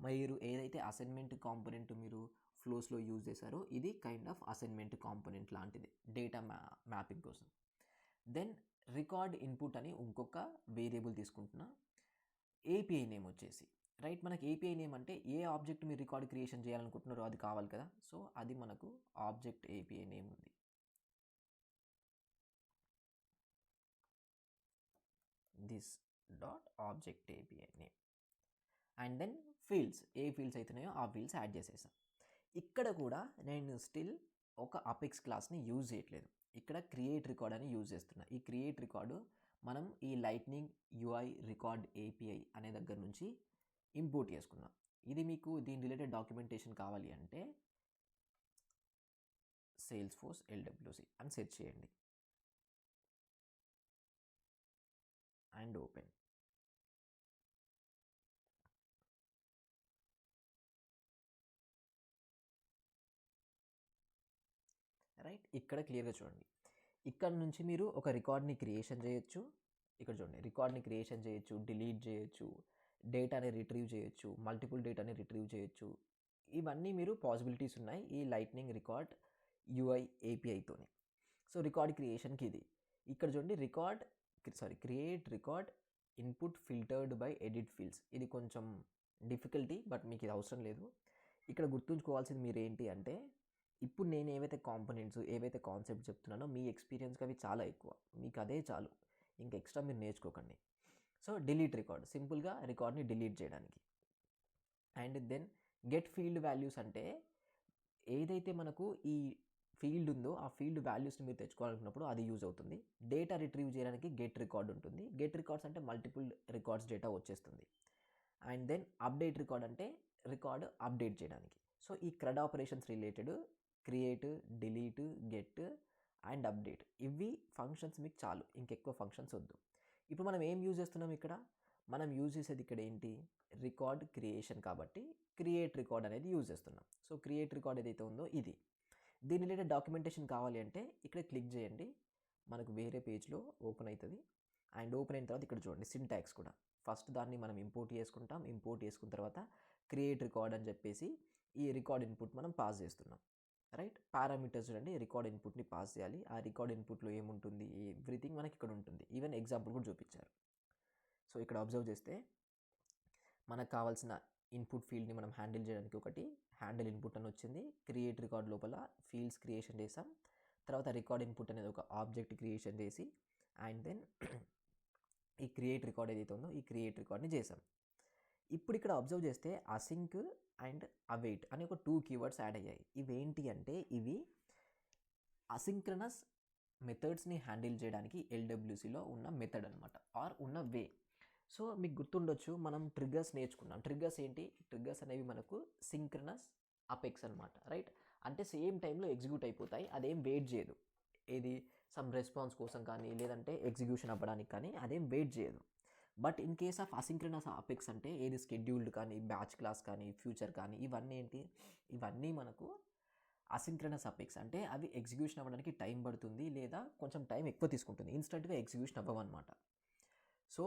మీరు ఏదైతే అసైన్మెంట్ కాంపోనెంట్ మీరు ఫ్లోస్లో యూజ్ చేశారో ఇది కైండ్ ఆఫ్ అసైన్మెంట్ కాంపోనెంట్ లాంటిది డేటా మ్యాపింగ్ కోసం. దెన్ రికార్డ్ ఇన్పుట్ అని ఇంకొక వేరియబుల్ తీసుకుంటున్నా. ఏపీఐ నేమ్ వచ్చేసి రైట్, మనకి ఏపీఐ నేమ్ అంటే ఏ ఆబ్జెక్ట్ మీరు రికార్డ్ క్రియేషన్ చేయాలనుకుంటున్నారో అది కావాలి కదా. సో అది మనకు ఆబ్జెక్ట్ ఏపీఐ నేమ్ ఉంది. This dot object API name. And then fields, ఏ ఫీల్డ్స్ అవుతున్నాయో ఆ ఫీల్డ్స్ యాడ్ చేసేసాం. ఇక్కడ కూడా నేను స్టిల్ ఒక అపెక్స్ క్లాస్ని యూజ్ చేయట్లేదు, ఇక్కడ క్రియేట్ రికార్డ్ అని యూజ్ చేస్తున్నా. ఈ క్రియేట్ రికార్డు మనం ఈ లైట్నింగ్ యూఐ రికార్డ్ ఏపీఐ అనే దగ్గర నుంచి ఇంపోర్ట్ చేసుకున్నాం. ఇది మీకు దీని రిలేటెడ్ డాక్యుమెంటేషన్ కావాలి అంటే సేల్స్ఫోర్స్ LWC అని సెర్చ్ చేయండి అండ్ ఓపెన్. రైట్, ఇక్కడ క్లియర్గా చూడండి. ఇక్కడ నుంచి మీరు ఒక రికార్డ్ని క్రియేషన్ చేయొచ్చు. ఇక్కడ చూడండి, రికార్డ్ని క్రియేషన్ చేయొచ్చు, డిలీట్ చేయొచ్చు, డేటాని రిట్రీవ్ చేయొచ్చు, మల్టిపుల్ డేటాని రిట్రీవ్ చేయొచ్చు. ఇవన్నీ మీరు పాసిబిలిటీస్ ఉన్నాయి ఈ లైట్నింగ్ రికార్డ్ యూఐ ఏపీఐతోని. సో రికార్డ్ క్రియేషన్కి ఇది. ఇక్కడ చూడండి create record input filtered by edit fields. ఇది కొంచెం డిఫికల్టీ, బట్ మీకు ఇది అవసరం లేదు. ఇక్కడ గుర్తుంచుకోవాల్సింది మీరు ఏంటి అంటే, ఇప్పుడు నేను ఏవైతే కాంపోనెంట్స్, ఏవైతే కాన్సెప్ట్ చెప్తున్నానో మీ ఎక్స్పీరియన్స్కి అవి చాలా ఎక్కువ, మీకు అదే చాలు, ఇంకా ఎక్స్ట్రా మీరు నేర్చుకోకండి. సో డిలీట్ రికార్డ్, సింపుల్గా రికార్డ్ని డిలీట్ చేయడానికి. And then get field values అంటే ఏదైతే మనకు ఈ ఫీల్డ్ ఉందో ఆ ఫీల్డ్ వాల్యూస్ని మీరు తెచ్చుకోవాలనుకున్నప్పుడు అది యూజ్ అవుతుంది. డేటా రిట్రీవ్ చేయడానికి గెట్ రికార్డ్ ఉంటుంది. గెట్ రికార్డ్స్ అంటే మల్టిపుల్ రికార్డ్స్ డేటా వచ్చేస్తుంది. అండ్ దెన్ అప్డేట్ రికార్డ్ అంటే రికార్డ్ అప్డేట్ చేయడానికి. సో ఈ CRUD operations related create, delete, get and update, ఇవి ఫంక్షన్స్ మీకు చాలు, ఇంకెక్కువ ఫంక్షన్స్ వద్దు. ఇప్పుడు మనం ఏం యూజ్ చేస్తున్నాం ఇక్కడ, మనం యూజ్ చేసేది ఇక్కడ ఏంటి, రికార్డ్ క్రియేషన్ కాబట్టి క్రియేట్ రికార్డ్ అనేది యూజ్ చేస్తున్నాం. సో క్రియేట్ రికార్డ్ ఏదైతే ఉందో ఇది. దీని రిలేటెడ్ డాక్యుమెంటేషన్ కావాలి అంటే ఇక్కడ క్లిక్ చేయండి, మనకు వేరే పేజ్లో ఓపెన్ అవుతుంది. అండ్ ఓపెన్ అయిన తర్వాత ఇక్కడ చూడండి సింటాక్స్ కూడా. ఫస్ట్ దాన్ని మనం ఇంపోర్ట్ చేసుకుంటాం. ఇంపోర్ట్ చేసుకున్న తర్వాత క్రియేట్ రికార్డ్ అని చెప్పేసి ఈ రికార్డ్ ఇన్పుట్ మనం పాస్ చేస్తున్నాం. రైట్, పారామీటర్స్ చూడండి, రికార్డ్ ఇన్పుట్ని పాస్ చేయాలి. ఆ రికార్డ్ ఇన్పుట్లో ఏముంటుంది, ఎవ్రీథింగ్ మనకి ఇక్కడ ఉంటుంది. ఈవెన్ ఎగ్జాంపుల్ కూడా చూపించారు. సో ఇక్కడ అబ్జర్వ్ చేస్తే మనకు కావాల్సిన ఇన్పుట్ ఫీల్డ్ని మనం హ్యాండిల్ చేయడానికి ఒకటి హ్యాండిల్ ఇన్పుట్ అని వచ్చింది. క్రియేట్ రికార్డ్ లోపల ఫీల్డ్స్ క్రియేషన్ చేసాం. తర్వాత రికార్డ్ ఇన్పుట్ అనేది ఒక ఆబ్జెక్ట్ క్రియేషన్ చేసి అండ్ దెన్ ఈ క్రియేట్ రికార్డ్ ఏదైతే ఉందో ఈ క్రియేట్ రికార్డ్ని చేసాం. ఇప్పుడు ఇక్కడ అబ్జర్వ్ చేస్తే అసింక్ అండ్ అవైట్ అని ఒక 2 కీవర్డ్స్ యాడ్ అయ్యాయి. ఇవేంటి అంటే ఇవి అసింక్రనస్ మెథడ్స్ని హ్యాండిల్ చేయడానికి ఎల్డబ్ల్యూసీలో ఉన్న మెథడ్ అనమాట, ఆర్ ఉన్న వే. సో మీకు గుర్తుండొచ్చు, మనం ట్రిగ్గర్స్ నేర్చుకున్నాం. ట్రిగ్గర్స్ ఏంటి, ట్రిగ్గర్స్ అనేవి మనకు సింక్రనస్ అపెక్స్ అనమాట. రైట్, అంటే సేమ్ టైంలో ఎగ్జిక్యూట్ అయిపోతాయి, అదేం వెయిట్ చేయదు. ఏది సమ్ రెస్పాన్స్ కోసం కానీ లేదంటే ఎగ్జిక్యూషన్ అవ్వడానికి కానీ అదేం వెయిట్ చేయదు. But in case of asynchronous apex అంటే ఏది స్కెడ్యూల్డ్ కానీ బ్యాచ్ క్లాస్ కానీ ఫ్యూచర్ కానీ ఇవన్నీ ఏంటి, ఇవన్నీ మనకు అసింక్రనస్ అపెక్స్. అంటే అవి ఎగ్జిక్యూషన్ అవ్వడానికి టైం పడుతుంది లేదా కొంచెం టైం ఎక్కువ తీసుకుంటుంది, ఇన్స్టెంట్గా ఎగ్జిక్యూషన్ అవ్వమన్నమాట. సో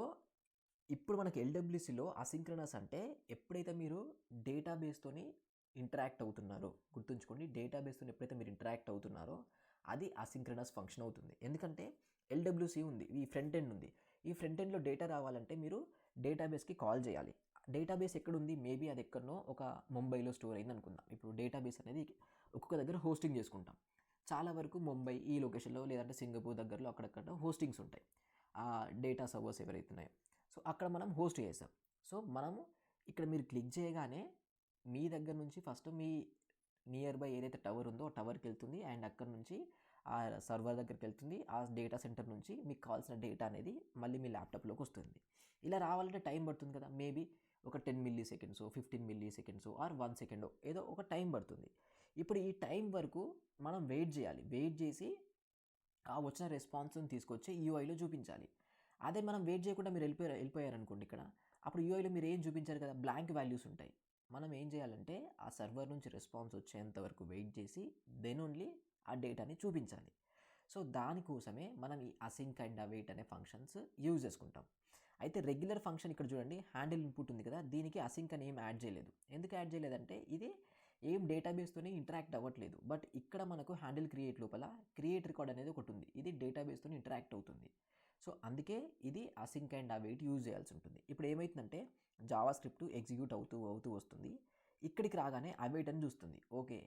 ఇప్పుడు మనకి ఎల్డబ్ల్యూసీలో అసింక్రనస్ అంటే ఎప్పుడైతే మీరు డేటాబేస్తోని ఇంటరాక్ట్ అవుతున్నారో, గుర్తుంచుకోండి, డేటాబేస్తో ఎప్పుడైతే మీరు ఇంటరాక్ట్ అవుతున్నారో అది అసింక్రనస్ ఫంక్షన్ అవుతుంది. ఎందుకంటే ఎల్డబ్ల్యూసీ ఉంది, ఈ ఫ్రంట్ ఎండ్ ఉంది. ఈ ఫ్రంట్ ఎండ్లో డేటా రావాలంటే మీరు డేటాబేస్కి కాల్ చేయాలి. డేటాబేస్ ఎక్కడుంది, మేబీ అది ఎక్కడనో ఒక ముంబైలో స్టోర్ అయింది అనుకుందాం. ఇప్పుడు డేటాబేస్ అనేది ఒక్కొక్క దగ్గర హోస్టింగ్ చేసుకుంటాం. చాలా వరకు ముంబై ఈ లొకేషన్లో లేదంటే సింగపూర్ దగ్గరలో అక్కడక్కడ హోస్టింగ్స్ ఉంటాయి, ఆ డేటా సర్వర్స్ ఎవరైతే ఉన్నాయో. సో అక్కడ మనం హోస్ట్ చేసాం. సో మనము ఇక్కడ మీరు క్లిక్ చేయగానే మీ దగ్గర నుంచి ఫస్ట్ మీ నియర్ బై ఏదైతే టవర్ ఉందో ఆ టవర్కి వెళ్తుంది అండ్ అక్కడ నుంచి ఆ సర్వర్ దగ్గరికి వెళ్తుంది. ఆ డేటా సెంటర్ నుంచి మీకు కావాల్సిన డేటా అనేది మళ్ళీ మీ ల్యాప్టాప్లోకి వస్తుంది. ఇలా రావాలంటే టైం పడుతుంది కదా, మేబీ ఒక 10 milli seconds 15 milli seconds are 1 second ఏదో ఒక టైం పడుతుంది. ఇప్పుడు ఈ టైం వరకు మనం వెయిట్ చేయాలి. వెయిట్ చేసి ఆ వచ్చిన రెస్పాన్స్ని తీసుకొచ్చి యూఐలో చూపించాలి. అదే మనం వెయిట్ చేయకుండా మీరు వెళ్ళిపోయారనుకోండి ఇక్కడ, అప్పుడు యూఐలో మీరు ఏం చూపించారు కదా, బ్లాంక్ వాల్యూస్ ఉంటాయి. మనం ఏం చేయాలంటే ఆ సర్వర్ నుంచి రెస్పాన్స్ వచ్చేంత వరకు వెయిట్ చేసి దెన్ ఓన్లీ ఆ డేటాని చూపించాలి. సో దానికోసమే మనం ఈ అసింక్ అండ్ అవైట్ అనే ఫంక్షన్స్ యూజ్ చేసుకుంటాం. అయితే రెగ్యులర్ ఫంక్షన్ ఇక్కడ చూడండి, హ్యాండిల్ ఇన్పుట్ ఉంది కదా, దీనికి అసింక్ అని ఏం యాడ్ చేయలేదు. ఎందుకు యాడ్ చేయలేదంటే ఇది ఏం డేటాబేస్తోనే ఇంటరాక్ట్ అవ్వట్లేదు. బట్ ఇక్కడ మనకు హ్యాండిల్ క్రియేట్ లోపల క్రియేట్ రికార్డ్ అనేది ఒకటి ఉంది, ఇది డేటాబేస్తో ఇంటరాక్ట్ అవుతుంది. సో అందుకే ఇది అసింక్ అండ్ అవైట్ యూజ్ చేయాల్సి ఉంటుంది. ఇప్పుడు ఏమవుతుందంటే జావా స్క్రిప్ట్ ఎగ్జిక్యూట్ అవుతూ వస్తుంది. ఇక్కడికి రాగానే అవైట్ అని చూస్తుంది. ఓకే,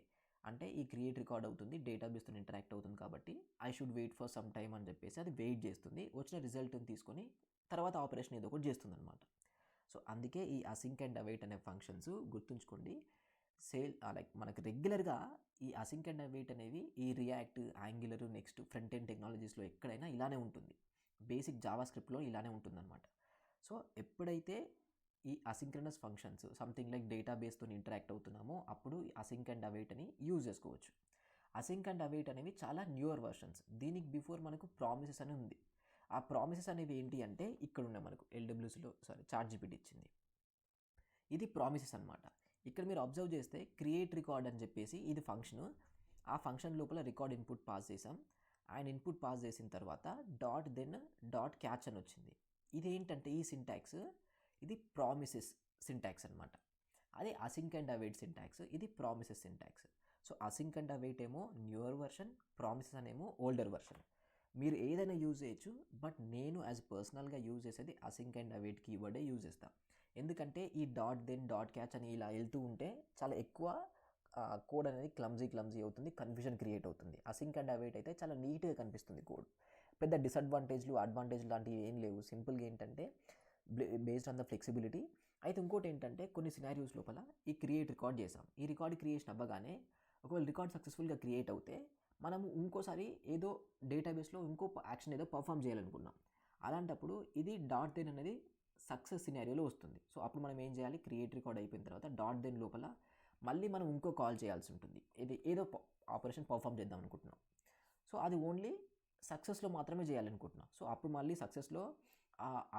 అంటే ఈ క్రియేట్ రికార్డ్ అవుతుంది, డేటాబేస్తో ఇంటరాక్ట్ అవుతుంది కాబట్టి I should wait for some time అని చెప్పేసి అది వెయిట్ చేస్తుంది. వచ్చిన రిజల్ట్ని తీసుకొని తర్వాత ఆపరేషన్ ఏదో ఒకటి చేస్తుంది అనమాట. సో అందుకే ఈ అసింక్ అండ్ అవైట్ అనే ఫంక్షన్స్ గుర్తుంచుకోండి. లైక్ మనకు రెగ్యులర్గా ఈ అసింక్ అండ్ అవైట్ అనేవి ఈ React, Angular, Next front end టెక్నాలజీస్లో ఎక్కడైనా ఇలానే ఉంటుంది. బేసిక్ జావా స్క్రిప్ట్లో ఇలానే ఉంటుందన్నమాట. సో ఎప్పుడైతే ఈ అసింక్రనస్ ఫంక్షన్స్ సంథింగ్ లైక్ డేటాబేస్తో ఇంటరాక్ట్ అవుతున్నామో అప్పుడు అసింక్ అండ్ అవైట్ అని యూజ్ చేసుకోవచ్చు. అసింక్ అండ్ అవైట్ అనేవి చాలా న్యూయర్ వర్షన్స్. దీనికి బిఫోర్ మనకు ప్రామిసెస్ అని ఉంది. ఆ ప్రామిసెస్ అనేవి ఏంటి అంటే ఇక్కడ ఉన్నాయి మనకు ఎల్డబ్ల్యూసీలో, చాట్‌జీపీటీ ఇచ్చింది. ఇది ప్రామిసెస్ అనమాట. ఇక్కడ మీరు అబ్జర్వ్ చేస్తే క్రియేట్ రికార్డ్ అని చెప్పేసి ఇది ఫంక్షన్. ఆ ఫంక్షన్ లోపల రికార్డ్ ఇన్పుట్ పాస్ చేసాం. అండ్ ఇన్పుట్ పాస్ చేసిన తర్వాత డాట్ దెన్ డాట్ క్యాచ్ అని వచ్చింది. ఇదేంటంటే ఈ సింటాక్స్ ఇది ప్రామిసెస్ సింటాక్స్ అనమాట. అదే అసింక్ అండ్ అవైట్ సింటాక్స్, ఇది promises syntax. So async and await ఏమో న్యూయర్ వర్షన్, ప్రామిసెస్ అనేమో ఓల్డర్ వర్షన్. మీరు ఏదైనా యూజ్ చేయొచ్చు, బట్ నేను యాజ్ పర్సనల్గా యూజ్ చేసేది అసింక్ అండ్ అవైట్ కీవర్డే యూజ్ చేస్తాను. ఎందుకంటే ఈ డాట్ దెన్ డాట్ క్యాచ్ అని ఇలా వెళ్తూ ఉంటే చాలా ఎక్కువ కోడ్ అనేది క్లమ్జీ అవుతుంది, కన్ఫ్యూజన్ క్రియేట్ అవుతుంది. అసింక్ అండ్ అవైట్ అయితే చాలా నీట్గా కనిపిస్తుంది కోడ్. పెద్ద డిసడ్వాంటేజ్లు అడ్వాంటేజ్ లాంటివి ఏం లేవు. సింపుల్గా ఏంటంటే బేస్డ్ ఆన్ ద ఫ్లెక్సిబిలిటీ. అయితే ఇంకోటి ఏంటంటే కొన్ని సినారియోస్ లోపల ఈ క్రియేట్ రికార్డ్ చేసాం. ఈ రికార్డ్ క్రియేషన్ అవ్వగానే ఒకవేళ రికార్డ్ సక్సెస్ఫుల్గా క్రియేట్ అవుతే మనము ఇంకోసారి ఏదో డేటాబేస్లో ఇంకో యాక్షన్ ఏదో పర్ఫామ్ చేయాలనుకున్నాం. అలాంటప్పుడు ఇది డాట్ దెన్ అనేది సక్సెస్ సినారియోలో వస్తుంది. సో అప్పుడు మనం ఏం చేయాలి, క్రియేట్ రికార్డ్ అయిపోయిన తర్వాత డాట్ దెన్ లోపల మళ్ళీ మనం ఇంకో కాల్ చేయాల్సి ఉంటుంది. ఇది ఏదో ఆపరేషన్ పర్ఫామ్ చేద్దాం అనుకుంటున్నాం. సో అది ఓన్లీ సక్సెస్లో మాత్రమే చేయాలనుకుంటున్నా. సో అప్పుడు మళ్ళీ సక్సెస్లో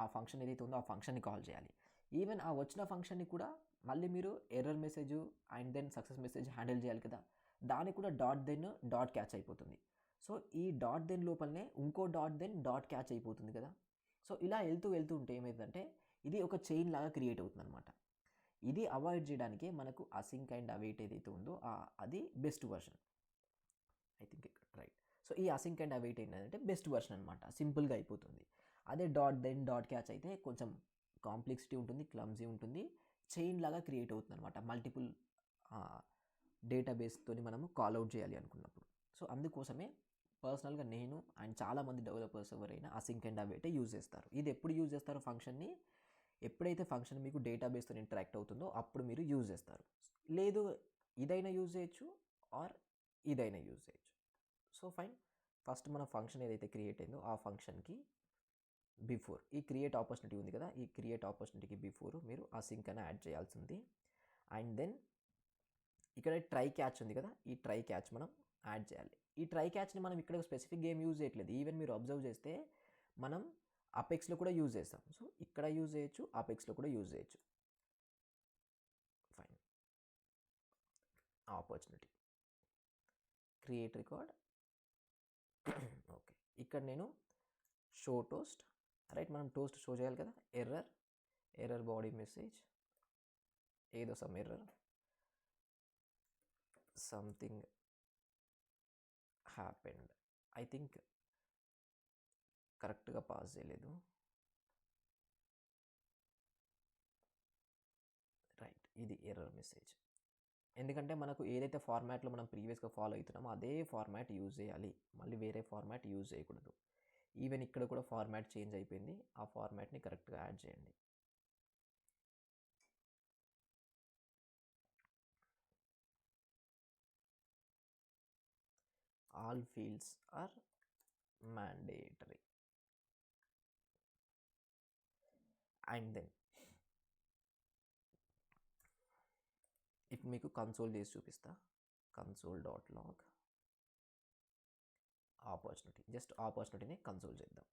ఆ ఫంక్షన్ ఏదైతే ఉందో ఆ ఫంక్షన్ని కాల్ చేయాలి. ఈవెన్ ఆ వచ్చిన ఫంక్షన్ని కూడా మళ్ళీ మీరు error message and then success message handle చేయాలి కదా, దానికి కూడా డాట్ క్యాచ్ అయిపోతుంది. సో ఈ డాట్ దెన్ లోపలనే ఇంకో డాట్ దెన్ డాట్ క్యాచ్ అయిపోతుంది కదా. సో ఇలా వెళ్తూ ఉంటే ఏమైందంటే ఇది ఒక చైన్ లాగా క్రియేట్ అవుతుంది అనమాట. ఇది అవాయిడ్ చేయడానికి మనకు అసింక్ అండ్ అవైట్ ఏదైతే ఉందో అది best version. I think right. So ఈ అసింక్ అండ్ అవైట్ ఏంటంటే బెస్ట్ వర్షన్ అనమాట, సింపుల్గా అయిపోతుంది. అదే డాట్ దెన్ డాట్ క్యాచ్ అయితే కొంచెం కాంప్లెక్సిటీ ఉంటుంది, క్లమ్జీ ఉంటుంది, చైన్ లాగా క్రియేట్ అవుతుంది అనమాట మల్టిపుల్ డేటాబేస్తో మనము కాల్అవుట్ చేయాలి అనుకున్నప్పుడు. సో అందుకోసమే పర్సనల్గా నేను అండ్ చాలామంది డెవలపర్స్ ఎవరైనా అసింక్ అండ్ అవైటే యూజ్ చేస్తారు. ఇది ఎప్పుడు యూజ్ చేస్తారు ఫంక్షన్ని, ఎప్పుడైతే ఫంక్షన్ మీకు డేటాబేస్తో ఇంటరాక్ట్ అవుతుందో అప్పుడు మీరు యూజ్ చేస్తారు. లేదు ఇదైనా యూజ్ చేయొచ్చు ఆర్ ఇదైనా యూజ్ చేయొచ్చు. సో ఫైన్, ఫస్ట్ మన ఫంక్షన్ ఏదైతే క్రియేట్ అయిందో ఆ ఫంక్షన్కి బిఫోర్ ఈ క్రియేట్ ఆపర్చునిటీ ఉంది కదా, ఈ క్రియేట్ ఆపర్చునిటీకి బిఫోర్ మీరు అసింక్ అని యాడ్ చేయాల్సింది. అండ్ దెన్ ఇక్కడ ట్రై క్యాచ్ ఉంది కదా, ఈ ట్రై క్యాచ్ మనం యాడ్ చేయాలి. ఈ ట్రై క్యాచ్ని మనం ఇక్కడ స్పెసిఫిక్ గేమ్ యూజ్ చేయట్లేదు. ఈవెన్ మీరు అబ్జర్వ్ చేస్తే మనం అపెక్స్లో కూడా యూజ్ చేస్తాం. సో ఇక్కడ యూజ్ చేయొచ్చు, అపెక్స్లో కూడా యూజ్ చేయొచ్చు. Fine, opportunity create record. Okay, ఇక్కడ నేను షో టోస్ట్, రైట్, మనం టోస్ట్ షో చేయాలి కదా. ఎర్రర్ బాడీ మెసేజ్, ఏదో some error, something happened. I think కరెక్ట్గా పాస్ చేయలేదు. రైట్, ఇది ఎర్రర్ మెసేజ్. ఎందుకంటే మనకు ఏదైతే ఫార్మాట్లో మనం ప్రీవియస్గా ఫాలో అవుతున్నామో అదే ఫార్మాట్ యూజ్ చేయాలి, మళ్ళీ వేరే ఫార్మాట్ యూజ్ చేయకూడదు. ఈవెన్ ఇక్కడ కూడా ఫార్మాట్ చేంజ్ అయిపోయింది, ఆ ఫార్మాట్ని కరెక్ట్గా యాడ్ చేయండి. All fields are mandatory. And then ఇప్పుడు మీకు కన్సోల్ చేసి చూపిస్తా. console.log ఆపర్చునిటీ, జస్ట్ ఆపర్చునిటీని కన్సోల్ చేద్దాం.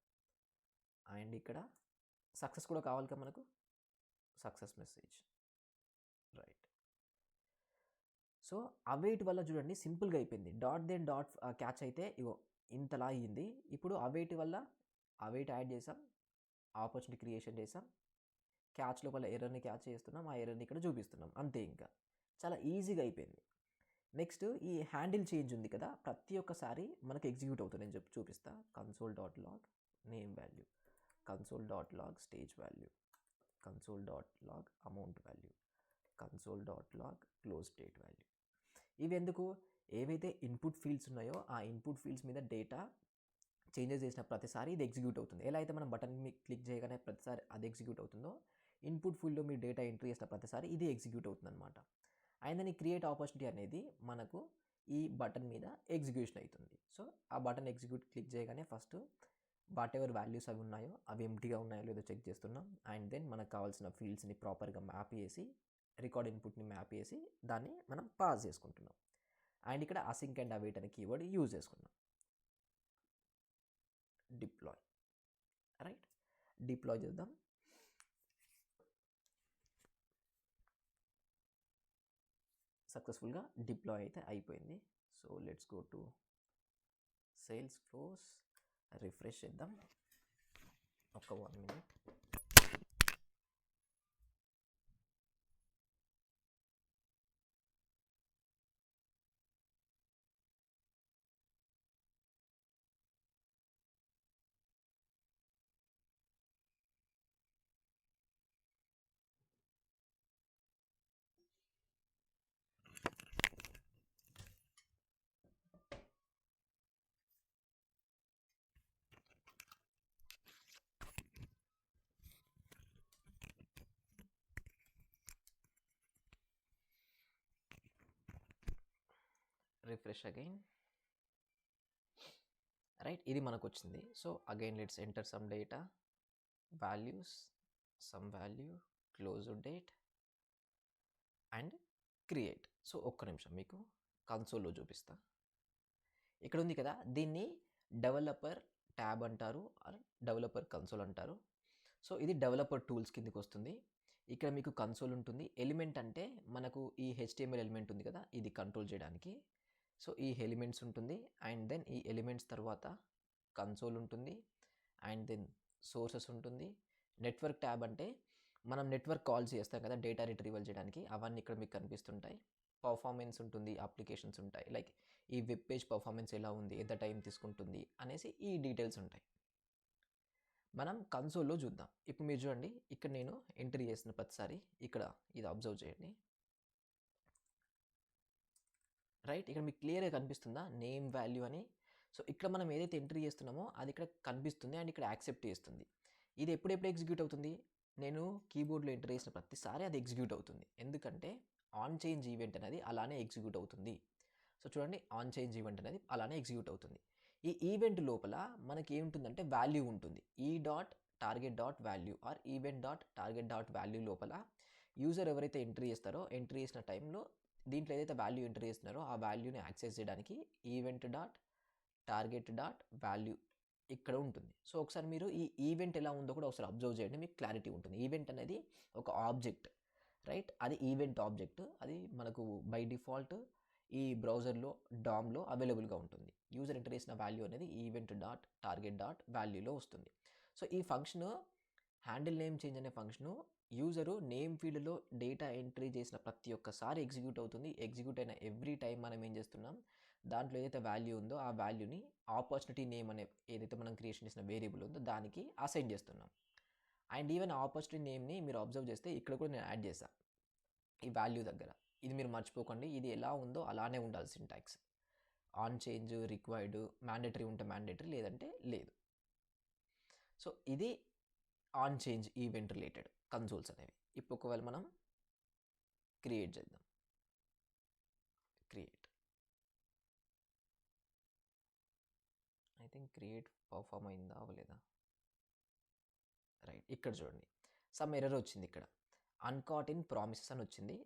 అండ్ ఇక్కడ సక్సెస్ కూడా కావాలి కదా మనకు, success message. Right, so await వల్ల చూడండి సింపుల్గా అయిపోయింది. డాట్ దెన్ డాట్ క్యాచ్ అయితే ఇగో ఇంతలా అయ్యింది. ఇప్పుడు అవైట్ వల్ల అవైట్ యాడ్ చేసాం, ఆపర్చునిటీ క్రియేషన్ చేసాం, క్యాచ్ లోపల ఎర్రర్ని క్యాచ్ చేస్తున్నాం, ఆ ఎర్రర్ని ఇక్కడ చూపిస్తున్నాం, అంతే. ఇంకా చాలా ఈజీగా అయిపోయింది. నెక్స్ట్ ఈ హ్యాండిల్ చేంజ్ ఉంది కదా, ప్రతి ఒక్కసారి మనకు ఎగ్జిక్యూట్ అవుతుంది. నేను చూపిస్తా. console.log name value, console.log stage value, console.log amount value, console.log close date value. ఇవి ఎందుకు, ఏవైతే ఇన్పుట్ ఫీల్డ్స్ ఉన్నాయో ఆ ఇన్పుట్ ఫీల్డ్స్ మీద డేటా చేంజెస్ చేసిన ప్రతిసారి ఇది ఎగ్జిక్యూట్ అవుతుంది. ఎలా అయితే మనం బటన్ క్లిక్ చేయగానే ప్రతిసారి అది ఎగ్జిక్యూట్ అవుతుందో, ఇన్పుట్ ఫీల్డ్లో మీరు డేటా ఎంట్రీ చేసిన ప్రతిసారి ఇది ఎగ్జిక్యూట్ అవుతుంది అనమాట. అండ్ దాని క్రియేట్ ఆపర్చునిటీ అనేది మనకు ఈ బటన్ మీద ఎగ్జిక్యూషన్ అవుతుంది. సో ఆ బటన్ ఎగ్జిక్యూట్ క్లిక్ చేయగానే ఫస్ట్ వాట్ ఎవర్ వాల్యూస్ అవి ఉన్నాయో అవి ఎంటీగా ఉన్నాయో లేదో చెక్ చేస్తున్నాం. అండ్ దెన్ మనకు కావాల్సిన ఫీల్డ్స్ని ప్రాపర్గా మ్యాప్ చేసి, రికార్డ్ ఇన్పుట్ని మ్యాప్ చేసి దాన్ని మనం పాస్ చేసుకుంటున్నాం. అండ్ ఇక్కడ అసింక్ అండ్ అవైట్ అనే కీవర్డ్ యూజ్ చేసుకున్నాం. డిప్లాయ్, రైట్, డిప్లాయ్ చేద్దాం. సక్సెస్ఫుల్గా డిప్లాయ్ అయితే అయిపోయింది. So let's go to sales force, refresh చేద్దాం ఒక 1 minute. Refresh again. రైట్, ఇది మనకు వచ్చింది. So again let's enter some data, values, some value, close date and create. So ఒక్క నిమిషం మీకు కన్సోల్లో చూపిస్తా. ఇక్కడ ఉంది కదా, దీన్ని డెవలపర్ ట్యాబ్ అంటారు, ఆర్ డెవలపర్ కన్సోల్ అంటారు. సో ఇది డెవలపర్ టూల్స్ కిందకి వస్తుంది. ఇక్కడ మీకు కన్సోల్ ఉంటుంది. ఎలిమెంట్ అంటే మనకు ఈ హెచ్టిఎంఎల్ ఎలిమెంట్ ఉంది కదా, ఇది కంట్రోల్ చేయడానికి. సో ఈ ఎలిమెంట్స్ ఉంటుంది, అండ్ దెన్ ఈ ఎలిమెంట్స్ తర్వాత కన్సోల్ ఉంటుంది, అండ్ దెన్ సోర్సెస్ ఉంటుంది. నెట్వర్క్ ట్యాబ్ అంటే మనం నెట్వర్క్ కాల్స్ చేస్తాం కదా డేటా రిట్రీవల్ చేయడానికి, అవన్నీ ఇక్కడ మీకు కనిపిస్తుంటాయి. పర్ఫార్మెన్స్ ఉంటుంది, అప్లికేషన్స్ ఉంటాయి, లైక్ ఈ వెబ్ పేజ్ పర్ఫార్మెన్స్ ఎలా ఉంది, ఎంత టైం తీసుకుంటుంది అనేసి ఈ డీటెయిల్స్ ఉంటాయి. మనం కన్సోల్లో చూద్దాం. ఇప్పుడు మీరు చూడండి, ఇక్కడ నేను ఎంట్రీ చేసిన ప్రతిసారి ఇక్కడ ఇది అబ్జర్వ్ చేయండి. రైట్, ఇక్కడ మీకు క్లియర్గా కనిపిస్తుందా నేమ్ వాల్యూ అని. సో ఇక్కడ మనం ఏదైతే ఎంట్రీ చేస్తున్నామో అది ఇక్కడ కనిపిస్తుంది, అండ్ ఇక్కడ యాక్సెప్ట్ చేస్తుంది. ఇది ఎప్పుడెప్పుడు ఎగ్జిక్యూట్ అవుతుంది, నేను కీబోర్డ్లో ఎంటర్ చేసిన ప్రతిసారి అది ఎగ్జిక్యూట్ అవుతుంది, ఎందుకంటే ఆన్ చేంజ్ ఈవెంట్ అనేది అలానే ఎగ్జిక్యూట్ అవుతుంది. సో చూడండి, ఆన్ చేంజ్ ఈవెంట్ అనేది అలానే ఎగ్జిక్యూట్ అవుతుంది. ఈ ఈవెంట్ లోపల మనకి ఏముంటుందంటే వాల్యూ ఉంటుంది. ఈ dot target dot value or event dot target dot value లోపల యూజర్ ఎవరైతే ఎంట్రీ చేస్తారో ఎంట్రీ చేసిన టైంలో దీంట్లో ఏదైతే వాల్యూ ఎంట్రీ చేస్తున్నారో ఆ వాల్యూని యాక్సెస్ చేయడానికి event dot target dot value ఇక్కడ ఉంటుంది. సో ఒకసారి మీరు ఈ ఈవెంట్ ఎలా ఉందో కూడా ఒకసారి అబ్జర్వ్ చేయండి, మీకు క్లారిటీ ఉంటుంది. ఈవెంట్ అనేది ఒక ఆబ్జెక్ట్, రైట్, అది ఈవెంట్ ఆబ్జెక్ట్. అది మనకు బై డిఫాల్ట్ ఈ బ్రౌజర్లో డామ్లో అవైలబుల్గా ఉంటుంది. యూజర్ ఎంటర్ చేసిన వాల్యూ అనేది ఈవెంట్ డాట్ టార్గెట్ డాట్ వాల్యూలో వస్తుంది. సో ఈ ఫంక్షను హ్యాండిల్ నేమ్ చేంజ్ అనే ఫంక్షను యూజరు నేమ్ ఫీల్డ్లో డేటా ఎంట్రీ చేసిన ప్రతి ఒక్కసారి ఎగ్జిక్యూట్ అవుతుంది. ఎగ్జిక్యూట్ అయిన ఎవ్రీ టైం మనం ఏం చేస్తున్నాం, దాంట్లో ఏదైతే వాల్యూ ఉందో ఆ వాల్యూని ఆపర్చునిటీ నేమ్ అనే ఏదైతే మనం క్రియేషన్ చేసిన వేరియబుల్ ఉందో దానికి అసైన్ చేస్తున్నాం. అండ్ ఈవెన్ ఆపర్చునిటీ నేమ్ని మీరు అబ్జర్వ్ చేస్తే ఇక్కడ కూడా నేను యాడ్ చేశాను ఈ వాల్యూ దగ్గర. ఇది మీరు మర్చిపోకండి, ఇది ఎలా ఉందో అలానే ఉండాలి syntax. On change required, mandatory ఉంటే మ్యాండేటరీ, లేదంటే లేదు. సో ఇది on change event related consoles అనేవి. ఇప్పుడు ఒకవేళ మనం క్రియేట్ చేద్దాం, create, I think create perform అయిందా అవ్వలేదా, రైట్. ఇక్కడ చూడండి, సమ్ ఎర్రర్ వచ్చింది, ఇక్కడ అన్కాట్ ఇన్ ప్రామిసెస్ అని వచ్చింది.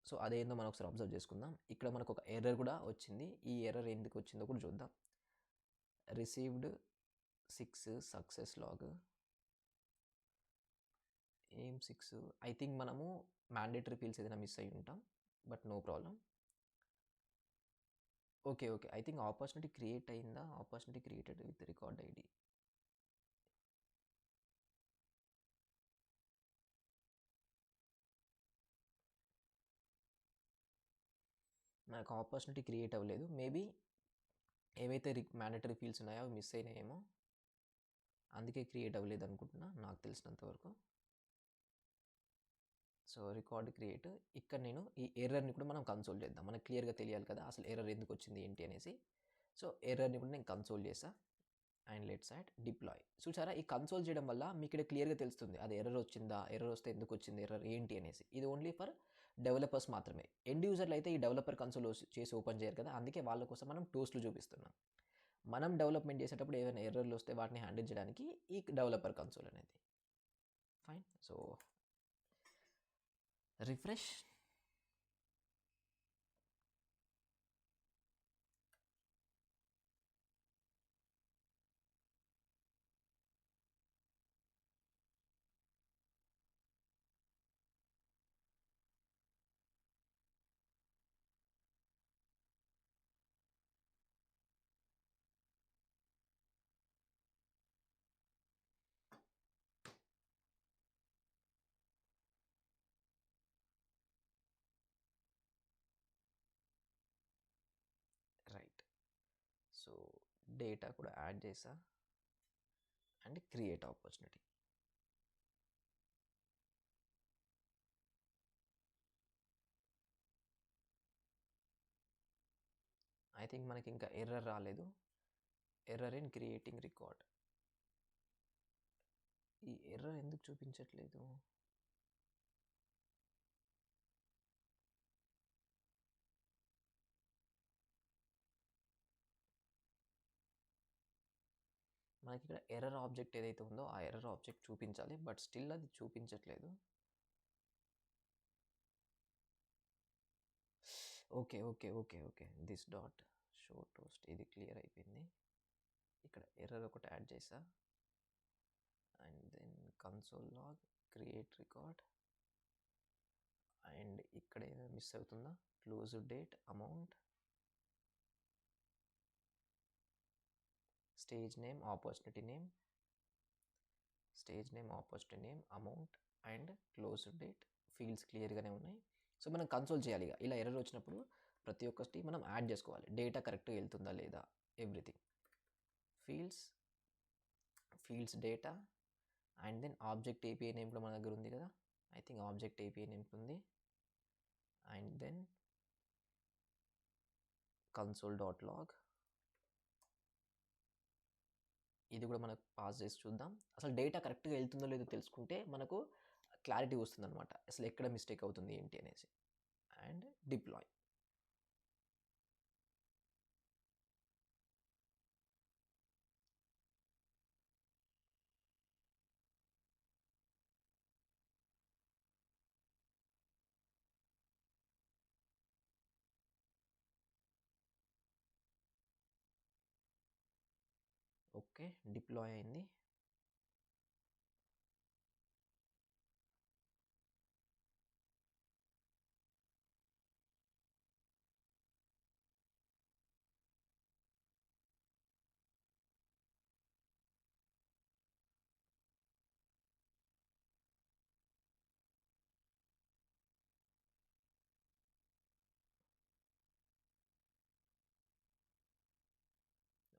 సో అదేందో మనం ఒకసారి అబ్జర్వ్ చేసుకుందాం. ఇక్కడ మనకు ఒక ఎర్రర్ కూడా వచ్చింది. ఈ ఎర్రర్ ఎందుకు వచ్చిందో కూడా చూద్దాం. రిసీవ్డ్ 6 సక్సెస్ లాగ్, ఏం 6, ఐ థింక్ మనము మ్యాండేటరీ ఫీల్డ్స్ ఏదైనా మిస్ అయ్యి ఉంటాం, but no problem. Okay okay, I think opportunity create అయిందా, opportunity created with record ID. నాకు ఆపర్చునిటీ క్రియేట్ అవ్వలేదు, మేబీ ఏవైతే మ్యాండేటరీ ఫీల్డ్స్ ఉన్నాయో అవి మిస్ అయినాయేమో, అందుకే క్రియేట్ అవ్వలేదు అనుకుంటున్నా నాకు తెలిసినంత వరకు. సో రికార్డ్ క్రియేట్, ఇక్కడ నేను ఈ ఎర్రర్ని కూడా మనం కన్సోల్ చేద్దాం, మనకు క్లియర్గా తెలియాలి కదా అసలు ఎర్రర్ ఎందుకు వచ్చింది ఏంటి అనేసి. సో ఎర్రర్ని కూడా నేను కన్సోల్ చేసా, అండ్ లెట్స్ యాడ్ డిప్లాయ్. చూసారా, ఈ కన్సోల్ చేయడం వల్ల మీకు ఇక్కడ క్లియర్గా తెలుస్తుంది అది ఎర్రర్ వచ్చిందా, ఎర్రర్ వస్తే ఎందుకు వచ్చింది, ఎర్రర్ ఏంటి అనేసి. ఇది ఓన్లీ ఫర్ డెవలపర్స్ మాత్రమే. ఎండ్ యూజర్లు అయితే ఈ డెవలపర్ కన్సోల్ చేసి ఓపెన్ చేయరు కదా, అందుకే వాళ్ళ కోసం మనం టూల్స్లు చూపిస్తున్నాం. మనం డెవలప్మెంట్ చేసేటప్పుడు ఏమైనా ఎర్రర్లు వస్తే వాటిని హ్యాండిల్ చేయడానికి ఈ డెవలపర్ కన్సోల్ అనేది. Fine, so refresh. Right, so data కూడా యాడ్ చేసా, and create opportunity. I think మనకి ఇంకా ఎర్రర్ రాలేదు. ఎర్రర్ ఇన్ క్రియేటింగ్ రికార్డ్, ఈ ఎర్రర్ ఎందుకు చూపించట్లేదు, మనకి ఇక్కడ ఎర్రర్ ఆబ్జెక్ట్ ఏదైతే ఉందో ఆ ఎర్రర్ ఆబ్జెక్ట్ చూపించాలి, బట్ స్టిల్ అది చూపించట్లేదు. Okay okay okay okay, this dot show toast, ఇది క్లియర్ అయిపోయింది. ఇక్కడ ఎర్రర్ ఒకటి యాడ్ చేసా. And then console log create record. And ఇక్కడ ఏమైనా మిస్ అవుతుందా? Close date, amount, stage name, opportunity name, stage name, opportunity name, amount and close date fields క్లియర్గానే ఉన్నాయి. సో మనం కన్సోల్ చేయాలి. ఇలా ఎర్రర్ వచ్చినప్పుడు ప్రతి ఒక్కటి మనం యాడ్ చేసుకోవాలి. డేటా కరెక్ట్గా వెళ్తుందా లేదా, everything. Fields data and then object API name కూడా మన దగ్గర ఉంది కదా. I think object API name ఉంది. అండ్ దెన్ console.log ఇది కూడా మనకు పాస్ చేసి చూద్దాం. అసలు డేటా కరెక్ట్గా వెళ్తుందో లేదో తెలుసుకుంటే మనకు క్లారిటీ వస్తుంది అనమాట, అసలు ఎక్కడ మిస్టేక్ అవుతుంది ఏంటి అనేసి. And deploy. ఓకే, డిప్లాయ్ అయింది.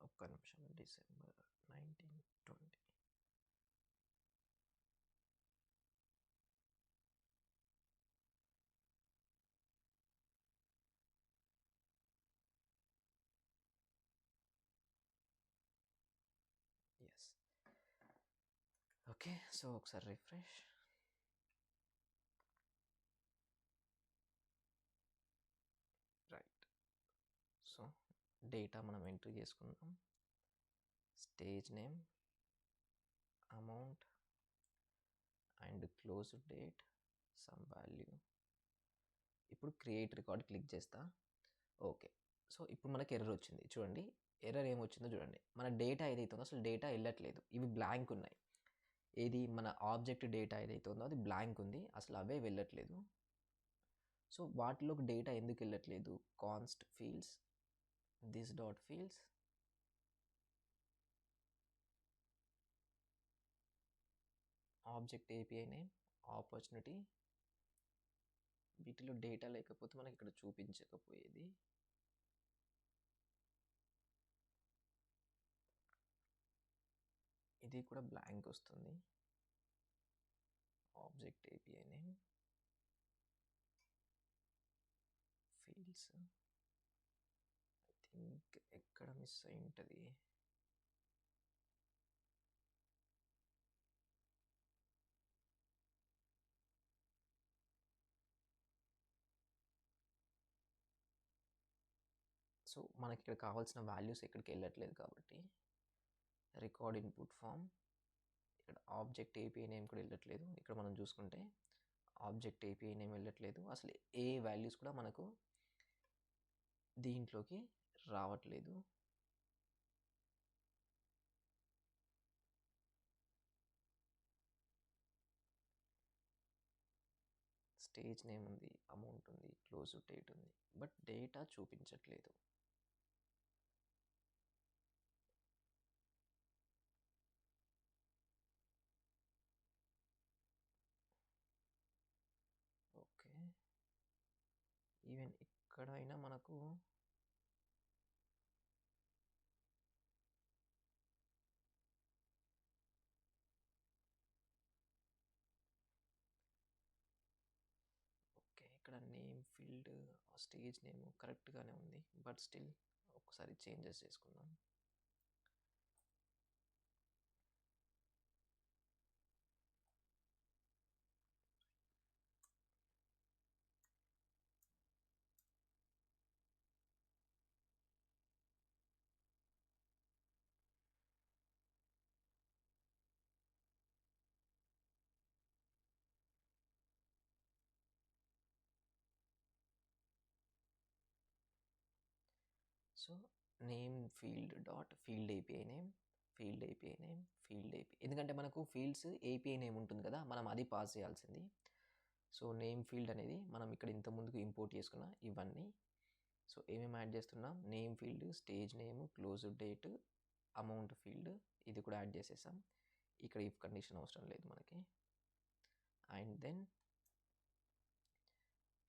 ఒక్క నిమిషం, December 1920. ఎస్. ఓకే, సో ఒకసారి రిఫ్రెష్. రైట్. సో డేటా మనం ఎంట్రీ చేసుకుందాం. Stage name, amount and close date, some value. ఇప్పుడు క్రియేట్ రికార్డ్ క్లిక్ చేస్తా. ఓకే, సో ఇప్పుడు మనకి ఎర్రర్ వచ్చింది. చూడండి ఎర్రర్ ఏమొచ్చిందో చూడండి. మన డేటా ఏదైతే ఉందో అసలు డేటా వెళ్ళట్లేదు, ఇవి బ్లాంక్ ఉన్నాయి. ఏది మన ఆబ్జెక్ట్ డేటా ఏదైతే ఉందో అది బ్లాంక్ ఉంది, అసలు అవే వెళ్ళట్లేదు. సో వాటిలోకి డేటా ఎందుకు వెళ్ళట్లేదు? Const fields, this dot fields, object API name, opportunity, వీటిలో డేటా లేకపోతే మనకి ఇక్కడ చూపించకపోయేది. ఇది కూడా బ్లాంక్ వస్తుంది. Object API name, fields. I think ఎక్కడ మిస్ అయి ఉంటుంది. సో మనకి ఇక్కడ కావాల్సిన వాల్యూస్ ఎక్కడికి వెళ్ళట్లేదు కాబట్టి రికార్డ్ ఇన్పుట్ ఫామ్, ఇక్కడ ఆబ్జెక్ట్ ఏపీఐ నేమ్ కూడా వెళ్ళట్లేదు. ఇక్కడ మనం చూసుకుంటే ఆబ్జెక్ట్ ఏపీఐ నేమ్ వెళ్ళట్లేదు, అసలు ఏ వాల్యూస్ కూడా మనకు దీంట్లోకి రావట్లేదు. స్టేజ్ నేమ్ ఉంది, అమౌంట్ ఉంది, క్లోజ్ డేట్ ఉంది, బట్ డేటా చూపించట్లేదు. ఓకే, ఈవెన్ ఇక్కడైనా మనకు ఓకే, ఇక్కడ నేమ్ ఫీల్డ్ స్టేజ్ నేమ్ కరెక్ట్గానే ఉంది, బట్ స్టిల్ ఒకసారి చేంజెస్ చేసుకుందాం. So name field dot field API name, field API name, field AP, ఎందుకంటే మనకు ఫీల్డ్స్ ఏపీఐ నేమ్ ఉంటుంది కదా, మనం అది పాస్ చేయాల్సింది. సో నేమ్ ఫీల్డ్ అనేది మనం ఇక్కడ ఇంత ముందుకు ఇంపోర్ట్ చేసుకున్న ఇవన్నీ. సో ఏమేమి యాడ్ చేస్తున్నాం, name field, stage name, close date, amount field, ఇది కూడా యాడ్ చేసేసాం. ఇక్కడ ఇఫ్ కండిషన్ అవసరం లేదు మనకి. And then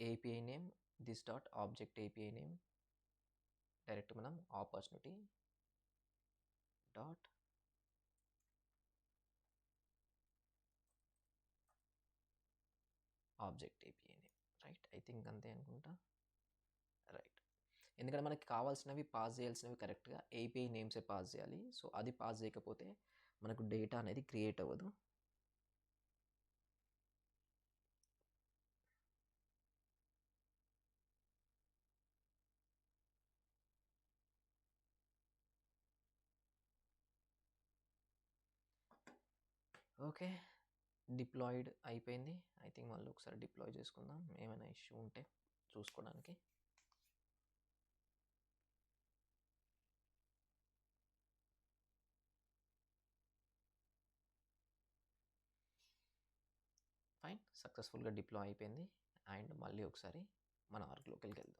API name, this dot object API name, direct మనం opportunity dot object API name, right. I think అంతే అనుకుంటా, రైట్. ఎందుకంటే మనకి కావాల్సినవి పాస్ చేయాల్సినవి కరెక్ట్గా ఏపీఐ నేమ్సే పాస్ చేయాలి. సో అది పాస్ చేయకపోతే మనకు డేటా అనేది క్రియేట్ అవ్వదు. ఓకే, డిప్లాయిడ్ అయిపోయింది. ఐ థింక్ మళ్ళీ ఒకసారి డిప్లాయ్ చేసుకుందాం, ఏమైనా ఇష్యూ ఉంటే చూసుకోవడానికి. ఫైన్, సక్సెస్ఫుల్గా డిప్లాయ్ అయిపోయింది. అండ్ మళ్ళీ ఒకసారి మన వర్క్లోకి వెళ్దాం.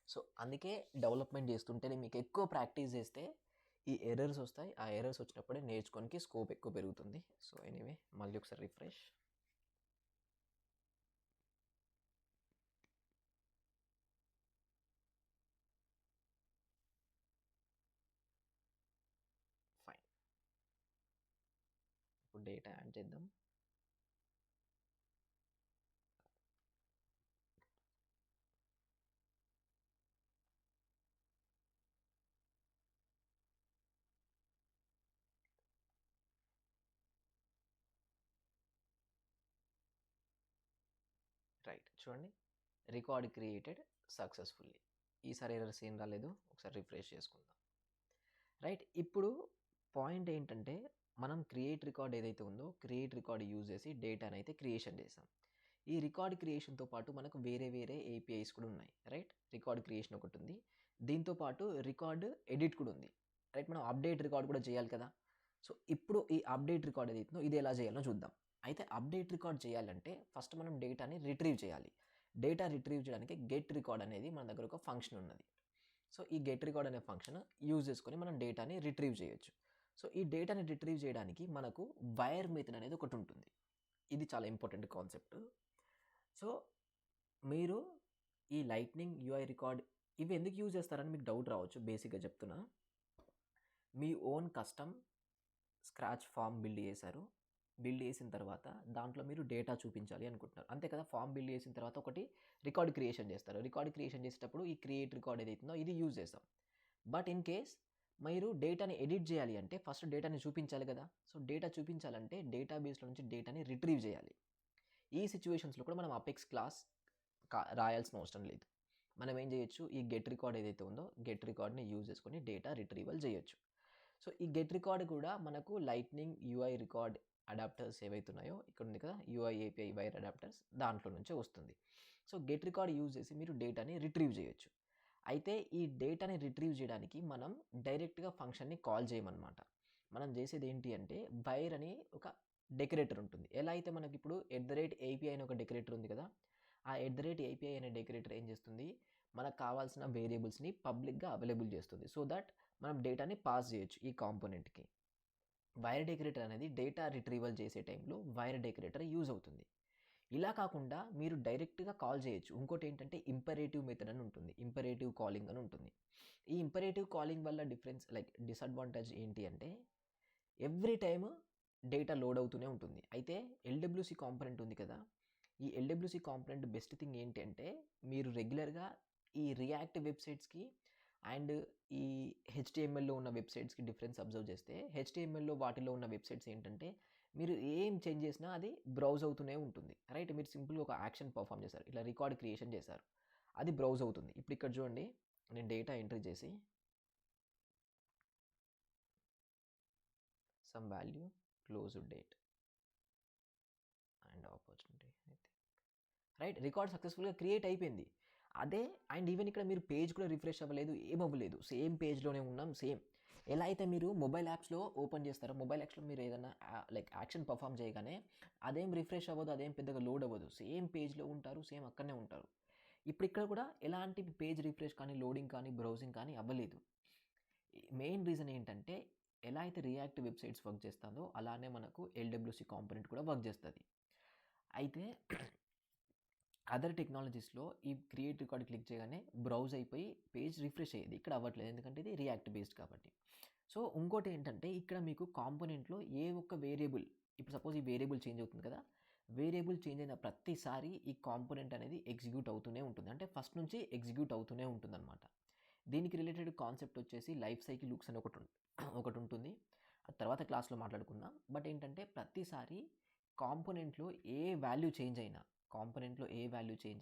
సో అందుకే డెవలప్మెంట్ చేస్తుంటేనే మీకు ఎక్కువ ప్రాక్టీస్ చేస్తే ఈ ఎర్రర్స్ వస్తాయి. ఆ ఎర్రర్స్ వచ్చినప్పుడే నేర్చుకోనికి స్కోప్ ఎక్కువ పెరుగుతుంది. సో ఎనీవే మళ్ళీ ఒకసారి రిఫ్రెష్. ఫైన్, ఇప్పుడు డేటా యాడ్ చేద్దాం. రైట్, చూడండి, రికార్డ్ క్రియేటెడ్ సక్సెస్ఫుల్లీ. ఈసారి ఎర్రర్స్ ఏం రాలేదు. ఒకసారి రిఫ్రెష్ చేసుకుందాం. రైట్, ఇప్పుడు పాయింట్ ఏంటంటే మనం క్రియేట్ రికార్డ్ ఏదైతే ఉందో క్రియేట్ రికార్డ్ యూజ్ చేసి డేటాని అయితే క్రియేషన్ చేసాం. ఈ రికార్డ్ క్రియేషన్తో పాటు మనకు వేరే వేరే ఏపీఐస్ కూడా ఉన్నాయి. రైట్, రికార్డ్ క్రియేషన్ ఒకటి ఉంది, దీంతో పాటు రికార్డ్ ఎడిట్ కూడా ఉంది. రైట్, మనం అప్డేట్ రికార్డ్ కూడా చేయాలి కదా. సో ఇప్పుడు ఈ అప్డేట్ రికార్డ్ ఏదైతుందో ఇది ఎలా చేయాలో చూద్దాం. అయితే అప్డేట్ రికార్డ్ చేయాలంటే ఫస్ట్ మనం డేటాని రిట్రీవ్ చేయాలి. డేటా రిట్రీవ్ చేయడానికి గెట్ రికార్డ్ అనేది మన దగ్గర ఒక ఫంక్షన్ ఉన్నది. సో ఈ గెట్ రికార్డ్ అనే ఫంక్షన్ యూజ్ చేసుకొని మనం డేటాని రిట్రీవ్ చేయొచ్చు. సో ఈ డేటాని రిట్రీవ్ చేయడానికి మనకు వైర్ మెథడ్ అనేది ఒకటి ఉంటుంది. ఇది చాలా ఇంపార్టెంట్ కాన్సెప్ట్. సో మీరు ఈ లైట్నింగ్ యూఐ రికార్డ్ ఇవి ఎందుకు యూజ్ చేస్తారని మీకు డౌట్ రావచ్చు. బేసిక్గా చెప్తున్నా, మీ own custom scratch form build చేశారు. బిల్డ్ చేసిన తర్వాత దాంట్లో మీరు డేటా చూపించాలి అనుకుంటున్నారు, అంతే కదా. ఫామ్ బిల్డ్ చేసిన తర్వాత ఒకటి రికార్డ్ క్రియేషన్ చేస్తారు. రికార్డ్ క్రియేషన్ చేసేటప్పుడు ఈ క్రియేట్ రికార్డ్ ఏదైతుందో ఇది యూజ్ చేస్తాం. బట్ ఇన్ కేస్ మీరు డేటాని ఎడిట్ చేయాలి అంటే ఫస్ట్ డేటాని చూపించాలి కదా. సో డేటా చూపించాలంటే డేటాబేస్లో నుంచి డేటాని రిట్రీవ్ చేయాలి. ఈ సిచ్యువేషన్స్లో కూడా మనం అపెక్స్ క్లాస్ రాయాల్సిన అవసరం లేదు. మనం ఏం చేయొచ్చు, ఈ గెట్ రికార్డ్ ఏదైతే ఉందో గెట్ రికార్డ్ని యూజ్ చేసుకొని డేటా రిట్రీవల్ చేయొచ్చు. సో ఈ గెట్ రికార్డ్ కూడా మనకు లైట్నింగ్ యూఐ రికార్డ్ అడాప్టర్స్ ఏవైతున్నాయో ఇక్కడ ఉంది కదా, యూఐ ఏపీఐ వైర్ అడాప్టర్స్, దాంట్లో నుంచే వస్తుంది. సో గెట్ రికార్డ్ యూజ్ చేసి మీరు డేటాని రిట్రీవ్ చేయొచ్చు. అయితే ఈ డేటాని రిట్రీవ్ చేయడానికి మనం డైరెక్ట్గా ఫంక్షన్ని కాల్ చేయమన్నమాట. మనం చేసేది ఏంటి అంటే వైర్ అని ఒక డెకరేటర్ ఉంటుంది. ఎలా అయితే మనకి ఇప్పుడు @API అనే ఒక డెకరేటర్ ఉంది కదా, ఆ @API అనే డెకరేటర్ ఏం చేస్తుంది, మనకు కావాల్సిన వేరియబుల్స్ని పబ్లిక్గా అవైలబుల్ చేస్తుంది. సో దట్ మనం డేటాని పాస్ చేయొచ్చు ఈ కాంపోనెంట్కి. వైర్ డెకరేటర్ అనేది డేటా రిట్రీవల్ చేసే టైంలో వైర్ డెకరేటర్ యూజ్ అవుతుంది. ఇలా కాకుండా మీరు డైరెక్ట్గా కాల్ చేయొచ్చు. ఇంకోటి ఏంటంటే ఇంపరేటివ్ మెథడ్ అని ఉంటుంది, ఇంపరేటివ్ కాలింగ్ అని ఉంటుంది. ఈ ఇంపరేటివ్ కాలింగ్ వల్ల డిసడ్వాంటేజ్ ఏంటి అంటే ఎవ్రీ టైమ్ డేటా లోడ్ అవుతూనే ఉంటుంది. అయితే ఎల్డబ్ల్యూసి కాంపోనెంట్ ఉంది కదా, ఈ ఎల్డబ్ల్యూసి కాంపోనెంట్ బెస్ట్ థింగ్ ఏంటి అంటే మీరు రెగ్యులర్గా ఈ రియాక్ట్ వెబ్సైట్స్కి అండ్ ఈ హెచ్టిఎంఎల్లో ఉన్న వెబ్సైట్స్కి డిఫరెన్స్ అబ్జర్వ్ చేస్తే హెచ్టిఎంఎల్లో వాటిలో ఉన్న వెబ్సైట్స్ ఏంటంటే మీరు ఏం చేంజ్ చేసినా అది బ్రౌజ్ అవుతూనే ఉంటుంది. రైట్, మీరు సింపుల్గా ఒక యాక్షన్ పర్ఫామ్ చేశారు, ఇలా రికార్డ్ క్రియేషన్ చేశారు, అది బ్రౌజ్ అవుతుంది. ఇప్పుడు ఇక్కడ చూడండి, నేను డేటా ఎంట్రీ చేసి some value, close date and opportunity అయితే రైట్, రికార్డ్ సక్సెస్ఫుల్గా క్రియేట్ అయిపోయింది. అదే అండ్ ఈవెన్ ఇక్కడ మీరు పేజ్ కూడా రిఫ్రెష్ అవ్వలేదు, ఏమవ్వలేదు, సేమ్ పేజ్లోనే ఉన్నాం. సేమ్ ఎలా అయితే మీరు మొబైల్ యాప్స్లో ఓపెన్ చేస్తారో, మొబైల్ యాప్స్లో మీరు ఏదైనా లైక్ యాక్షన్ పర్ఫామ్ చేయగానే అదేం రిఫ్రెష్ అవ్వదు, అదేం పెద్దగా లోడ్ అవ్వదు, సేమ్ పేజ్లో ఉంటారు, సేమ్ అక్కడనే ఉంటారు. ఇప్పుడు ఇక్కడ కూడా ఎలాంటి పేజ్ రిఫ్రెష్ కానీ, లోడింగ్ కానీ, బ్రౌజింగ్ కానీ అవ్వలేదు. మెయిన్ రీజన్ ఏంటంటే ఎలా అయితే రియాక్ట్ వెబ్సైట్స్ వర్క్ చేస్తుందో అలానే మనకు ఎల్డబ్ల్యూసి కాంపోనెంట్ కూడా వర్క్ చేస్తుంది. అయితే అదర్ టెక్నాలజీస్లో ఈ క్రియేట్ రికార్డ్ క్లిక్ చేయగానే బ్రౌజ్ అయిపోయి పేజ్ రిఫ్రెష్ అయ్యేది, ఇక్కడ అవ్వట్లేదు ఎందుకంటే ఇది రియాక్ట్ బేస్డ్ కాబట్టి. సో ఇంకోటి ఏంటంటే ఇక్కడ మీకు కాంపోనెంట్లో ఏ ఒక్క వేరియబుల్, ఇప్పుడు సపోజ్ ఈ వేరియబుల్ చేంజ్ అవుతుంది కదా, వేరియబుల్ చేంజ్ అయిన ప్రతిసారి ఈ కాంపోనెంట్ అనేది ఎగ్జిక్యూట్ అవుతూనే ఉంటుంది, అంటే ఫస్ట్ నుంచి ఎగ్జిక్యూట్ అవుతూనే ఉంటుంది అనమాట. దీనికి రిలేటెడ్ కాన్సెప్ట్ వచ్చేసి లైఫ్ సైకిల్ లూప్స్ అని ఒకటి ఉంటుంది, ఆ తర్వాత క్లాస్లో మాట్లాడుకుందాం. బట్ ఏంటంటే ప్రతిసారి కాంపోనెంట్లో ఏ వాల్యూ చేంజ్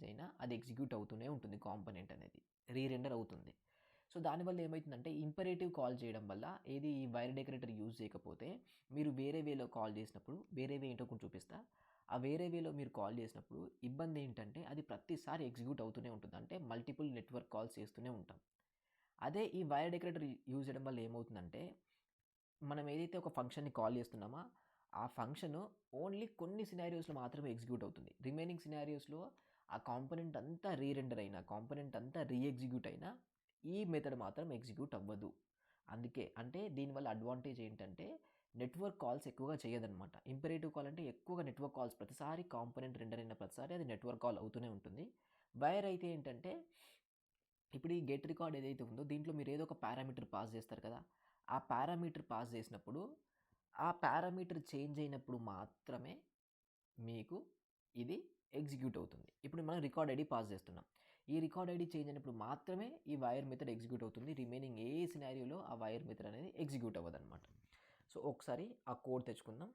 అయినా అది ఎగ్జిక్యూట్ అవుతూనే ఉంటుంది, కాంపోనెంట్ అనేది రీరెండర్ అవుతుంది. సో దానివల్ల ఏమవుతుందంటే ఇంపరేటివ్ కాల్ చేయడం వల్ల ఏది ఈ వైర్ డెకరేటర్ యూజ్ చేయకపోతే మీరు వేరే వేలో కాల్ చేసినప్పుడు, వేరే వే ఏంటో కొంచెం చూపిస్తా, ఆ వేరే వేలో మీరు కాల్ చేసినప్పుడు ఇబ్బంది ఏంటంటే అది ప్రతిసారి ఎగ్జిక్యూట్ అవుతూనే ఉంటుంది, అంటే మల్టిపుల్ నెట్వర్క్ కాల్స్ చేస్తూనే ఉంటాం. అదే ఈ వైర్ డెకరేటర్ యూజ్ చేయడం వల్ల ఏమవుతుందంటే మనం ఏదైతే ఒక ఫంక్షన్ని కాల్ చేస్తున్నామో ఆ ఫంక్షన్ ఓన్లీ కొన్ని సినారియోస్లో మాత్రమే ఎగ్జిక్యూట్ అవుతుంది, రిమైనింగ్ సినారియోస్లో ఆ కాంపోనెంట్ అంతా రీరెండర్ అయినా, కాంపోనెంట్ అంతా రీఎగ్జిక్యూట్ అయినా ఈ మెథడ్ మాత్రం ఎగ్జిక్యూట్ అవ్వదు. అందుకే అంటే దీనివల్ల అడ్వాంటేజ్ ఏంటంటే నెట్వర్క్ కాల్స్ ఎక్కువగా చేయదన్నమాట. ఇంపరేటివ్ కాల్ అంటే ఎక్కువగా నెట్వర్క్ కాల్స్ ప్రతిసారి కాంపోనెంట్ రెండర్ అయిన ప్రతిసారి అది నెట్వర్క్ కాల్ అవుతూనే ఉంటుంది. వైర్ అయితే ఏంటంటే ఇప్పుడు ఈ గెట్ రికార్డ్ ఏదైతే ఉందో దీంట్లో మీరు ఏదో ఒక పారామీటర్ పాస్ చేస్తారు కదా, ఆ పారామీటర్ పాస్ చేసినప్పుడు ఆ పారామీటర్ చేంజ్ అయినప్పుడు మాత్రమే మీకు ఇది ఎగ్జిక్యూట్ అవుతుంది. ఇప్పుడు మనం రికార్డ్ ఐడి పాస్ చేస్తున్నాం, ఈ రికార్డ్ ఐడి చేంజ్ అయినప్పుడు మాత్రమే ఈ వైర్ మెథడ్ ఎగ్జిక్యూట్ అవుతుంది, రిమైనింగ్ ఏ సినారియోలో ఆ వైర్ మెథడ్ అనేది ఎగ్జిక్యూట్ అవ్వదు అనమాట. సో ఒకసారి ఆ కోడ్ తెచ్చుకుందాం.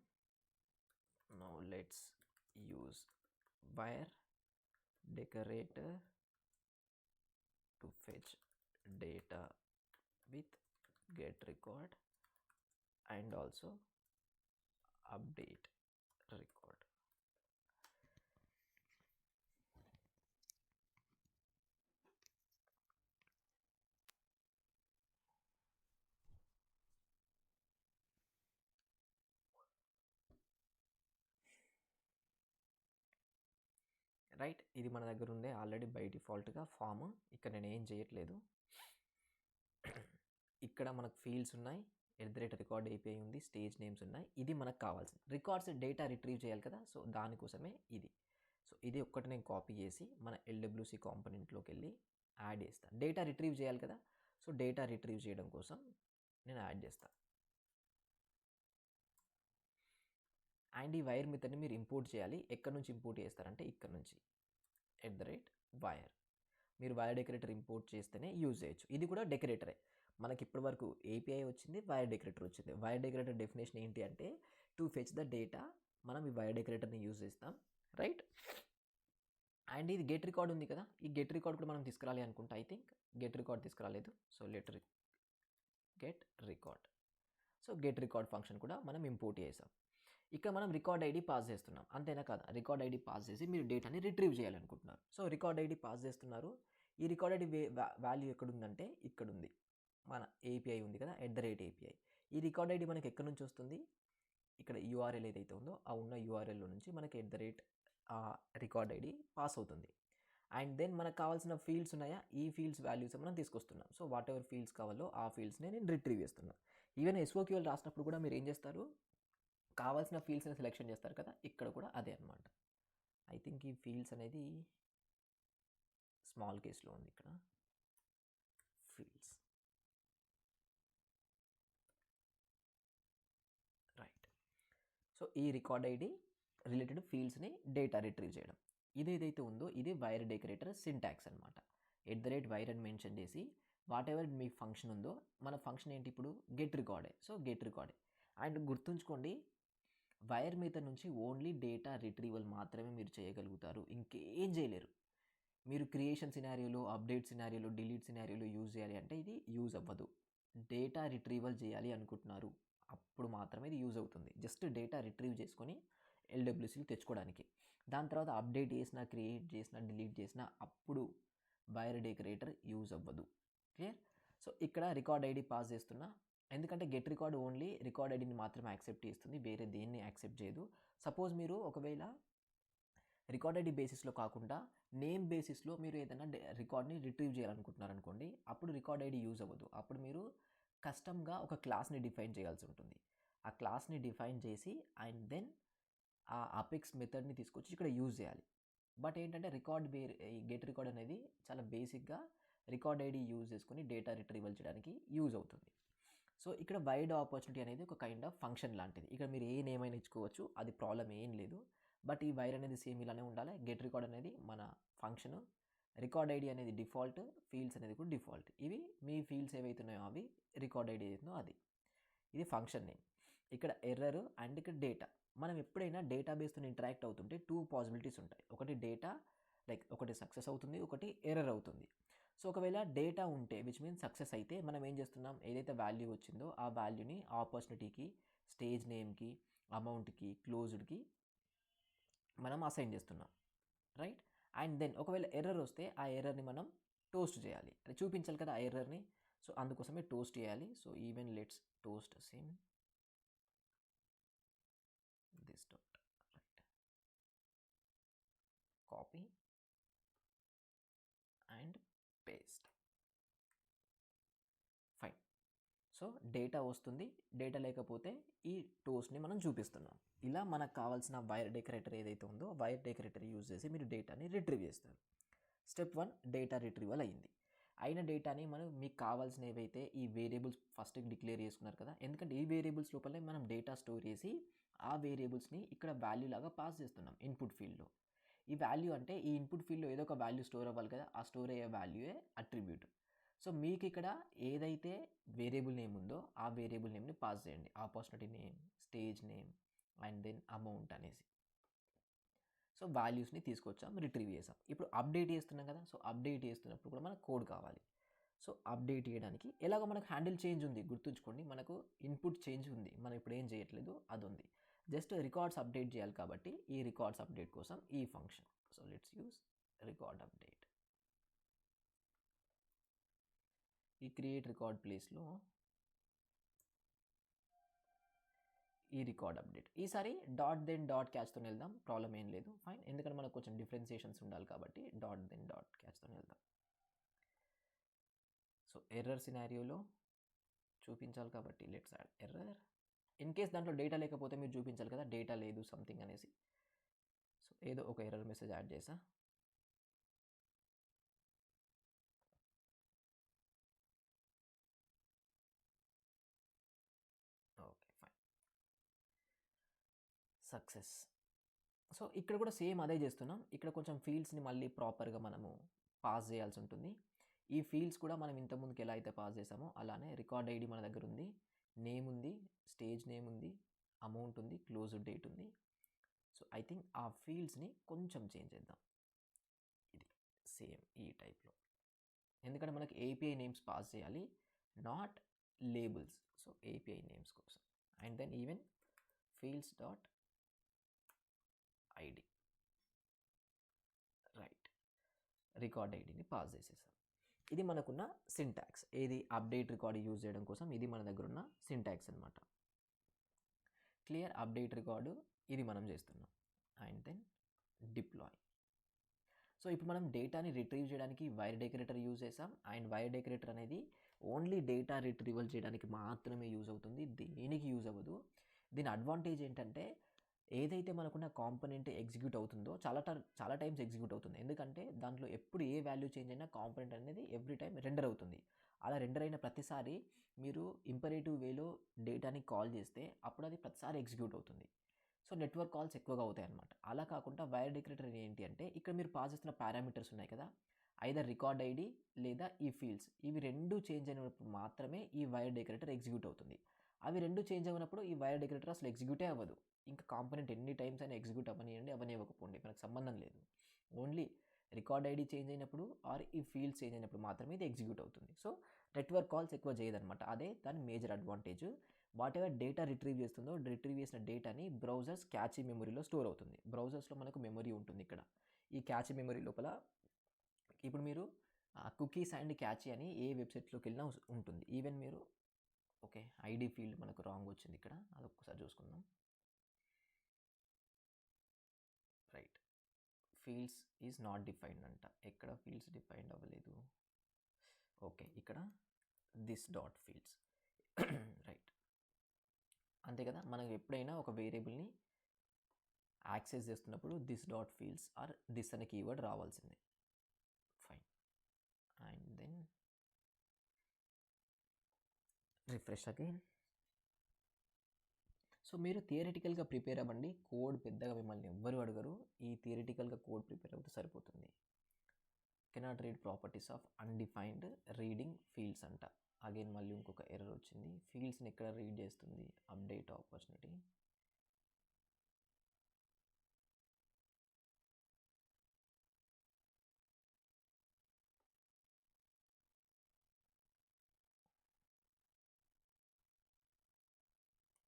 Now let's use wire decorator to fetch data with get record and also update record. Right, ఇది మన దగ్గర ఉండే ఆల్రెడీ బై డిఫాల్ట్గా ఫామ్, ఇక్కడ నేను ఏం చేయట్లేదు. ఇక్కడ మనకు ఫీల్డ్స్ ఉన్నాయి, @రికార్డ్ API ఉంది, స్టేజ్ నేమ్స్ ఉన్నాయి, ఇది మనకు కావాల్సింది. రికార్డ్స్ డేటా రిట్రీవ్ చేయాలి కదా, సో దానికోసమే ఇది. సో ఇది ఒక్కటి నేను కాపీ చేసి మన LWC కాంపోనెంట్లోకి వెళ్ళి యాడ్ చేస్తాను. డేటా రిట్రీవ్ చేయాలి కదా, సో డేటా రిట్రీవ్ చేయడం కోసం నేను యాడ్ చేస్తాను. అండ్ ఈ వైర్ మెథడ్ని మీరు ఇంపోర్ట్ చేయాలి. ఎక్కడి నుంచి ఇంపోర్ట్ చేస్తారంటే ఇక్కడ నుంచి @వైర్. మీరు వైర్ డెకరేటర్ ఇంపోర్ట్ చేస్తేనే యూజ్ చేయొచ్చు. ఇది కూడా డెకరేటరే, మనకి ఇప్పటి వరకు API వచ్చింది, వైర్ డెకరేటర్ వచ్చింది. వైర్ డెకరేటర్ డెఫినేషన్ ఏంటి అంటే టు ఫెచ్ ద డేటా, మనం ఈ వైర్ డెకరేటర్ని యూజ్ చేస్తాం, రైట్. అండ్ ఇది గెట్ రికార్డ్ ఉంది కదా, ఈ గెట్ రికార్డ్ కూడా మనం తీసుకురాలి అనుకుంటా. ఐ థింక్ గెట్ రికార్డ్ తీసుకురాలేదు, so get record. So get record function కూడా మనం ఇంపోర్ట్ చేసాం. ఇక్కడ మనం రికార్డ్ ఐడి పాస్ చేస్తున్నాం, అంతేనా కదా, రికార్డ్ ఐడి పాస్ చేసి మీరు డేటాని రిట్రీవ్ చేయాలనుకుంటున్నారు. సో రికార్డ్ ఐడి పాస్ చేస్తున్నారు. ఈ రికార్డ్ ఐడి వాల్యూ ఎక్కడుందంటే ఇక్కడ ఉంది, మన API ఉంది కదా, @API. ఈ రికార్డ్ ఐడి మనకి ఎక్కడి నుంచి వస్తుంది, ఇక్కడ URL ఏదైతే ఉందో ఆ ఉన్న URLలో నుంచి మనకి రికార్డ్ ఐడి పాస్ అవుతుంది. అండ్ దెన్ మనకు కావాల్సిన ఫీల్డ్స్ ఉన్నాయా, ఈ ఫీల్డ్స్ వాల్యూస్ మనం తీసుకొస్తున్నాం. సో వాట్ ఎవర్ ఫీల్డ్స్ కావాలో ఆ ఫీల్డ్స్ని నేను రిట్రీవ్ చేస్తున్నాను. ఈవెన్ SOQL రాసినప్పుడు కూడా మీరు ఏం చేస్తారు, కావాల్సిన ఫీల్డ్స్ని సెలెక్షన్ చేస్తారు కదా, ఇక్కడ కూడా అదే అనమాట. ఐ థింక్ ఈ ఫీల్డ్స్ అనేది స్మాల్ కేస్లో ఉంది, ఇక్కడ ఫీల్డ్స్, రైట్. సో ఈ రికార్డ్ ఐడి రిలేటెడ్ ఫీల్డ్స్ని డేటా రిట్రీవ్ చేయడం, ఇదేదైతే ఉందో ఇది వైర్ డెకరేటర్ సింటాక్స్ అనమాట. @వైర్ అని మెన్షన్ చేసి వాట్ ఎవర్ మీ ఫంక్షన్ ఉందో, మన ఫంక్షన్ ఏంటి ఇప్పుడు గెట్ రికార్డే, సో గెట్ రికార్డే. అండ్ గుర్తుంచుకోండి, వైర్ మెథడ్ నుంచి ఓన్లీ డేటా రిట్రీవల్ మాత్రమే మీరు చేయగలుగుతారు, ఇంకేం చేయలేరు. మీరు క్రియేషన్ సినారియోలో, అప్డేట్ సినారియోలో, డిలీట్ సినారియోలో యూజ్ చేయాలి అంటే ఇది యూజ్ అవ్వదు. డేటా రిట్రీవల్ చేయాలి అనుకుంటున్నారు అప్పుడు మాత్రమే ఇది యూజ్ అవుతుంది. జస్ట్ డేటా రిట్రీవ్ చేసుకొని LWCలు తెచ్చుకోవడానికి. దాని తర్వాత అప్డేట్ చేసినా, క్రియేట్ చేసినా, డిలీట్ చేసినా అప్పుడు వైర్ డెకరేటర్ యూజ్ అవ్వదు. క్లియర్? సో ఇక్కడ రికార్డ్ ఐడి పాస్ చేస్తున్నా, ఎందుకంటే గెట్ రికార్డ్ ఓన్లీ రికార్డ్ ఐడిని మాత్రమే యాక్సెప్ట్ చేస్తుంది, వేరే దేన్ని యాక్సెప్ట్ చేయదు. సపోజ్ మీరు ఒకవేళ రికార్డ్ ఐడి బేసిస్లో కాకుండా నేమ్ బేసిస్లో మీరు ఏదైనా రికార్డ్ని రిట్రీవ్ చేయాలనుకుంటున్నారు అనుకోండి, అప్పుడు రికార్డ్ ఐడి యూజ్ అవ్వదు. అప్పుడు మీరు కస్టమ్గా ఒక క్లాస్ని డిఫైన్ చేయాల్సి ఉంటుంది. ఆ క్లాస్ని డిఫైన్ చేసి అండ్ దెన్ ఆ అపెక్స్ మెథడ్ని తీసుకొచ్చి ఇక్కడ యూజ్ చేయాలి. బట్ ఏంటంటే గెట్ రికార్డ్ అనేది చాలా బేసిక్గా రికార్డ్ ఐడి యూజ్ చేసుకుని డేటా రిట్రీవల్ చేయడానికి యూజ్ అవుతుంది. సో ఇక్కడ వైడ్ ఆపర్చునిటీ అనేది ఒక కైండ్ ఆఫ్ ఫంక్షన్ లాంటిది. ఇక్కడ మీరు ఏ నేమ్ అయినా ఇచ్చుకోవచ్చు, అది ప్రాబ్లం ఏం లేదు. బట్ ఈ వైర్ అనేది సేమ్ ఇలానే ఉండాలి. గెట్ రికార్డ్ అనేది మన ఫంక్షన్, రికార్డ్ ఐడి అనేది డిఫాల్ట్, ఫీల్డ్స్ అనేది కూడా డిఫాల్ట్. ఇవి మీ ఫీల్డ్స్ ఏవైతున్నాయో అవి, రికార్డ్ ఐడి ఏదైతుందో అది. ఇది ఫంక్షన్ నేమ్. ఇక్కడ ఎర్రర్ అండ్ ఇక్కడ డేటా. మనం ఎప్పుడైనా డేటాబేస్తో ఇంటరాక్ట్ అవుతుంటే 2 పాసిబిలిటీస్ ఉంటాయి. ఒకటి డేటా ఒకటి సక్సెస్ అవుతుంది, ఒకటి ఎర్రర్ అవుతుంది. సో ఒకవేళ డేటా ఉంటే విచ్ మీన్స్ సక్సెస్ అయితే మనం ఏం చేస్తున్నాం, ఏదైతే వాల్యూ వచ్చిందో ఆ వాల్యూని ఆపర్చునిటీకి, స్టేజ్ నేమ్కి, అమౌంట్కి, క్లోజ్డ్కి మనం అసైన్ చేస్తున్నాం, రైట్? అండ్ దెన్ ఒకవేళ ఎర్రర్ వస్తే ఆ ఎర్రర్ని మనం టోస్ట్ చేయాలి, అది చూపించాలి కదా ఆ ఎర్రర్ని. సో అందుకోసమే టోస్ట్ చేయాలి. So even let's toast SIM this dot, right? Copy and paste. Fine. So data వస్తుంది, డేటా లేకపోతే ఈ టోస్ట్ని మనం చూపిస్తున్నాం. ఇలా మనకు కావాల్సిన వైర్ డెకరేటర్ ఏదైతే ఉందో వైర్ డెకరేటర్ యూజ్ చేసి మీరు డేటాని రిట్రీవ్ చేస్తారు. స్టెప్ 1 డేటా రిట్రీవల్ అయింది. అయిన డేటాని మనం మీకు కావాల్సిన ఏవైతే ఈ వేరియబుల్స్ ఫస్ట్ డిక్లేర్ చేసుకున్నారు కదా, ఎందుకంటే ఈ వేరియబుల్స్ లోపలే మనం డేటా స్టోర్ చేసి ఆ వేరియబుల్స్ని ఇక్కడ వాల్యూ లాగా పాస్ చేస్తున్నాం ఇన్పుట్ ఫీల్డ్లో. ఈ వాల్యూ అంటే ఈ ఇన్పుట్ ఫీల్డ్లో ఏదో ఒక వాల్యూ స్టోర్ అవ్వాలి కదా, ఆ స్టోర్ అయ్యే వాల్యూయే అట్రిబ్యూట్. సో మీకు ఇక్కడ ఏదైతే వేరియబుల్ నేమ్ ఉందో ఆ వేరియబుల్ నేమ్ని పాస్ చేయండి, opportunity name, stage name and then amount అనేసి. సో వాల్యూస్ని తీసుకొచ్చాం, రిట్రీవ్ చేసాం. ఇప్పుడు అప్డేట్ చేస్తున్నాం కదా, సో అప్డేట్ చేస్తున్నప్పుడు కూడా మనకు కోడ్ కావాలి. సో అప్డేట్ చేయడానికి ఎలాగో మనకు హ్యాండిల్ చేంజ్ ఉంది, గుర్తుంచుకోండి, మనకు ఇన్పుట్ చేంజ్ ఉంది, మనం ఇప్పుడు ఏం చేయట్లేదు, అది ఉంది. జస్ట్ రికార్డ్స్ అప్డేట్ చేయాలి కాబట్టి ఈ రికార్డ్స్ అప్డేట్ కోసం ఈ function. So let's use record update. ఈ క్రియేట్ రికార్డ్ ప్లేస్లో ఈ రికార్డ్ అప్డేట్, ఈసారి డాట్ దెన్ డాట్ క్యాచ్తో వెళ్దాం, ప్రాబ్లం ఏం లేదు, ఫైన్. ఎందుకంటే మనకు కొంచెం డిఫరెన్సియేషన్స్ ఉండాలి కాబట్టి డాట్ దెన్ డాట్ క్యాచ్తో వెళ్దాం. సో ఎర్రర్ సినారియోలో చూపించాలి కాబట్టి let's add error. In case దాంట్లో డేటా లేకపోతే మీరు చూపించాలి కదా డేటా లేదు సంథింగ్ అనేసి. సో ఏదో ఒక ఎర్రర్ మెసేజ్ యాడ్ చేసా. Okay fine, success. సో ఇక్కడ కూడా సేమ్ అదే చేస్తున్నాం. ఇక్కడ కొంచెం ఫీల్డ్స్ని మళ్ళీ ప్రాపర్గా మనము పాస్ చేయాల్సి ఉంటుంది. ఈ ఫీల్డ్స్ కూడా మనం ఇంతకుముందుకు ఎలా అయితే పాస్ చేసామో అలానే రికార్డ్ ఐడి మన దగ్గర ఉంది, నేమ్ ఉంది, స్టేజ్ నేమ్ ఉంది, అమౌంట్ ఉంది, క్లోజ్ డేట్ ఉంది. సో ఐ థింక్ ఆ ఫీల్డ్స్ని కొంచెం చేంజ్ చేద్దాం, ఇది సేమ్ ఈ టైప్లో. ఎందుకంటే మనకి ఏపీఐ నేమ్స్ పాస్ చేయాలి, not labels. So API names కోసం. And then even fields dot ID, right, record ఐడిని పాస్ చేసేసాం. ఇది మనకున్న సింటాక్స్. ఏది అప్డేట్ రికార్డ్ యూజ్ చేయడం కోసం ఇది మన దగ్గర ఉన్న సింటాక్స్ అనమాట. క్లియర్? అప్డేట్ రికార్డు ఇది మనం చేస్తున్నాం. And then deploy. సో ఇప్పుడు మనం డేటాని రిట్రీవ్ చేయడానికి వైర్ డెకరేటర్ యూజ్ చేసాం. అండ్ వైర్ డెకరేటర్ అనేది ఓన్లీ డేటా రిట్రీవల్ చేయడానికి మాత్రమే యూజ్ అవుతుంది, దేనికి యూజ్ అవ్వదు. దీని అడ్వాంటేజ్ ఏంటంటే ఏదైతే మనకున్న కాంపోనెంట్ ఎగ్జిక్యూట్ అవుతుందో చాలా టైమ్స్ ఎగ్జిక్యూట్ అవుతుంది. ఎందుకంటే దాంట్లో ఎప్పుడు ఏ వాల్యూ చేంజ్ అయినా కాంపోనెంట్ అనేది ఎవ్రీ టైం రెండర్ అవుతుంది. అలా రెండర్ అయిన ప్రతిసారి మీరు ఇంపరేటివ్ వేలో డేటాని కాల్ చేస్తే అప్పుడు అది ప్రతిసారి ఎగ్జిక్యూట్ అవుతుంది. సో నెట్వర్క్ కాల్స్ ఎక్కువగా అవుతాయి అన్నమాట. అలా కాకుండా వైర్ డెకరేటర్ ఏంటి అంటే ఇక్కడ మీరు పాస్ చేస్తున్న పారామీటర్స్ ఉన్నాయి కదా, ఐదర్ రికార్డ్ ఐడి లేదా ఈ ఫీల్డ్స్, ఇవి రెండు చేంజ్ అయినప్పుడు మాత్రమే ఈ వైర్ డెకరేటర్ ఎగ్జిక్యూట్ అవుతుంది. అవి రెండు చేంజ్ అయినప్పుడు ఈ వైర్ డెకరేటర్ అసలు ఎగ్జిక్యూటే అవ్వదు. ఇంకా కాంపోనెంట్ ఎన్ని టైమ్స్ అయినా ఎగ్జిక్యూట్ అవ్వనివ్వండి అవ్వనివ్వకపోండి, మనకు సంబంధం లేదు. ఓన్లీ రికార్డ్ ఐడి చేంజ్ అయినప్పుడు ఆర్ ఈ ఫీల్డ్స్ చేంజ్ అయినప్పుడు మాత్రమే ఇది ఎగ్జిక్యూట్ అవుతుంది. సో నెట్వర్క్ కాల్స్ ఎక్కువ చేయదన్నమాట, అదే దాని major advantage. What ever data retrieve చేస్తుందో రిట్రీవ్ చేసిన డేటాని బ్రౌజర్స్ క్యాచీ మెమరీలో స్టోర్ అవుతుంది. బ్రౌజర్స్లో మనకు మెమరీ ఉంటుంది. ఇక్కడ ఈ క్యాచీ మెమరీ లోపల ఇప్పుడు మీరు కుకీస్ అండ్ క్యాచీ అని ఏ వెబ్సైట్లోకి వెళ్ళినా ఉంటుంది. ఈవెన్ మీరు ఓకే ఐడి ఫీల్డ్ మనకు రాంగ్ వచ్చింది ఇక్కడ, అది ఒక్కసారి చూసుకుందాం. Right, fields is not defined అంట. ఎక్కడ ఫీల్డ్స్ డిఫైన్డ్ అవ్వలేదు. ఓకే, ఇక్కడ దిస్ డాట్ ఫీల్డ్స్. రైట్, అంతే కదా. మనం ఎప్పుడైనా ఒక వేరియబుల్ని యాక్సెస్ చేస్తున్నప్పుడు this dot fields or this అనే కీవర్డ్ రావాల్సిందే. Fine, and then refresh again. So మీరు థియరిటికల్గా ప్రిపేర్ అవ్వండి, కోడ్ పెద్దగా మిమ్మల్ని ఎవ్వరు అడగరు. ఈ థియరిటికల్గా కోడ్ ప్రిపేర్ అవుతే సరిపోతుంది. Cannot read properties of undefined reading fields అంట. అగైన్ మళ్ళీ ఇంకొక ఎర్రర్ వచ్చింది. ఫీల్డ్స్ని ఎక్కడ రీడ్ చేస్తుంది? Update opportunity.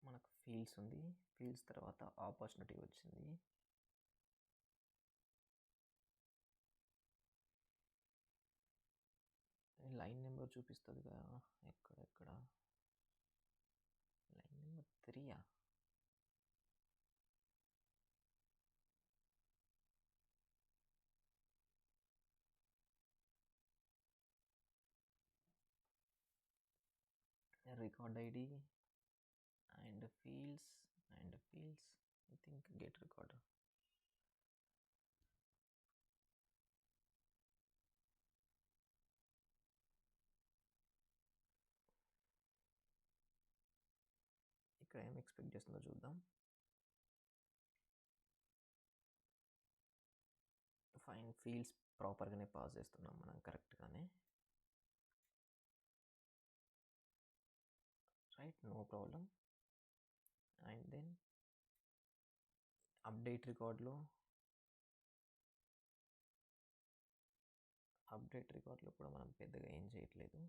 మనకు ఫీల్డ్స్ ఉంది, ఫీల్డ్స్ తర్వాత ఆపర్చునిటీ వచ్చింది. లైన్ నెంబర్ చూపిస్తుంది కదా, ఎక్కడ line number 3. Record ID and fields I think get record. ఇక్కడ ఏం ఎక్స్పెక్ట్ చేస్తుందో చూద్దాం. ఫైన్, ఫీల్డ్స్ ప్రాపర్గానే పాస్ చేస్తున్నాం మనం, కరెక్ట్గానే. Right, no problem. And then update రికార్డ్లో కూడా మనం పెద్దగా ఏం చేయట్లేదు.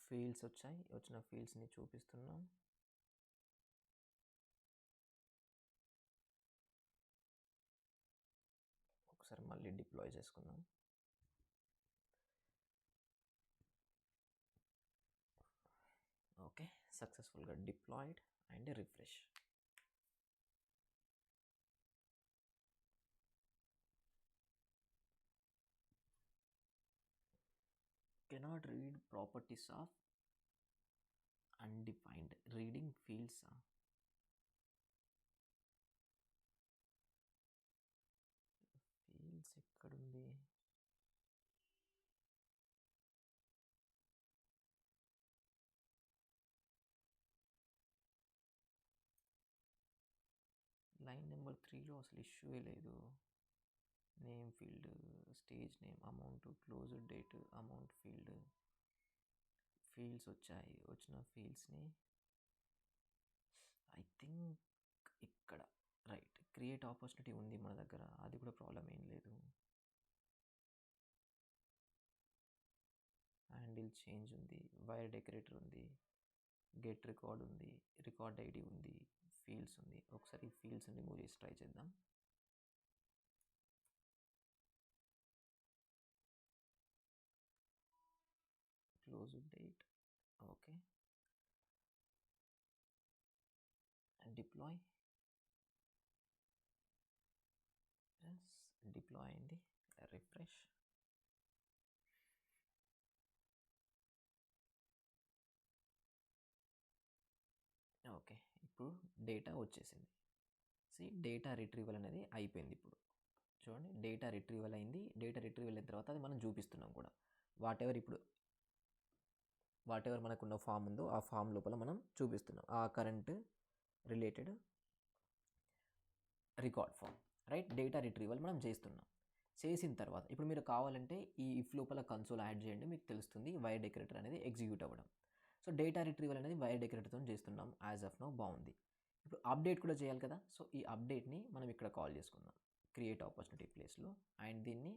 ఫీల్డ్స్ వచ్చాయి, వచ్చిన ఫీల్డ్స్ని చూపిస్తున్నాం. ఒకసారి మళ్ళీ డిప్లాయ్ చేసుకుందాం. ఓకే, సక్సెస్ఫుల్గా deployed and refresh. Cannot read properties of undefined reading fields. Fields ఎక్కడుంది? లైన్ నెంబర్ 3లో అసలు ఇష్యూయే లేదు. Name field, stage name, amount, close date, amount field, fields వచ్చాయి. వచ్చిన ఫీల్డ్స్ని ఐ థింక్ ఇక్కడ రైట్ క్రియేట్ ఆపర్చునిటీ ఉంది మన దగ్గర, అది కూడా ప్రాబ్లం ఏం లేదు. హ్యాండిల్ చేంజ్ ఉంది, వైర్ డెకరేటర్ ఉంది, గెట్ రికార్డ్ ఉంది, రికార్డ్ ఐడి ఉంది, ఫీల్డ్స్ ఉంది. ఒకసారి ఫీల్డ్స్ రిమూవ్ చేసి ట్రై చేద్దాం. Close date, okay, deploy. Yes, deploy అయింది. రిఫ్రెష్. ఓకే, ఇప్పుడు డేటా వచ్చేసింది. డేటా రిట్రీవల్ అనేది అయిపోయింది. ఇప్పుడు చూడండి, డేటా రిట్రీవల్ అయింది. డేటా రిట్రీవల్ అయిన తర్వాత అది మనం చూపిస్తున్నాం కూడా. వాట్ ఎవర్ మనకున్న ఫామ్ ఉందో ఆ ఫామ్ లోపల మనం చూపిస్తున్నాం ఆ current related record form. Right, data retrieval మనం చేస్తున్నాం. చేసిన తర్వాత ఇప్పుడు మీరు కావాలంటే ఈ ఇఫ్ లోపల కన్సోల్ యాడ్ చేయండి, మీకు తెలుస్తుంది వైర్ డెకరేటర్ అనేది ఎగ్జిక్యూట్ అవ్వడం. సో డేటా రిట్రీవల్ అనేది వైర్ డెకరేటర్తో చేస్తున్నాం. యాజ్ ఆఫ్ నౌ బాగుంది. ఇప్పుడు అప్డేట్ కూడా చేయాలి కదా. సో ఈ అప్డేట్ని మనం ఇక్కడ కాల్ చేసుకుందాం, క్రియేట్ ఆపర్చునిటీ ప్లేస్లో, అండ్ దీన్ని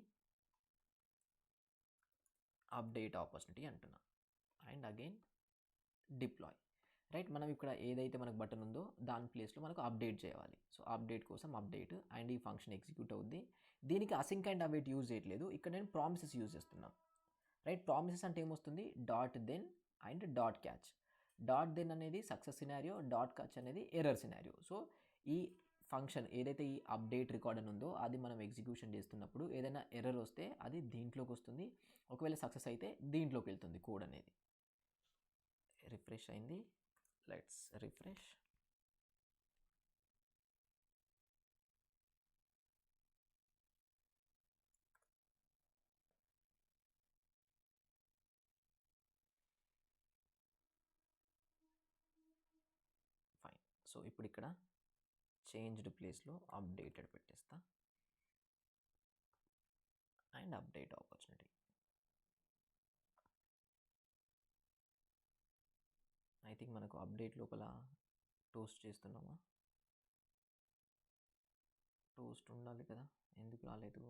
అప్డేట్ ఆపర్చునిటీ అంటున్నా. And again deploy. రైట్. మనం ఇక్కడ ఏదైతే మనకు బటన్ ఉందో దాని ప్లేస్లో మనకు అప్డేట్ చేయాలి. సో అప్డేట్ కోసం అప్డేట్ అండ్ ఈ ఫంక్షన్ ఎగ్జిక్యూట్ అవుద్ది. దీనికి అసింక్ అండ్ అవైట్ యూజ్ చేయట్లేదు, ఇక్కడ నేను ప్రామిసెస్ యూజ్ చేస్తున్నాను. రైట్. ప్రామిసెస్ అంటే ఏమొస్తుంది, dot then and dot catch. Dot then అనేది సక్సెస్ సినారియో, డాట్ క్యాచ్ అనేది ఎర్రర్ సినారియో. సో ఈ ఫంక్షన్ ఏదైతే ఈ అప్డేట్ రికార్డ్ అని ఉందో అది మనం ఎగ్జిక్యూషన్ చేస్తున్నప్పుడు ఏదైనా ఎర్రర్ వస్తే అది దీంట్లోకి వస్తుంది, ఒకవేళ సక్సెస్ అయితే దీంట్లోకి వెళ్తుంది కోడ్ అనేది. రిఫ్రెష్ అయింది, లెట్స్ రిఫ్రెష్. ఫైన్. సో ఇప్పుడు ఇక్కడ చేంజ్డ్ ప్లేస్లో అప్డేటెడ్ పెట్టేస్తా and update opportunity. I think మనకు అప్డేట్ లోపల టోస్ట్ చేస్తున్నామా, టోస్ట్ ఉండాలి కదా, ఎందుకు రాలేదు?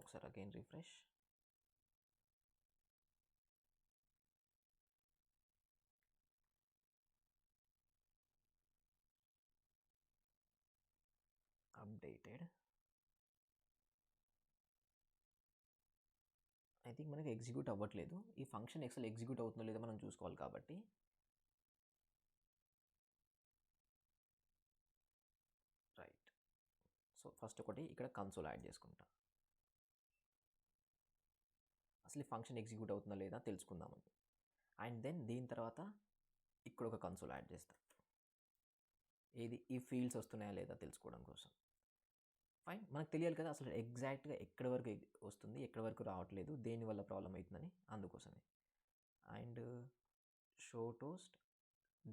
ఒకసారి again refresh. Updated. I think మనకి ఎగ్జిక్యూట్ అవ్వట్లేదు. ఈ ఫంక్షన్ అసలు ఎగ్జిక్యూట్ అవుతుందో లేదో మనం చూసుకోవాలి కాబట్టి రైట్. సో ఫస్ట్ ఒకటి ఇక్కడ కన్సోల్ యాడ్ చేసుకుంటా, అసలు ఈ ఫంక్షన్ ఎగ్జిక్యూట్ అవుతుందా లేదా తెలుసుకుందామని. అండ్ దెన్ దీని తర్వాత ఇక్కడ ఒక కన్సోల్ యాడ్ చేస్తా, ఏది ఈ ఫీల్డ్స్ వస్తున్నాయా లేదా తెలుసుకోవడం కోసం. ఫైన్. మనకు తెలియాలి కదా అసలు ఎగ్జాక్ట్గా ఎక్కడి వరకు వస్తుంది, ఎక్కడి వరకు రావట్లేదు, దేనివల్ల ప్రాబ్లం అవుతుందని, అందుకోసమే. And show toast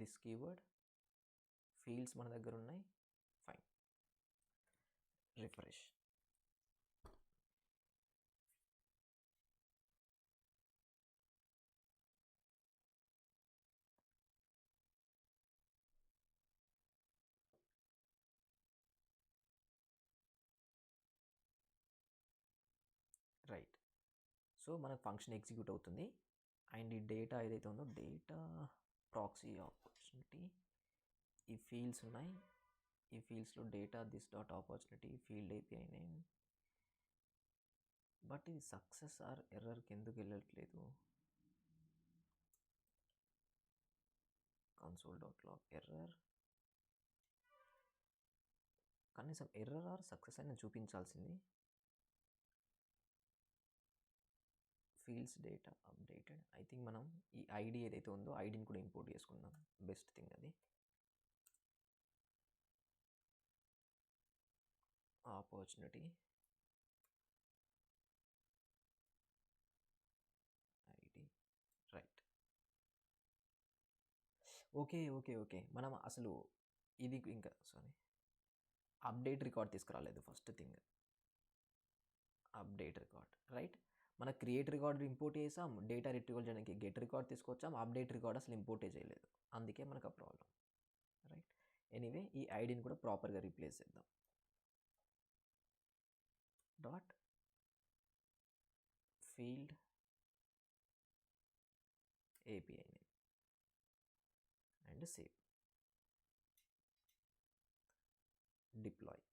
this keyword, fields మన దగ్గర ఉన్నాయి. ఫైన్. రిఫ్రెష్. రైట్. సో మనకు ఫంక్షన్ ఎగ్జిక్యూట్ అవుతుంది అండ్ ఈ డేటా ఏదైతే ఉందో డేటా ప్రాక్సీ ఆపర్చునిటీ, ఈ ఫీల్డ్స్ ఉన్నాయి, ఈ ఫీల్డ్స్లో data this dot opportunity field API name. But ఇది సక్సెస్ ఆర్ ఎర్రర్కి ఎందుకు వెళ్ళట్లేదు? కన్సోల్ డాట్ లాగ్ ఎర్రర్, కనీసం ఎర్రర్ ఆర్ సక్సెస్ అయినా చూపించాల్సింది. Fields data updated. I think మనం ఈ ఐడి ఏదైతే ఉందో ఐడిని కూడా ఇంపోర్ట్ చేసుకుందాం, బెస్ట్ థింగ్ అది. Opportunity ID. Right. Okay okay okay, మనం అసలు ఇది ఇంకా అప్డేట్ రికార్డ్ తీసుకురాలేదు. First thing update record. Right. మన క్రియేట్ రికార్డ్ ఇంపోర్ట్ చేసాం, డేటా రిట్రీవల్ చేయడానికి గెట్ రికార్డ్ తీసుకొచ్చాం, అప్డేట్ రికార్డ్ అసలు ఇంపోర్టే చేయలేదు, అందుకే మనకు ఆ ప్రాబ్లం. రైట్. ఎనీవే ఈ ఐడిని కూడా ప్రాపర్గా రీప్లేస్ చేద్దాం. Dot field API name and save. Deploy.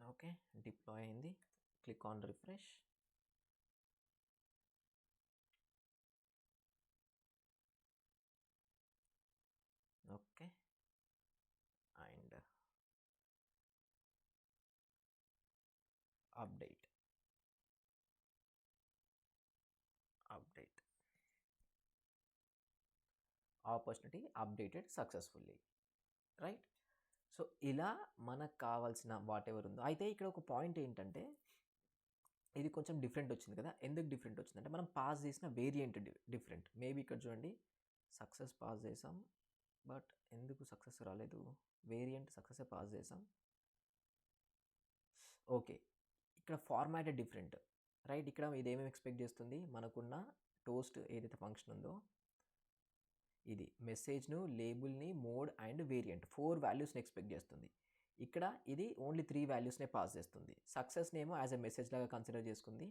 Okay, deploy అయింది. Click on refresh. Okay. And update opportunity updated successfully. Right. So ఇలా మనకు కావాల్సిన వాట్ ఎవర్ ఉందో. అయితే ఇక్కడ ఒక పాయింట్ ఏంటంటే ఇది కొంచెం డిఫరెంట్ వచ్చింది కదా. ఎందుకు డిఫరెంట్ వచ్చిందంటే మనం పాస్ చేసిన వేరియంట్ డిఫరెంట్. మేబీ ఇక్కడ చూడండి సక్సెస్ పాస్ చేసాం, బట్ ఎందుకు సక్సెస్ రాలేదు? వేరియంట్ సక్సెస్ పాస్ చేసాం. ఓకే, ఇక్కడ ఫార్మాటెడ్ డిఫరెంట్. రైట్. ఇక్కడ ఇది ఏమేమి ఎక్స్పెక్ట్ చేస్తుంది, మనకున్న టోస్ట్ ఏదైతే ఫంక్షన్ ఉందో ఇది మెసేజ్ను, లేబుల్ని, మోడ్ అండ్ వేరియంట్ 4 వాల్యూస్ని ఎక్స్పెక్ట్ చేస్తుంది. ఇక్కడ ఇది ఓన్లీ 3 వాల్యూస్నే పాస్ చేస్తుంది. సక్సెస్నేమో యాజ్ ఎ మెసేజ్ లాగా కన్సిడర్ చేసుకుంది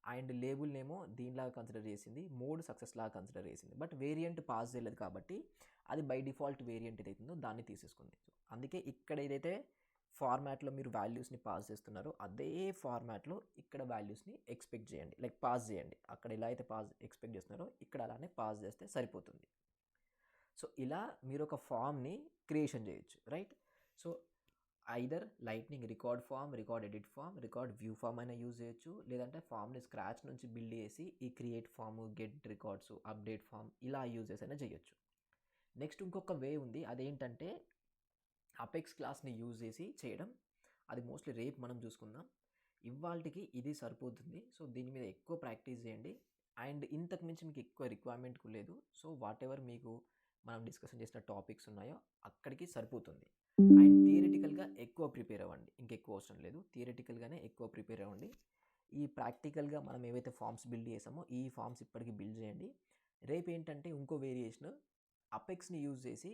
అండ్ లేబుల్నేమో దీనిలాగా కన్సిడర్ చేసింది, మోడ్ సక్సెస్ లాగా కన్సిడర్ చేసింది. బట్ వేరియంట్ పాస్ చేయలేదు కాబట్టి అది బై డిఫాల్ట్ వేరియంట్ ఏదైతుందో దాన్ని తీసేసుకుంది. అందుకే ఇక్కడ ఏదైతే ఫార్మాట్లో మీరు వాల్యూస్ని పాస్ చేస్తున్నారో అదే ఫార్మాట్లో ఇక్కడ వాల్యూస్ని ఎక్స్పెక్ట్ చేయండి, లైక్ పాస్ చేయండి. అక్కడ ఎలా అయితే పాస్ ఎక్స్పెక్ట్ చేస్తున్నారో ఇక్కడ అలానే పాస్ చేస్తే సరిపోతుంది. సో ఇలా మీరు ఒక ఫామ్ని క్రియేషన్ చేయొచ్చు, right? So either lightning record form, record edit form, record view form అయినా యూజ్ చేయొచ్చు, లేదంటే ఫామ్ని స్క్రాచ్ నుంచి బిల్డ్ చేసి ఈ create form, get records, update form ఇలా యూజ్ చేసి అయినా చేయొచ్చు. నెక్స్ట్ ఇంకొక వే ఉంది, అదేంటంటే అపెక్స్ క్లాస్ని యూజ్ చేసి చేయడం. అది మోస్ట్లీ రేపు మనం చూసుకుందాం. ఇవాళకి ఇది సరిపోతుంది. సో దీని మీద ఎక్కువ ప్రాక్టీస్ చేయండి అండ్ ఇంతకు మించి మీకు ఎక్కువ రిక్వైర్మెంట్ లేదు. సో వాట్ ఎవర్ మీకు మనం డిస్కషన్ చేసిన టాపిక్స్ ఉన్నాయో అక్కడికి సరిపోతుంది. అండ్ థియరిటికల్గా ఎక్కువ ప్రిపేర్ అవ్వండి, ఇంకెక్కువ అవసరం లేదు. థియరిటికల్గానే ఎక్కువ ప్రిపేర్ అవ్వండి. ఈ ప్రాక్టికల్గా మనం ఏవైతే ఫామ్స్ బిల్డ్ చేసామో ఈ ఫామ్స్ ఇప్పటికీ బిల్డ్ చేయండి. రేపు ఏంటంటే ఇంకో వేరియేషన్ అపెక్స్ని యూజ్ చేసి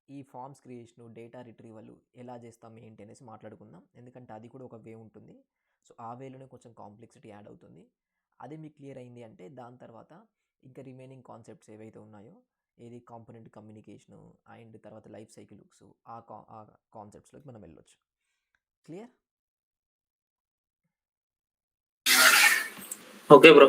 ఈ ఫామ్స్ క్రియేషను, డేటా రిట్రీవల్ ఎలా చేస్తాం ఏంటి అనేసి మాట్లాడుకుందాం. ఎందుకంటే అది కూడా ఒక వే ఉంటుంది. సో ఆ వేలోనే కొంచెం కాంప్లెక్సిటీ యాడ్ అవుతుంది. అది మీకు క్లియర్ అయింది అంటే దాని తర్వాత ఇంకా రిమైనింగ్ కాన్సెప్ట్స్ ఏవైతే ఉన్నాయో, ఏది కాంపోనెంట్ కమ్యూనికేషను అండ్ తర్వాత లైఫ్ సైకిల్ లుక్స్, ఆ కాన్సెప్ట్స్లోకి మనం వెళ్ళొచ్చు. క్లియర్? Okay bro.